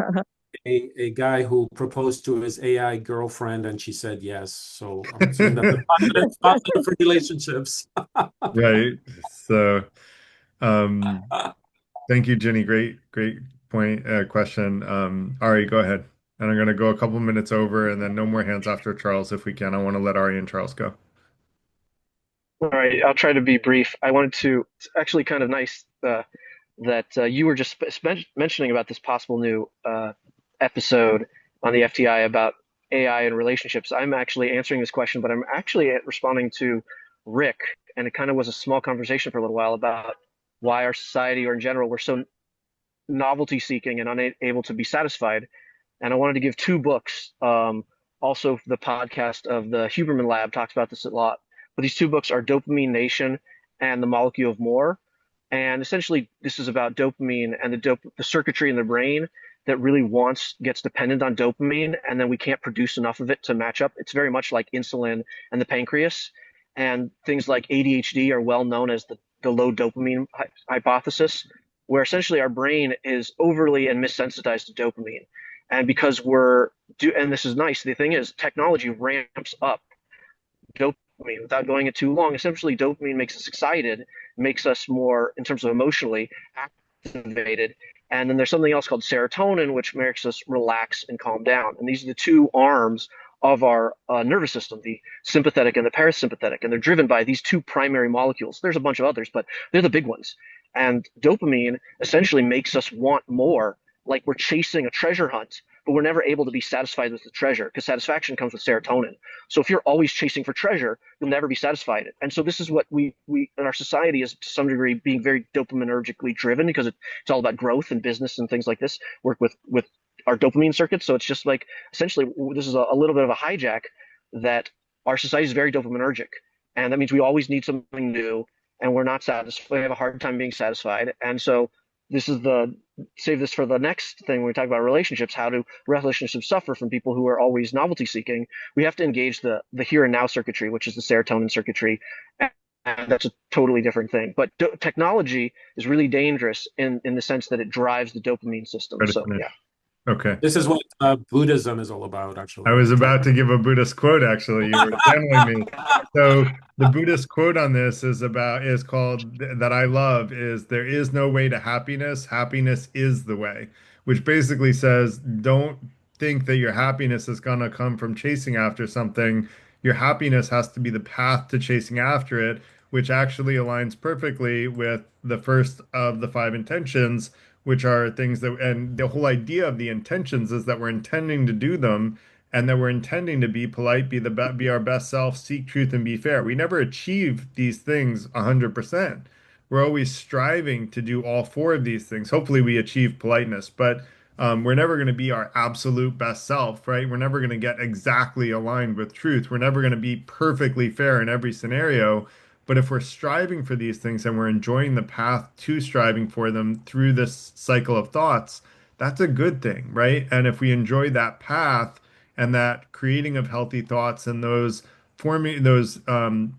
a guy who proposed to his AI girlfriend and she said yes. So I'm assuming that's a positive for relationships. right. So thank you, Jenny. Great point, question. Ari, go ahead. And I'm going to go a couple minutes over and then no more hands after Charles if we can. I want to let Ari and Charles go. All right, I'll try to be brief. I wanted to, it's actually kind of nice that you were just mentioning about this possible new episode on the FTI about AI and relationships. I'm actually answering this question, but I'm actually responding to Rick, and it kind of was a small conversation for a little while about why our society, or in general, we're so novelty seeking and unable to be satisfied. And I wanted to give two books. Also, the podcast of the Huberman Lab talks about this a lot. But these two books are Dopamine Nation and The Molecule of More. And essentially, this is about dopamine and the circuitry in the brain that really gets dependent on dopamine, and then we can't produce enough of it to match up. It's very much like insulin and the pancreas. And things like ADHD are well known as the low dopamine hypothesis, where essentially our brain is overly and missensitized to dopamine. And because and this is nice, the thing is, technology ramps up dopamine without going it too long. Essentially, dopamine makes us excited, makes us more, in terms of emotionally, activated. And then there's something else called serotonin, which makes us relax and calm down. And these are the two arms of our nervous system, the sympathetic and the parasympathetic. And they're driven by these two primary molecules. There's a bunch of others, but they're the big ones. And dopamine essentially makes us want more, like we're chasing a treasure hunt, but we're never able to be satisfied with the treasure because satisfaction comes with serotonin. So if you're always chasing for treasure, you'll never be satisfied. And so this is what we in our society is to some degree being very dopaminergically driven because it's all about growth and business and things like this, work with our dopamine circuits. So it's just like essentially this is a little bit of a hijack that our society is very dopaminergic. And that means we always need something new and we're not satisfied. We have a hard time being satisfied. And so this is the save this for the next thing when we talk about relationships. How do relationships suffer from people who are always novelty seeking? We have to engage the here and now circuitry, which is the serotonin circuitry, and that's a totally different thing. But technology is really dangerous in the sense that it drives the dopamine system. So yeah. Okay. This is what Buddhism is all about, actually. I was about to give a Buddhist quote, actually. You were channeling me. So the Buddhist quote on this is called that I love is there is no way to happiness. Happiness is the way, which basically says don't think that your happiness is going to come from chasing after something. Your happiness has to be the path to chasing after it, which actually aligns perfectly with the first of the five intentions, which are things that, and the whole idea of the intentions is that we're intending to do them and that we're intending to be polite, be our best self, seek truth, and be fair. We never achieve these things 100%. We're always striving to do all four of these things. Hopefully, we achieve politeness, but we're never going to be our absolute best self, right? We're never going to get exactly aligned with truth. We're never going to be perfectly fair in every scenario. But if we're striving for these things and we're enjoying the path to striving for them through this cycle of thoughts, that's a good thing, right? And if we enjoy that path and that creating of healthy thoughts and those forming those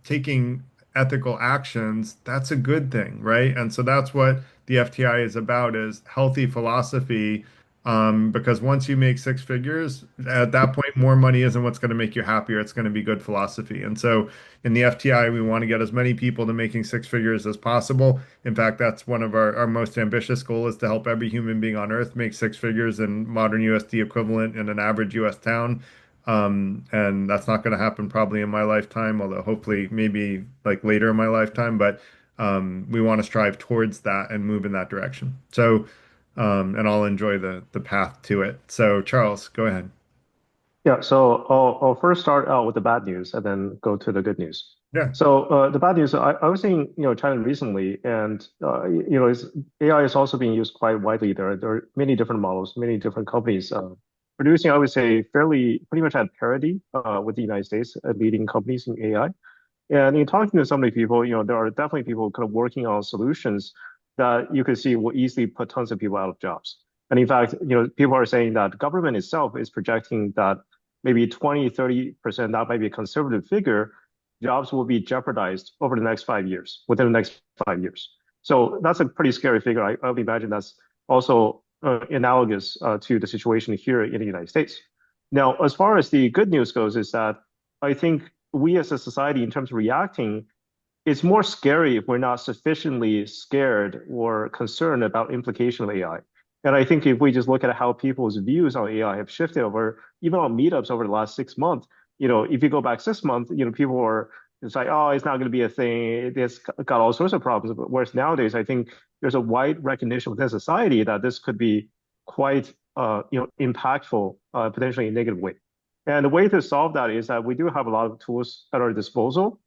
taking ethical actions, that's a good thing, right? And so that's what the FTI is about is healthy philosophy. Because once you make six figures, at that point, more money isn't what's going to make you happier. It's going to be good philosophy. And so in the FTI, we want to get as many people to making six figures as possible. In fact, that's one of our most ambitious goal is to help every human being on earth make six figures in modern USD equivalent in an average US town. And that's not going to happen probably in my lifetime, although hopefully maybe like later in my lifetime. But we want to strive towards that and move in that direction. So, and I'll enjoy the path to it. So, Charles, go ahead. Yeah, so I'll first start out with the bad news and then go to the good news. Yeah. So the bad news, I was in China recently, and AI is also being used quite widely there. There are many different models, many different companies producing, I would say, fairly pretty much at parity with the United States leading companies in AI. And in talking to so many people, there are definitely people kind of working on solutions that you could see will easily put tons of people out of jobs. And in fact, people are saying that government itself is projecting that maybe 20, 30%, that might be a conservative figure, jobs will be jeopardized over the next 5 years, within the next 5 years. So that's a pretty scary figure. I would imagine that's also analogous to the situation here in the United States. Now, as far as the good news goes, is that I think we as a society, in terms of reacting, it's more scary if we're not sufficiently scared or concerned about implication of AI. And I think if we just look at how people's views on AI have shifted over, even on meetups over the last 6 months, if you go back 6 months, people were, it's like, oh, it's not going to be a thing. It's got all sorts of problems. But whereas nowadays, I think there's a wide recognition within society that this could be quite, impactful, potentially in a negative way. And the way to solve that is that we do have a lot of tools at our disposal.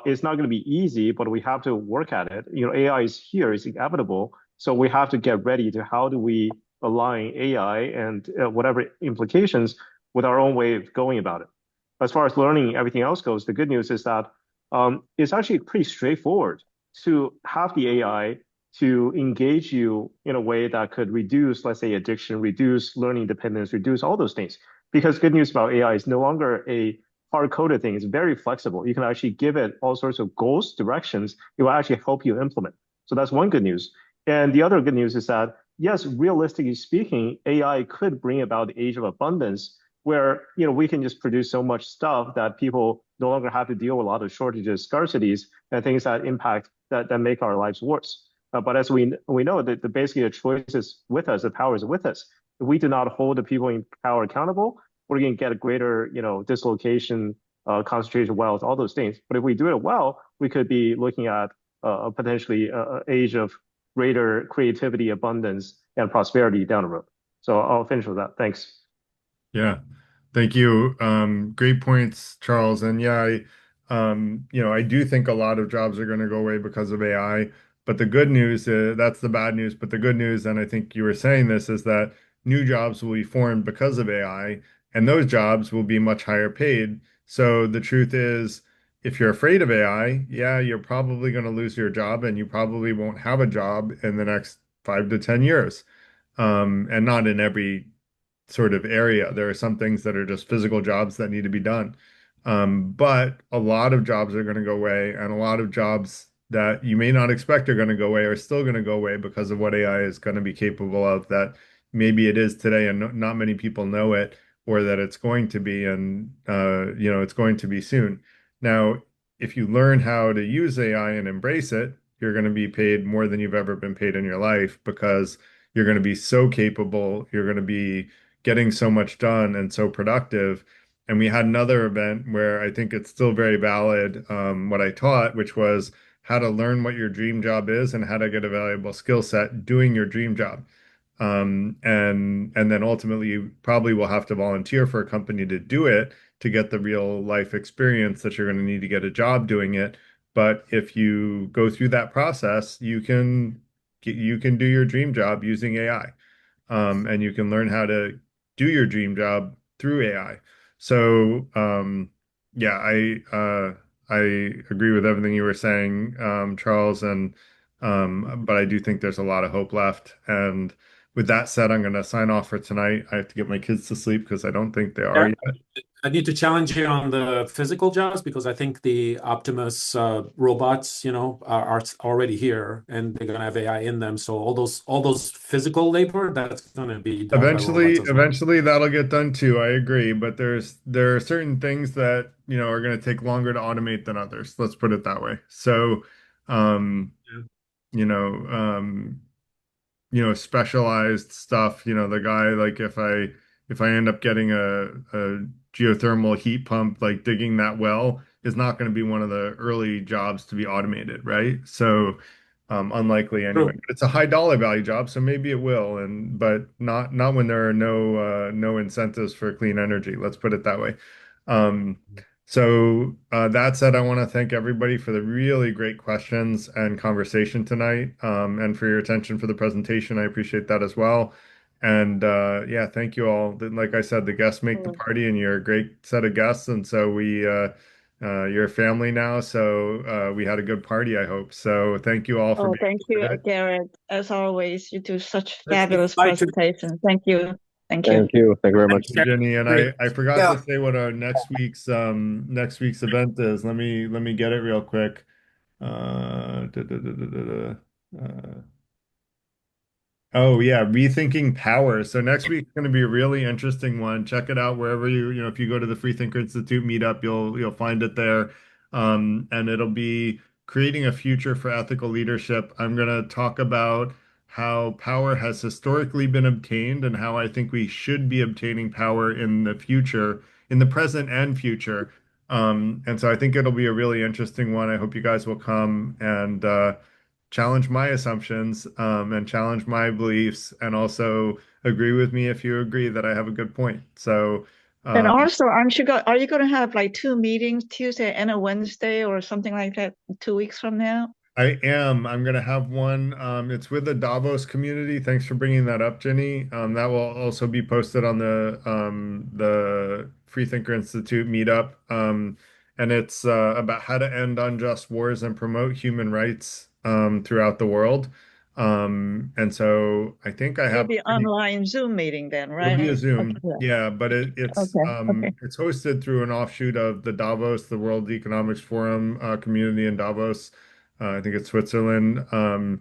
It's not going to be easy, but we have to work at it. AI is here, it's inevitable. So we have to get ready to how do we align AI and whatever implications with our own way of going about it. As far as learning everything else goes, the good news is that it's actually pretty straightforward to have the AI to engage you in a way that could reduce, let's say, addiction, reduce learning dependence, reduce all those things. Because good news about AI is no longer a hard-coded thing. It's very flexible. You can actually give it all sorts of goals, directions. It will actually help you implement. So that's one good news. And the other good news is that, yes, realistically speaking, AI could bring about the age of abundance where, we can just produce so much stuff that people no longer have to deal with a lot of shortages, scarcities, and things that impact, that make our lives worse. But as we know that basically the choice is with us, the power is with us. If we do not hold the people in power accountable, we're going to get a greater, dislocation, concentration of wealth, all those things. But if we do it well, we could be looking at potentially an age of greater creativity, abundance, and prosperity down the road. So I'll finish with that. Thanks. Yeah, thank you. Great points, Charles. And yeah, I do think a lot of jobs are going to go away because of AI. But the good news is that's the bad news. But the good news, and I think you were saying this, is that new jobs will be formed because of AI, and those jobs will be much higher paid. So the truth is, if you're afraid of AI, yeah, you're probably going to lose your job, and you probably won't have a job in the next 5 to 10 years. And not in every sort of area. There are some things that are just physical jobs that need to be done. But a lot of jobs are going to go away, and a lot of jobs that you may not expect are going to go away are still going to go away because of what AI is going to be capable of, that maybe it is today and not many people know it, or that it's going to be, and it's going to be soon. Now, if you learn how to use AI and embrace it, you're going to be paid more than you've ever been paid in your life, because you're going to be so capable, you're going to be getting so much done and so productive. And we had another event where I think it's still very valid, what I taught, which was how to learn what your dream job is and how to get a valuable skill set doing your dream job. And then ultimately you probably will have to volunteer for a company to do it, to get the real life experience that you're going to need to get a job doing it. But if you go through that process, you can do your dream job using AI, and you can learn how to do your dream job through AI. So, yeah, I agree with everything you were saying, Charles, and but I do think there's a lot of hope left. And with that said, I'm going to sign off for tonight. I have to get my kids to sleep because I don't think they are Yeah. yet. I need to challenge you on the physical jobs, because I think the Optimus robots, are already here, and they're gonna have AI in them. So all those physical labor, that's gonna be done by robots as well. Eventually that'll get done too. I agree, but there are certain things that, are going to take longer to automate than others. Let's put it that way. So, um, Yeah. you know, um, specialized stuff, the guy, like if I end up getting a geothermal heat pump, like digging that well is not going to be one of the early jobs to be automated, right? So, unlikely anyway. True. But it's a high dollar value job, so maybe it will, but not when there are no incentives for clean energy. Let's put it that way. Um, that said, I want to thank everybody for the really great questions and conversation tonight, and for your attention for the presentation. I appreciate that as well. And yeah, thank you all. Like I said, the guests make the party, and you're a great set of guests. And so you're a family now. So we had a good party, I hope. So thank you all for Oh, being thank you, part of it. Garrett. As always, you do such Let's say fabulous bye to presentations. Thank you. Thank you. Thank you. Thank you very much. Thank you, Jenny. And I forgot Yeah. to say what our next week's event is. Let me get it real quick. Uh, da, da, da, da, da, da. Oh yeah, rethinking power. So next week's going to be a really interesting one. Check it out wherever if you go to the Freethinker Institute meetup, you'll find it there. And it'll be creating a future for ethical leadership. I'm going to talk about how power has historically been obtained and how I think we should be obtaining power in the future, in the present and future. And so I think it'll be a really interesting one. I hope you guys will come and challenge my assumptions, and challenge my beliefs, and also agree with me if you agree that I have a good point. So, And um, also, are you going to have like two meetings, Tuesday and a Wednesday or something like that, 2 weeks from now? I am. I'm going to have one. It's with the Davos community. Thanks for bringing that up, Jenny. That will also be posted on the Freethinker Institute meetup. And it's about how to end unjust wars and promote human rights throughout the world. And so I think I It'll have a be pretty online Zoom meeting then, It'll be a right? Okay. Zoom, Yeah. yeah, but it's Okay. Okay. it's hosted through an offshoot of the Davos, the World Economics Forum community in Davos. I think it's Switzerland, and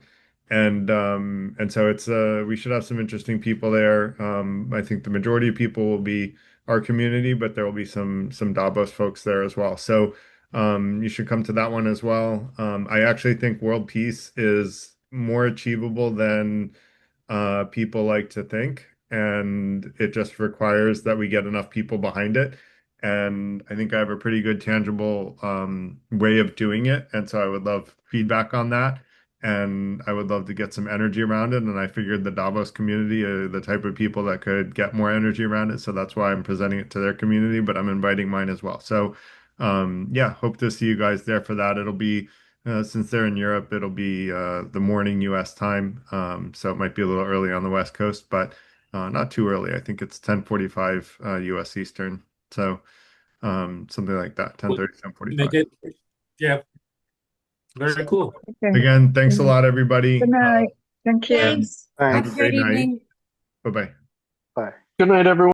so we should have some interesting people there. I think the majority of people will be our community, but there will be some Davos folks there as well. So you should come to that one as well. I actually think world peace is more achievable than people like to think, and it just requires that we get enough people behind it. And I think I have a pretty good tangible way of doing it, and so I would love feedback on that, and I would love to get some energy around it. And I figured the Davos community are the type of people that could get more energy around it, so that's why I'm presenting it to their community, but I'm inviting mine as well. So yeah, hope to see you guys there for that. It'll be since they're in Europe, it'll be the morning US time. So it might be a little early on the West Coast, but not too early. I think it's 10:45 US Eastern. So something like that, We'll 10:30, make 10:45. it. Yeah, very So cool. Okay. again, thanks a lot, Good everybody. night. Thank you. Thanks. Have Have a a great great night. evening. Bye-bye. Bye. Good night, everyone.